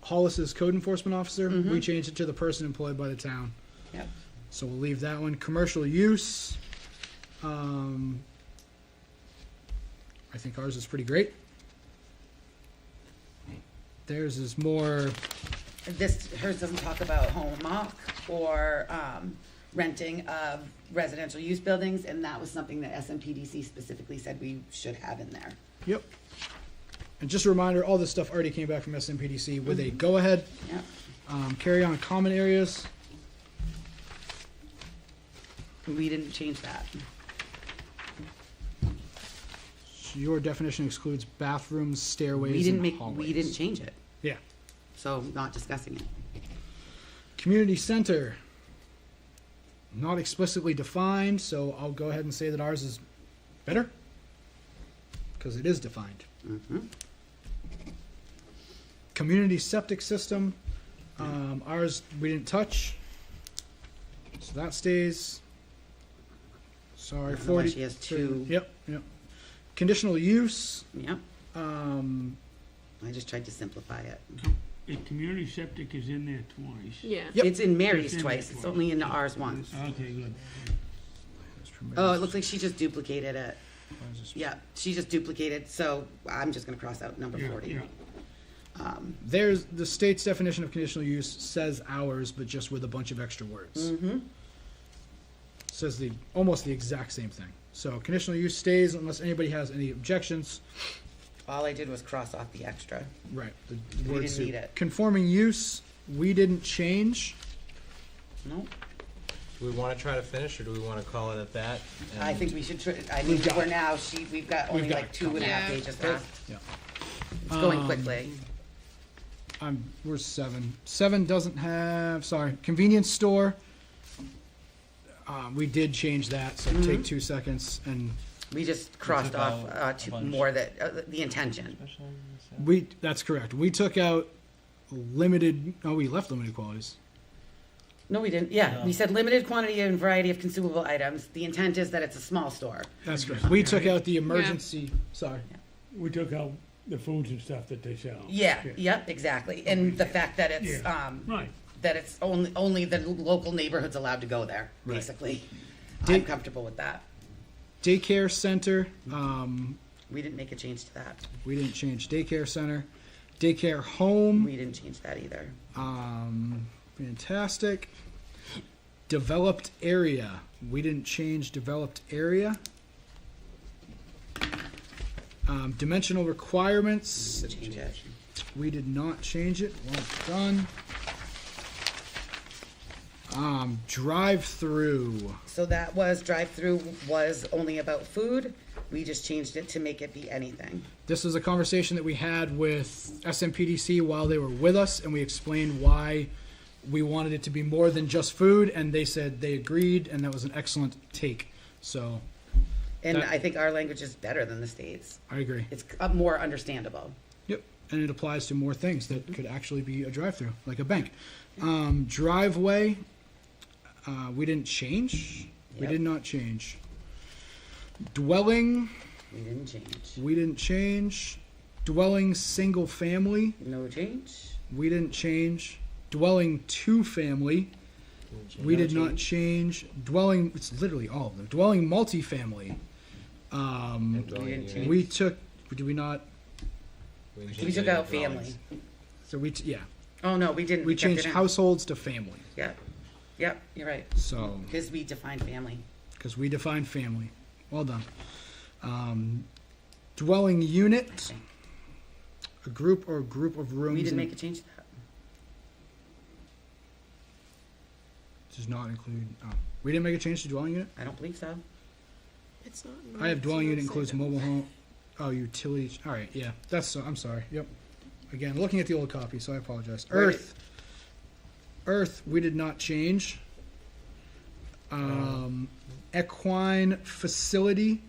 Hollis's code enforcement officer. We changed it to the person employed by the town. Yep. So we'll leave that one. Commercial use. I think ours is pretty great. Theirs is more. Hers doesn't talk about home mock or renting of residential use buildings, and that was something that SMPDC specifically said we should have in there. Yep. And just a reminder, all this stuff already came back from SMPDC with a go-ahead. Yep. Carry on common areas. We didn't change that. Your definition excludes bathrooms, stairways, We didn't and make. hallways. We didn't change it, Yeah. so not discussing it. Community center. Not explicitly defined, so I'll go ahead and say that ours is better because it is defined. Mm-hmm. Community septic system. Ours we didn't touch, so that stays. Sorry, I don't know why 40. she has two. Yep, yep. Conditional use. Yep. Um, I just tried to simplify it. The community septic is in there twice. Yeah. Yep. It's in Mary's It's in twice. there It's twice. only in ours once. Okay, good. Oh, it looks like she just duplicated it. Yeah, she just duplicated. So I'm just gonna cross out number Yeah, 40. yeah. There's the state's definition of conditional use says ours, but just with a bunch of extra words. Mm-hmm. Says almost the exact same thing. So conditional use stays unless anybody has any objections. All I did was cross off the extra. Right. The We word didn't suit. need it. Conforming use, we didn't change. Nope. Do we want to try to finish, or do we want to call it at that? And I think we should. I mean, We've got for it. now, we've got only got like a 2.5 Yeah. pages left. Yeah. It's going quickly. We're 7. 7 doesn't have. Sorry, convenience store. We did change that, so Mm-hmm. take 2 seconds, and We just crossed took off out a two bunch. more that the intention. that's correct. We took out limited. Oh, we left limited qualities. No, we didn't. Yeah, No. we said limited quantity and variety of consumable items. The intent is that it's a small store. That's correct. We took out the emergency. Sorry. We took out the foods and stuff that they sell. Yeah. Yep. Exactly. And the fact that it's Yeah. Right. that it's only the local neighborhood's allowed to go there. Right. Basically, Did- I'm comfortable with that. Daycare center. We didn't make a change to that. We didn't change daycare center. Daycare home. We didn't change that either. Fantastic. Developed area. We didn't change developed area. Dimensional requirements. Change it. We did not change it. Well done. Drive-through. So that was drive-through was only about food. We just changed it to make it be anything. This is a conversation that we had with SMPDC while they were with us, and we explained why we wanted it to be more than just food, and they said they agreed, and that was an excellent take. So And That- I think our language is better than the state's. I agree. It's more understandable. Yep, and it applies to more things that could actually be a drive-through, like a bank. Driveway, we didn't change. We Yep. did not change. Dwelling, We didn't change. we didn't change. Dwelling single family, No change. we didn't change. Dwelling two family, we No did not change. Dwelling, it's literally all of them. Dwelling multifamily, And dwelling didn't unit. change. we took, did we not? didn't We change took any out dwellings. family. So yeah, Oh, no, we didn't. we kept changed it in. households to family. Yep. Yep, you're right. So, Because we define family. because we define family. Well done. Dwelling unit, a group or group of rooms. We didn't in- make a change to that. Does not include, oh, we didn't make a change to dwelling unit? I don't believe so. It's not. I have it's dwelling not unit includes saying mobile home, oh, utilities, all right, yeah, that's, I'm sorry, yep. Again, looking at the old copy, so I apologize. Right. Earth, we did not change. Equine facility.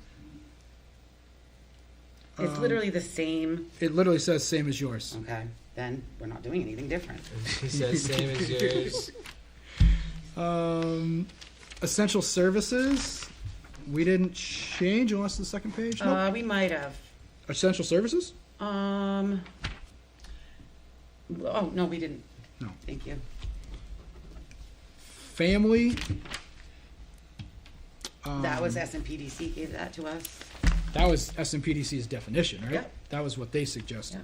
It's literally the same. It literally says same as yours. Okay, then we're not doing anything different. He says same as yours. Essential services, we didn't change unless the second page, nope. We might have. Essential services? Oh, no, we didn't. No. Thank you. Family. That was SMPDC gave that to us. That was SMPDC's definition, right? Yep. That was what they suggested.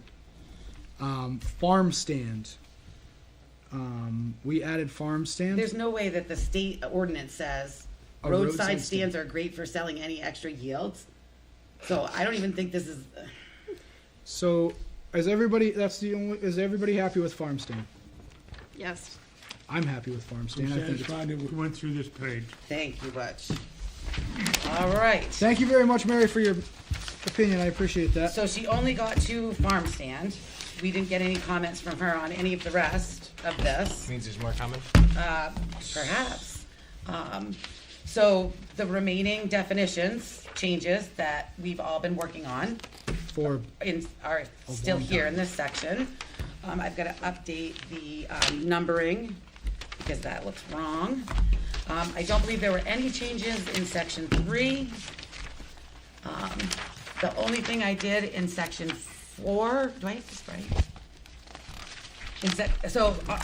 Yep. Farm stand. We added farm stand. There's no way that the state ordinance says A roadside roadside stands are great for selling any extra yields. So I don't even think this is, So, is everybody, is everybody happy with farm stand? Yes. I'm happy with farm I'm stand. I think it's, satisfied that we went through this page. thank you, Butch. All right. thank you very much, Mary, for your opinion. I appreciate that. So she only got to farm stand. We didn't get any comments from her on any of the rest of this. Means there's more coming. Perhaps. So the remaining definitions, changes that we've all been working on are still long here time. in this section. I've got to update the numbering because that looks wrong. I don't believe there were any changes in section 3. The only thing I did in section 4, do I have this right?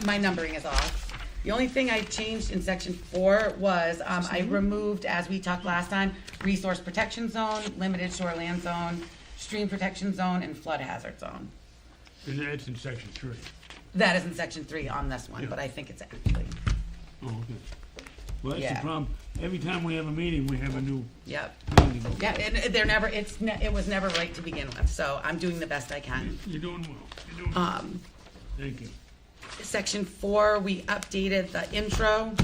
My numbering is off. The only thing I changed in section 4 was, I removed, as we talked last time, resource protection zone, limited shoreland zone, stream protection zone, and flood hazard zone. And that's in section 3. That is in section 3 on this one, Yeah. but I think it's actually, Oh, okay. Well, that's Yeah. the problem. Every time we have a meeting, we have a new yep. meeting. Yeah, and they're never, it was never right to begin with, so I'm doing the best I can. You're doing well. You're doing well. Thank you. Section 4, we updated the intro.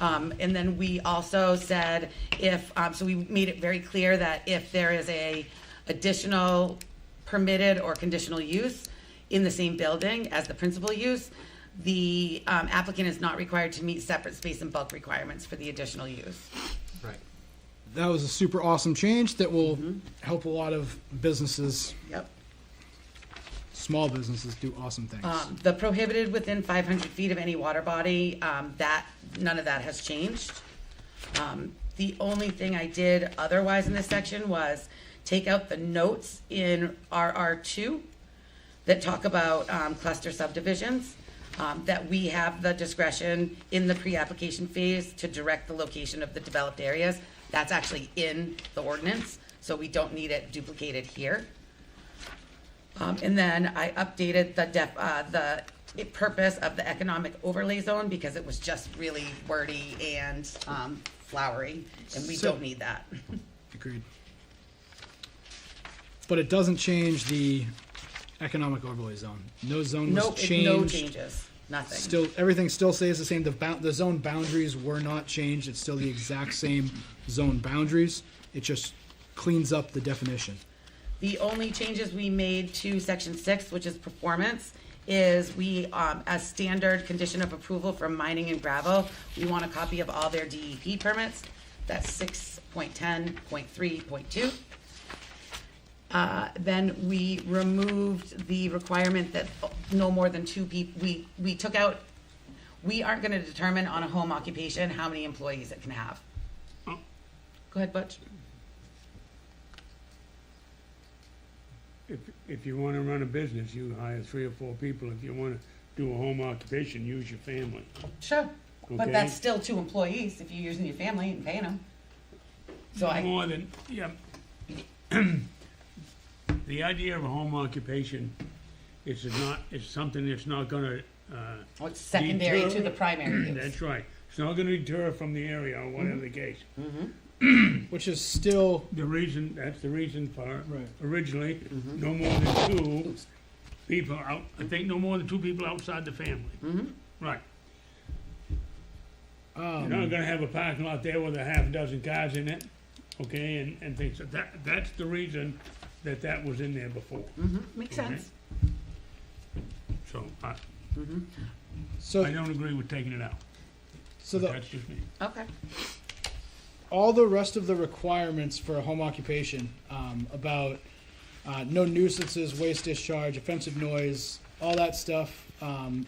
And then we also said so we made it very clear that if there is a additional permitted or conditional use in the same building as the principal use, the applicant is not required to meet separate space and bulk requirements for the additional use. Right. That was a super awesome change that will help a lot of businesses, Yep. small businesses, do awesome things. The prohibited within 500 feet of any water body, none of that has changed. The only thing I did otherwise in this section was take out the notes in RR2 that talk about cluster subdivisions, that we have the discretion in the pre-application phase to direct the location of the developed areas. That's actually in the ordinance, so we don't need it duplicated here. And then I updated the purpose of the economic overlay zone because it was just really wordy and flowery, and we So- don't need that. Agreed. But it doesn't change the economic overlay zone. No zone was Nope, changed. no changes, nothing. Still, everything still stays the same. The zone boundaries were not changed. It's still the exact same zone boundaries. It just cleans up the definition. The only changes we made to section 6, which is performance, is we, as standard condition of approval for mining and gravel, we want a copy of all their DEP permits. That's 6.10.3.2. Then we removed the requirement that no more than 2 people, we took out, we aren't gonna determine on a home occupation how many employees it can have. Oh. Go ahead, Butch. If you wanna run a business, you hire 3 or 4 people. If you wanna do a home occupation, use your family. Sure, but Okay. that's still 2 employees if you're using your family and paying them. So More than, yeah. The idea of a home occupation is something that's not gonna, oh, it's secondary to deter- the primary use. That's right. It's not gonna deter from the area or whatever the case. Which is still, That's the reason for, Right. originally, no more than 2 people out, I think no more than 2 people outside the family. Right. You're not gonna have a parking lot there with a half dozen cars in it, okay, and things. So that's the reason that was in there before. Makes Okay. sense. So so, I don't agree with taking it out. so But the, that's just me. Okay. all the rest of the requirements for a home occupation, about no nuisances, waste discharge, offensive noise, all that stuff,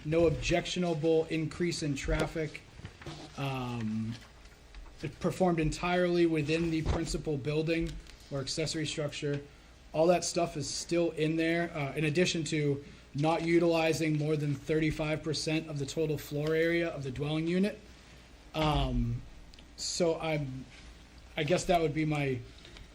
no objectionable increase in traffic, it performed entirely within the principal building or accessory structure. All that stuff is still in there, in addition to not utilizing more than 35% of the total floor area of the dwelling unit. So I guess that would be my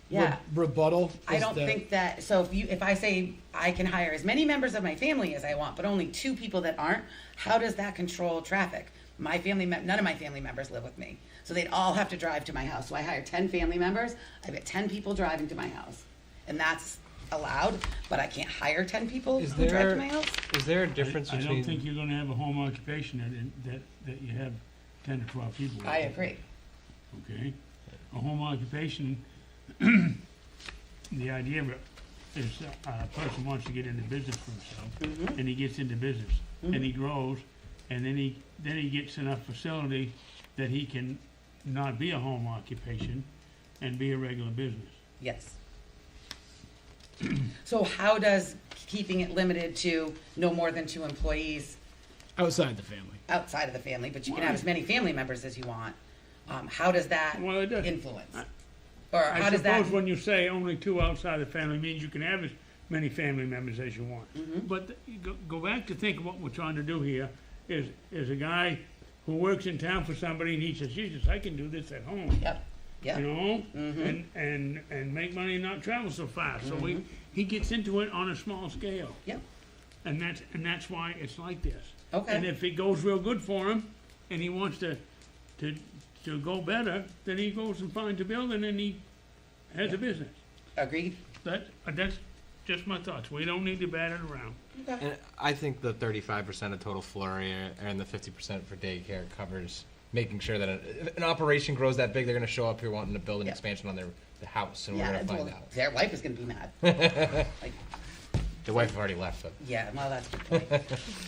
Yeah. rebuttal. I is don't that- think that, so if I say I can hire as many members of my family as I want, but only 2 people that aren't, how does that control traffic? None of my family members live with me, so they'd all have to drive to my house. So I hire 10 family members, I've got 10 people driving to my house. And that's allowed, but I can't hire 10 people Is who drive there- to my house? Is there a difference I don't between? think you're gonna have a home occupation that you have 10 or 12 people. I agree. Okay? A home occupation, the idea of it is a person wants to get into business for himself, and he gets into business, and he grows, and then he gets enough facility that he can not be a home occupation and be a regular business. Yes. So how does keeping it limited to no more than 2 employees outside the family. outside of the family, but you can have as many family members as you want, how does that Well, it does. influence? Or I how does that? suppose when you say only 2 outside the family means you can have as many family members as you want. But go back to think of what we're trying to do here, is a guy who works in town for somebody and he says, Jesus, I can do this at home. Yep, You yep, know, and make money and not travel so far. So he gets into it on a small scale, yep, and that's why it's like this. okay. And if it goes real good for him, and he wants to go better, then he goes and finds a building and he has a business. Agreed. That's just my thoughts. We don't need to bat it around. Okay. And I think the 35% of total floor area and the 50% for daycare covers making sure that if an operation grows that big, they're going to show up here wanting to build an Yeah. expansion on their house, and we're Yeah, going to well, find out. their wife is gonna be mad. Like, The wife already left, but yeah, well, that's a good point.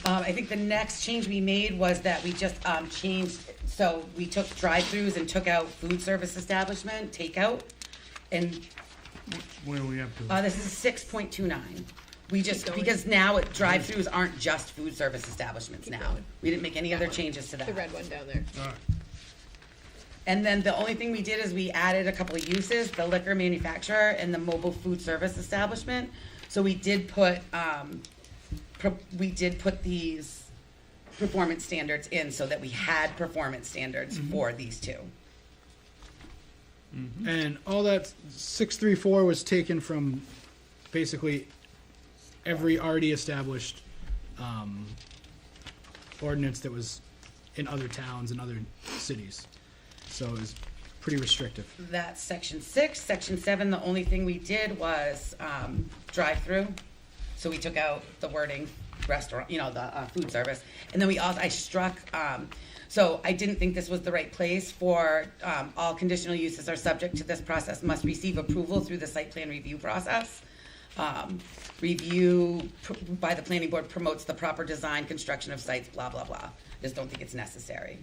I think the next change we made was that we just, changed, so we took drive-throughs and took out food service establishment, takeout. And, Where are we up to? this is 6.29. We just, because now drive-throughs aren't just food service establishments now. We didn't make any other changes to that. The red one down there. All right. And then the only thing we did is we added a couple of uses, the liquor manufacturer and the mobile food service establishment. So we did put, these performance standards in so that we had performance standards for these 2. And all that 634 was taken from basically every already established ordinance that was in other towns and other cities. So it was pretty restrictive. That's section 6. Section 7, the only thing we did was drive-through. So we took out the wording restaurant, the food service. And then I struck, so I didn't think this was the right place for all conditional uses are subject to this process, must receive approval through the site plan review process. Review by the planning board promotes the proper design, construction of sites, blah, blah, blah. Just don't think it's necessary.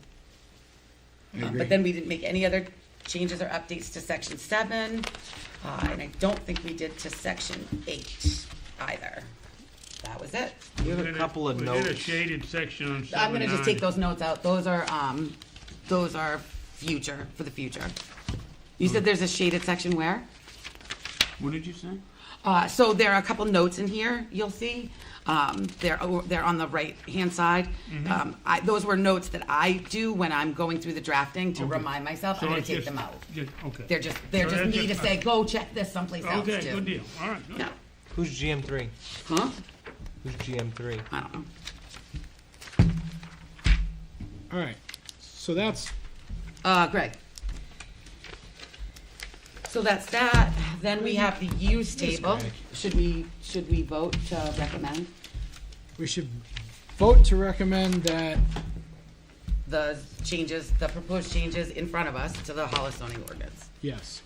I agree. But then we didn't make any other changes or updates to section 7, and I don't think we did to section 8 either. That was it. You have a couple of We did a notes. shaded section on 7, I'm gonna just 9. take those notes out. Those are future, for the future. You said there's a shaded section where? What did you say? So there are a couple notes in here, you'll see. They're on the right-hand side. Those were notes that I do when I'm going through the drafting to Okay. remind myself. So I'm gonna it's take just- them out. Okay. They're just So that's me to just- say, go check this someplace else too. Okay, good deal. All right, good. Yeah. Who's GM3? Huh? Who's GM3? I don't know. All right, so that's, Greg. So that's that. Then we have the use table. Should we vote to recommend we should vote to recommend that, the changes, the proposed changes in front of us to the Hollis zoning ordinance? yes.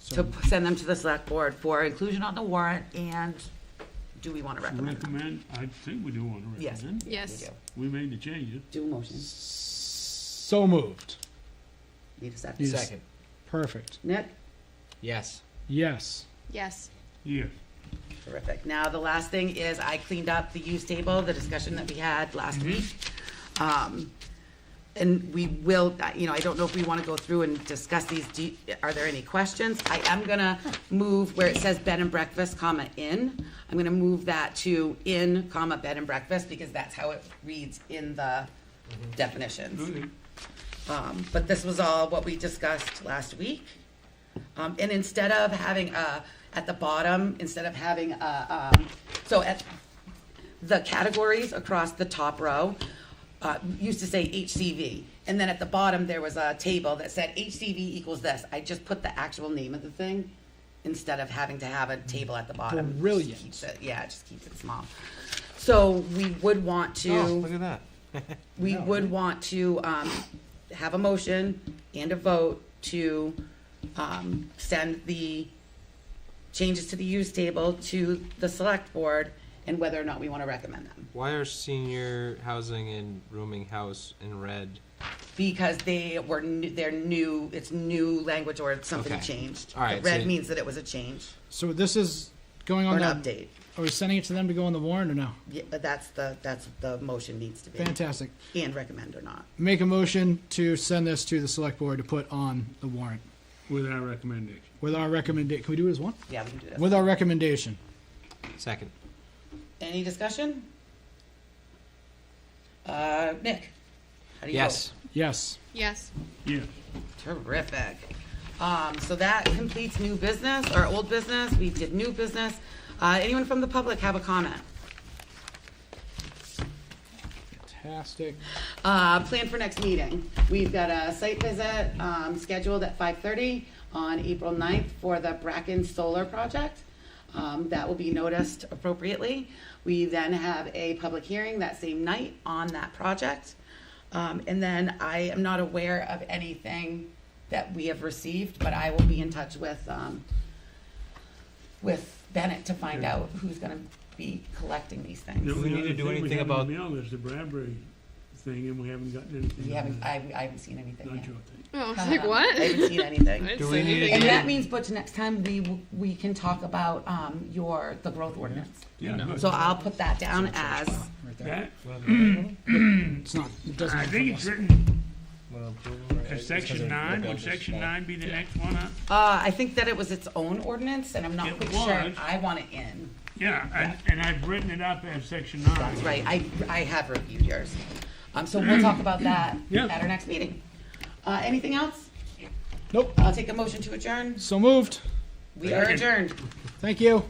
To So, send them to the select board for inclusion on the warrant, and do we want to recommend them? Recommend, I think we do want to Yes. recommend. We Yes. do. We made the changes. Do a motion. so moved. Need a second. Need a Second. Perfect. Nick? Yes. Yes. Yes. Yes. Terrific. Now, the last thing is I cleaned up the use table, the discussion that we had last week. And we will, I don't know if we want to go through and discuss these. Are there any questions? I am gonna move where it says bed and breakfast, comma, inn. I'm gonna move that to inn, comma, bed and breakfast, because that's how it reads in the definitions. Okay. But this was all what we discussed last week. And instead of having at the bottom, instead of having so at the categories across the top row, used to say HCV. And then at the bottom, there was a table that said HCV equals this. I just put the actual name of the thing instead of having to have a table at the bottom. It Brilliant. just keeps it, yeah, it just keeps it small. So we would want to. Oh, look at that. We would want to have a motion and a vote to send the changes to the use table to the select board and whether or not we want to recommend them. Why are senior housing and rooming house in red? Because they're new, it's new language or something Okay. changed. All right, The red so- means that it was a change So this is going or on an the, update. are we sending it to them to go on the warrant or no? Yeah, but that's the motion needs to be. Fantastic. And recommend or not. Make a motion to send this to the select board to put on the warrant With our recommendation. with our recommendation. Can we do it as one? Yeah, we can do this. With our recommendation. Second. Any discussion? Nick? How do you Yes. vote? Yes. Yes. Yes. Terrific. So that completes new business or old business. We did new business. Anyone from the public have a comment? Fantastic. Plan for next meeting. We've got a site visit scheduled at 5:30 on April 9th for the Bracken Solar Project. That will be noticed appropriately. We then have a public hearing that same night on that project. And then I am not aware of anything that we have received, but I will be in touch with Bennett to find out who's gonna be collecting these things. The we need other to do thing we anything haven't about- mailed is the Bradbury thing, and we haven't gotten anything. We on haven't, that. I haven't seen anything Not yet. your thing. Oh, I was like, what? I haven't seen anything. I didn't Do see we need to anything And do- yet. that means, Butch, next time we can talk about the growth ordinance. Yeah, good. So I'll put that down as, Right there. That, It's not, it doesn't. I have think to it's go. written Well, approval, right? to It's section 'cause of 9. the Would building's section small. 9 be the next one up? I think that it was its own ordinance, and I'm not It quite sure. was. I want it in. Yeah, and I've written it up as section 9. That's right, I have reviewed yours. So we'll talk about that Yeah. at our next meeting. Anything else? Nope. I'll take a motion to adjourn. So moved. We are Second. adjourned. Thank you.